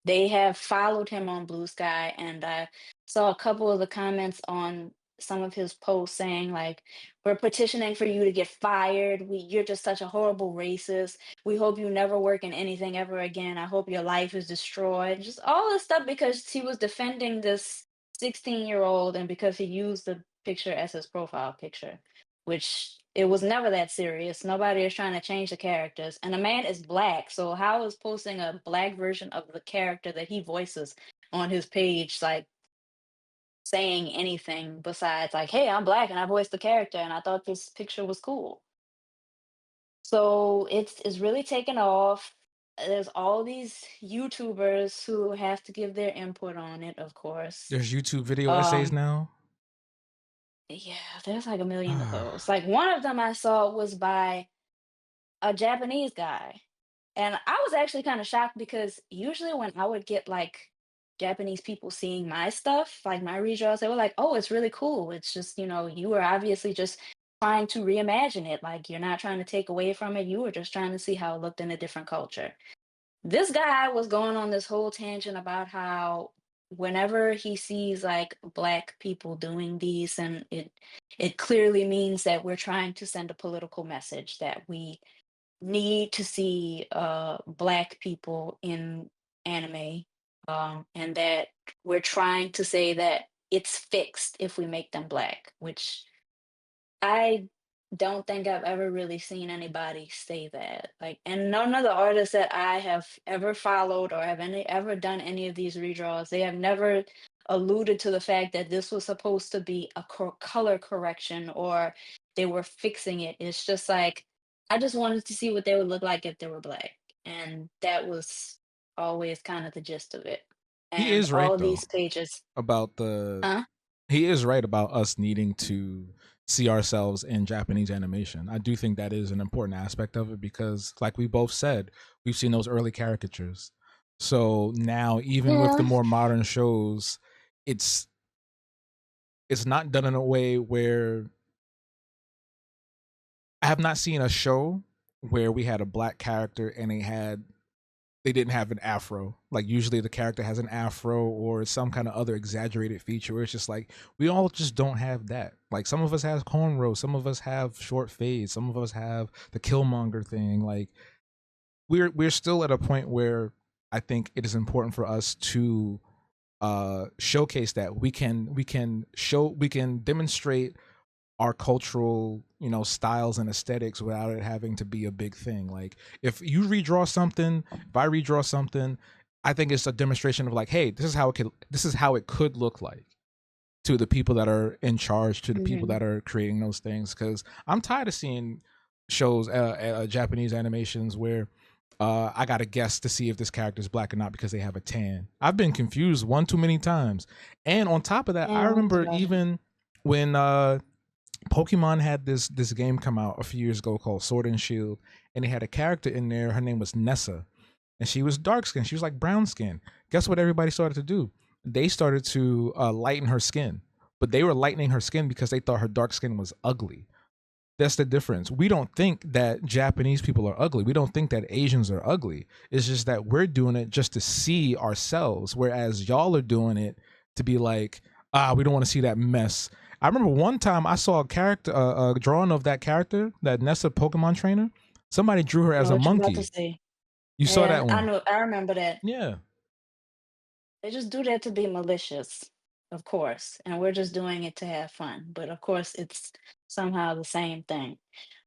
they have followed him on Blue Sky, and I saw a couple of the comments on some of his posts saying like, "We're petitioning for you to get fired. You're just such a horrible racist. We hope you never work in anything ever again. I hope your life is destroyed." Just all this stuff because he was defending this 16-year-old and because he used the picture as his profile picture, which it was never that serious. Nobody is trying to change the characters. And the man is black. So how is posting a black version of the character that he voices on his page like saying anything besides like, "Hey, I'm black and I voiced the character and I thought this picture was cool." So it's really taken off. There's all these YouTubers who have to give their input on it, of course. There's YouTube video essays Um, now. yeah, there's like a million of those. Like one of them I saw was by a Japanese guy. And I was actually kind of shocked because usually when I would get like Japanese people seeing my stuff, like my redraws, they were like, "Oh, it's really cool. It's just, you were obviously just trying to reimagine it. Like you're not trying to take away from it. You were just trying to see how it looked in a different culture." This guy was going on this whole tangent about how whenever he sees like black people doing these, and it clearly means that we're trying to send a political message that we need to see black people in anime, and that we're trying to say that it's fixed if we make them black, which I don't think I've ever really seen anybody say that. Like, and none of the artists that I have ever followed or have ever done any of these redraws, they have never alluded to the fact that this was supposed to be a color correction or they were fixing it. It's just like I just wanted to see what they would look like if they were black, and that was always kind of the gist of it. He And is right all though these pages, about the. huh? He is right about us needing to see ourselves in Japanese animation. I do think that is an important aspect of it because, like we both said, we've seen those early caricatures. So now, even with the Yeah. more modern shows, it's it's not done in a way where I have not seen a show where we had a black character and they didn't have an afro. Like usually the character has an afro or some kind of other exaggerated feature where it's just like we all just don't have that. Like some of us have cornrows, some of us have short fades, some of us have the Killmonger thing. Like we're still at a point where I think it is important for us to showcase that we can demonstrate our cultural styles and aesthetics without it having to be a big thing. Like if you redraw something, if I redraw something, I think it's a demonstration of like, hey, this is how it could look like to the people that are in charge, to the people Hmm. that are creating those things, because I'm tired of seeing shows Japanese animations where I gotta guess to see if this character is black or not because they have a tan. I've been confused one too many times. And on top of that, I Yeah, I remember about it. even when Pokemon had this game come out a few years ago called Sword and Shield, and it had a character in there. Her name was Nessa, and she was dark skinned. She was like brown skin. Guess what everybody started to do? They started to lighten her skin, but they were lightening her skin because they thought her dark skin was ugly. That's the difference. We don't think that Japanese people are ugly. We don't think that Asians are ugly. It's just that we're doing it just to see ourselves, whereas y'all are doing it to be like, we don't want to see that mess. I remember one time I saw a character, a drawing of that character, that Nessa Pokemon trainer. Somebody drew her I as know a what you're about to monkey. say. You saw Yeah, that I one? know. I remember that. Yeah. They just do that to be malicious, of course, and we're just doing it to have fun. But of course, it's somehow the same thing.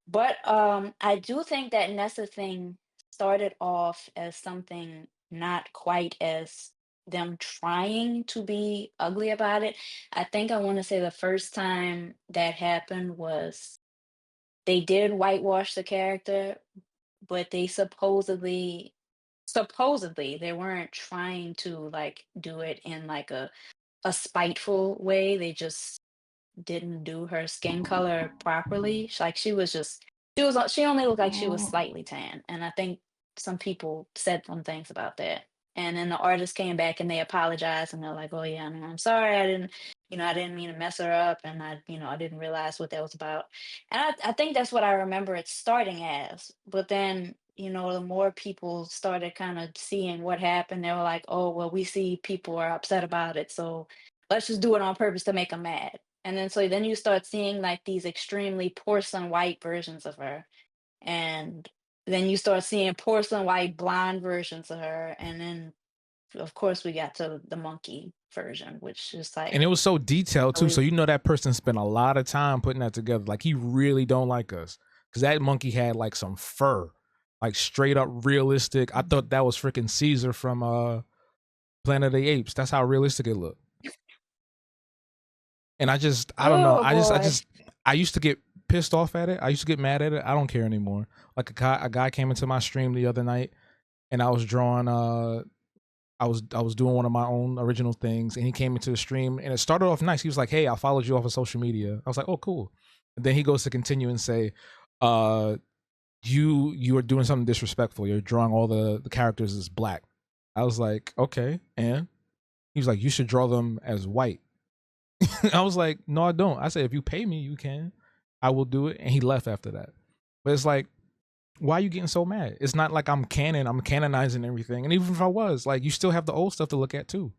But I do think that Nessa thing started off as something not quite as them trying to be ugly about it. I think I want to say the first time that happened was they did whitewash the character, but they supposedly they weren't trying to like do it in like a spiteful way. They just didn't do her skin color properly. Like she only looked like she was slightly tan, and I think some people said some things about that. And then the artist came back and they apologized and they're like, "Oh yeah, no, I'm sorry, I didn't mean to mess her up, and I didn't realize what that was about." And I think that's what I remember it starting as. But then, the more people started kind of seeing what happened, they were like, "Oh well, we see people are upset about it, so let's just do it on purpose to make them mad." And then you start seeing like these extremely porcelain white versions of her. And then you start seeing porcelain white blonde versions of her. And then of course we got to the monkey version, which is And it like was so detailed too. So we you know that person spent a lot of time putting that together. Like he really don't like us. Cause that monkey had like some fur. Like straight up realistic. I thought that was freaking Caesar from Planet of the Apes. That's how realistic it looked. And I don't know. oh boy. I used to get pissed off at it. I used to get mad at it. I don't care anymore. Like a guy came into my stream the other night and I was drawing I was doing one of my own original things, and he came into the stream, and it started off nice. He was like, "Hey, I followed you off of social media." I was like, "Oh, cool." And then he goes to continue and say, "Uh, you are doing something disrespectful. You're drawing all the characters as black." I was like, "Okay," and he was like, "You should draw them as white." I was like, "No, I don't." I said, "If you pay me, you can. I will do it." And he left after that. But it's like, why are you getting so mad? It's not like I'm canonizing everything. And even if I was, like, you still have the old stuff to look at too.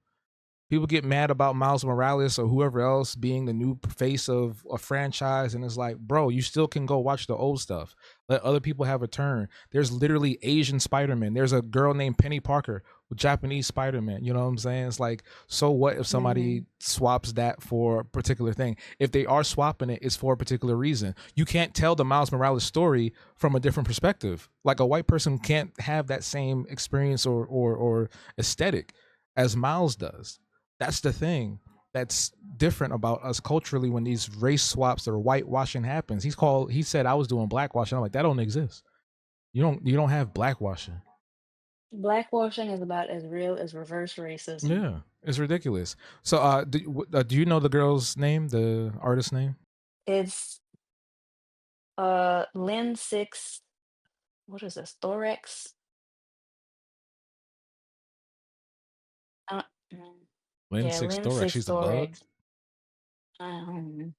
People get mad about Miles Morales or whoever else being the new face of a franchise, and it's like, bro, you still can go watch the old stuff. Let other people have a turn. There's literally Asian Spider-Man. There's a girl named Penny Parker with Japanese Spider-Man. You know what I'm saying? It's like, so what if somebody Mhm. swaps that for a particular thing? If they are swapping it, it's for a particular reason. You can't tell the Miles Morales story from a different perspective. Like a white person can't have that same experience or aesthetic as Miles does. That's the thing that's different about us culturally when these race swaps or whitewashing happens. He said I was doing blackwashing. I'm like, that don't exist. You don't have blackwashing. Blackwashing is about as real as reverse racism. Yeah, it's ridiculous. So do you know the girl's name, the artist's name? It's Lin Six, what is this? Thorax? Uh, mm, Lynn yeah, Six Lin Thorax. Six She's a bug. Thorax. Um,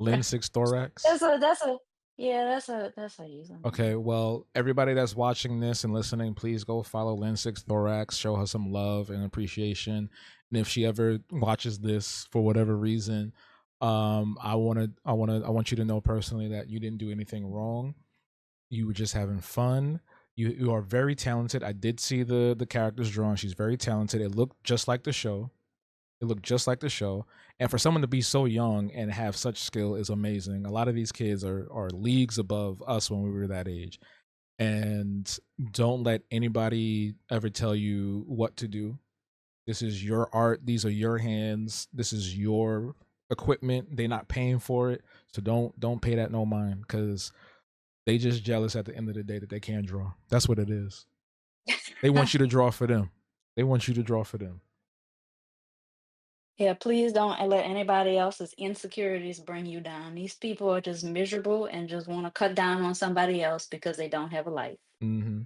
Lynn Six Thorax. that's a yeah, that's a use Okay, well, everybody that's watching this and listening, please go follow Lynn Six Thorax. Show her some love and appreciation. And if she ever watches this for whatever reason, I want you to know personally that you didn't do anything wrong. You were just having fun. You are very talented. I did see the characters drawn. She's very talented. It looked just like the show. It looked just like the show. And for someone to be so young and have such skill is amazing. A lot of these kids are leagues above us when we were that age. And don't let anybody ever tell you what to do. This is your art. These are your hands. This is your equipment. They're not paying for it. So don't pay that no mind because they just jealous at the end of the day that they can't draw. That's what it is. They want you to draw for them. They want you to draw for them. Yeah, please don't let anybody else's insecurities bring you down. These people are just miserable and just want to cut down on somebody else because they don't have a life. Mm-hmm.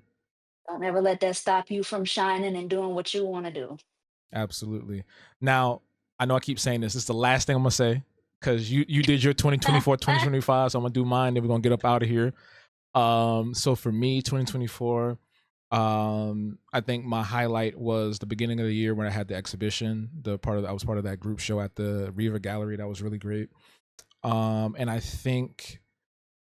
Don't ever let that stop you from shining and doing what you want to do. Absolutely. Now, I know I keep saying this. This is the last thing I'm gonna say because you did your 2024, 2025. So I'm gonna do mine. Then we're gonna get up out of here. So for me, 2024, I think my highlight was the beginning of the year when I had the exhibition. I was part of that group show at the Riva Gallery. That was really great. And I think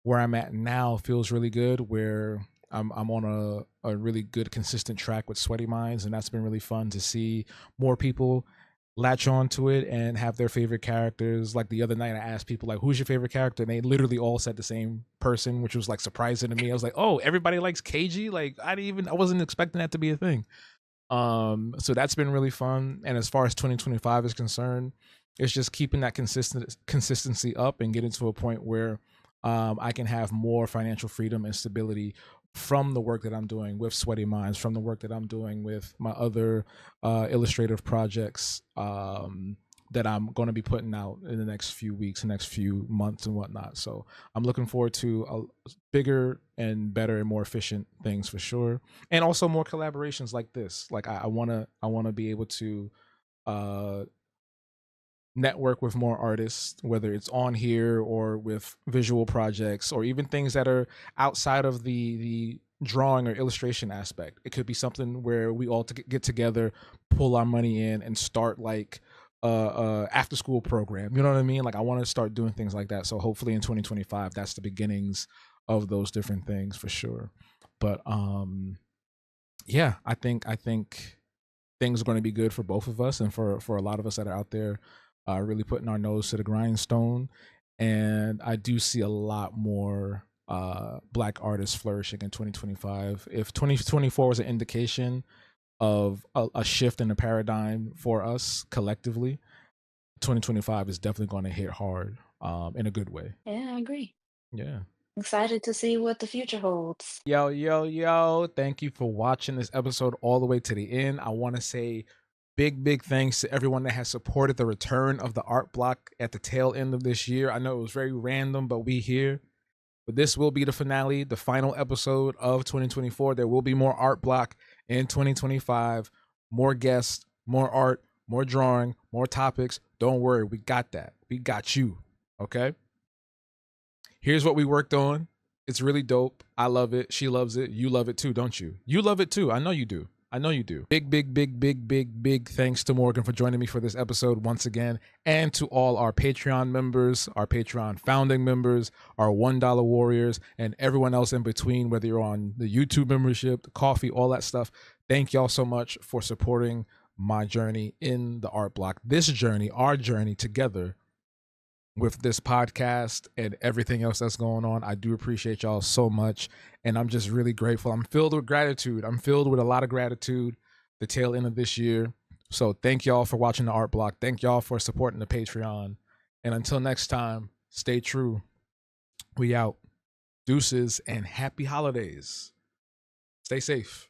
where I'm at now feels really good. Where I'm on a really good consistent track with Sweaty Minds, and that's been really fun to see more people latch on to it and have their favorite characters. Like the other night I asked people like, who's your favorite character, and they literally all said the same person, which was like surprising to me. I was like, oh, everybody likes KG. Like I wasn't expecting that to be a thing. So that's been really fun. And as far as 2025 is concerned, it's just keeping that consistency up and getting to a point where I can have more financial freedom and stability from the work that I'm doing with Sweaty Minds, from the work that I'm doing with my other illustrative projects that I'm going to be putting out in the next few weeks, next few months, and whatnot. So I'm looking forward to bigger and better and more efficient things for sure, and also more collaborations like this. Like I wanna be able to uh, network with more artists, whether it's on here or with visual projects or even things that are outside of the drawing or illustration aspect. It could be something where we all get together, pull our money in, and start like after school program. You know what I mean? Like I want to start doing things like that. So hopefully in 2025, that's the beginnings of those different things for sure. But yeah, I think things are going to be good for both of us and for a lot of us that are out there really putting our nose to the grindstone. And I do see a lot more black artists flourishing in 2025. If 2024 was an indication of a shift in the paradigm for us collectively, 2025 is definitely going to hit hard in a good way. Yeah, I agree. Yeah. Excited to see what the future holds. Yo, yo, yo. Thank you for watching this episode all the way to the end. I want to say big thanks to everyone that has supported the return of the art block at the tail end of this year. I know it was very random, but we here. But this will be the finale, the final episode of 2024. There will be more art block in 2025, more guests, more art, more drawing, more topics. Don't worry, we got that. We got you. Okay? Here's what we worked on. It's really dope. I love it. She loves it. You love it too, don't you? You love it too. I know you do. I know you do. Big thanks to Morgan for joining me for this episode once again, and to all our Patreon members, our Patreon founding members, our $1 warriors, and everyone else in between, whether you're on the YouTube membership, the coffee, all that stuff. Thank y'all so much for supporting my journey in the art block. This journey, our journey together with this podcast and everything else that's going on. I do appreciate y'all so much. And I'm just really grateful. I'm filled with gratitude. I'm filled with a lot of gratitude the tail end of this year. So thank y'all for watching the art block. Thank y'all for supporting the Patreon. And until next time, stay true. We out. Deuces and happy holidays. Stay safe.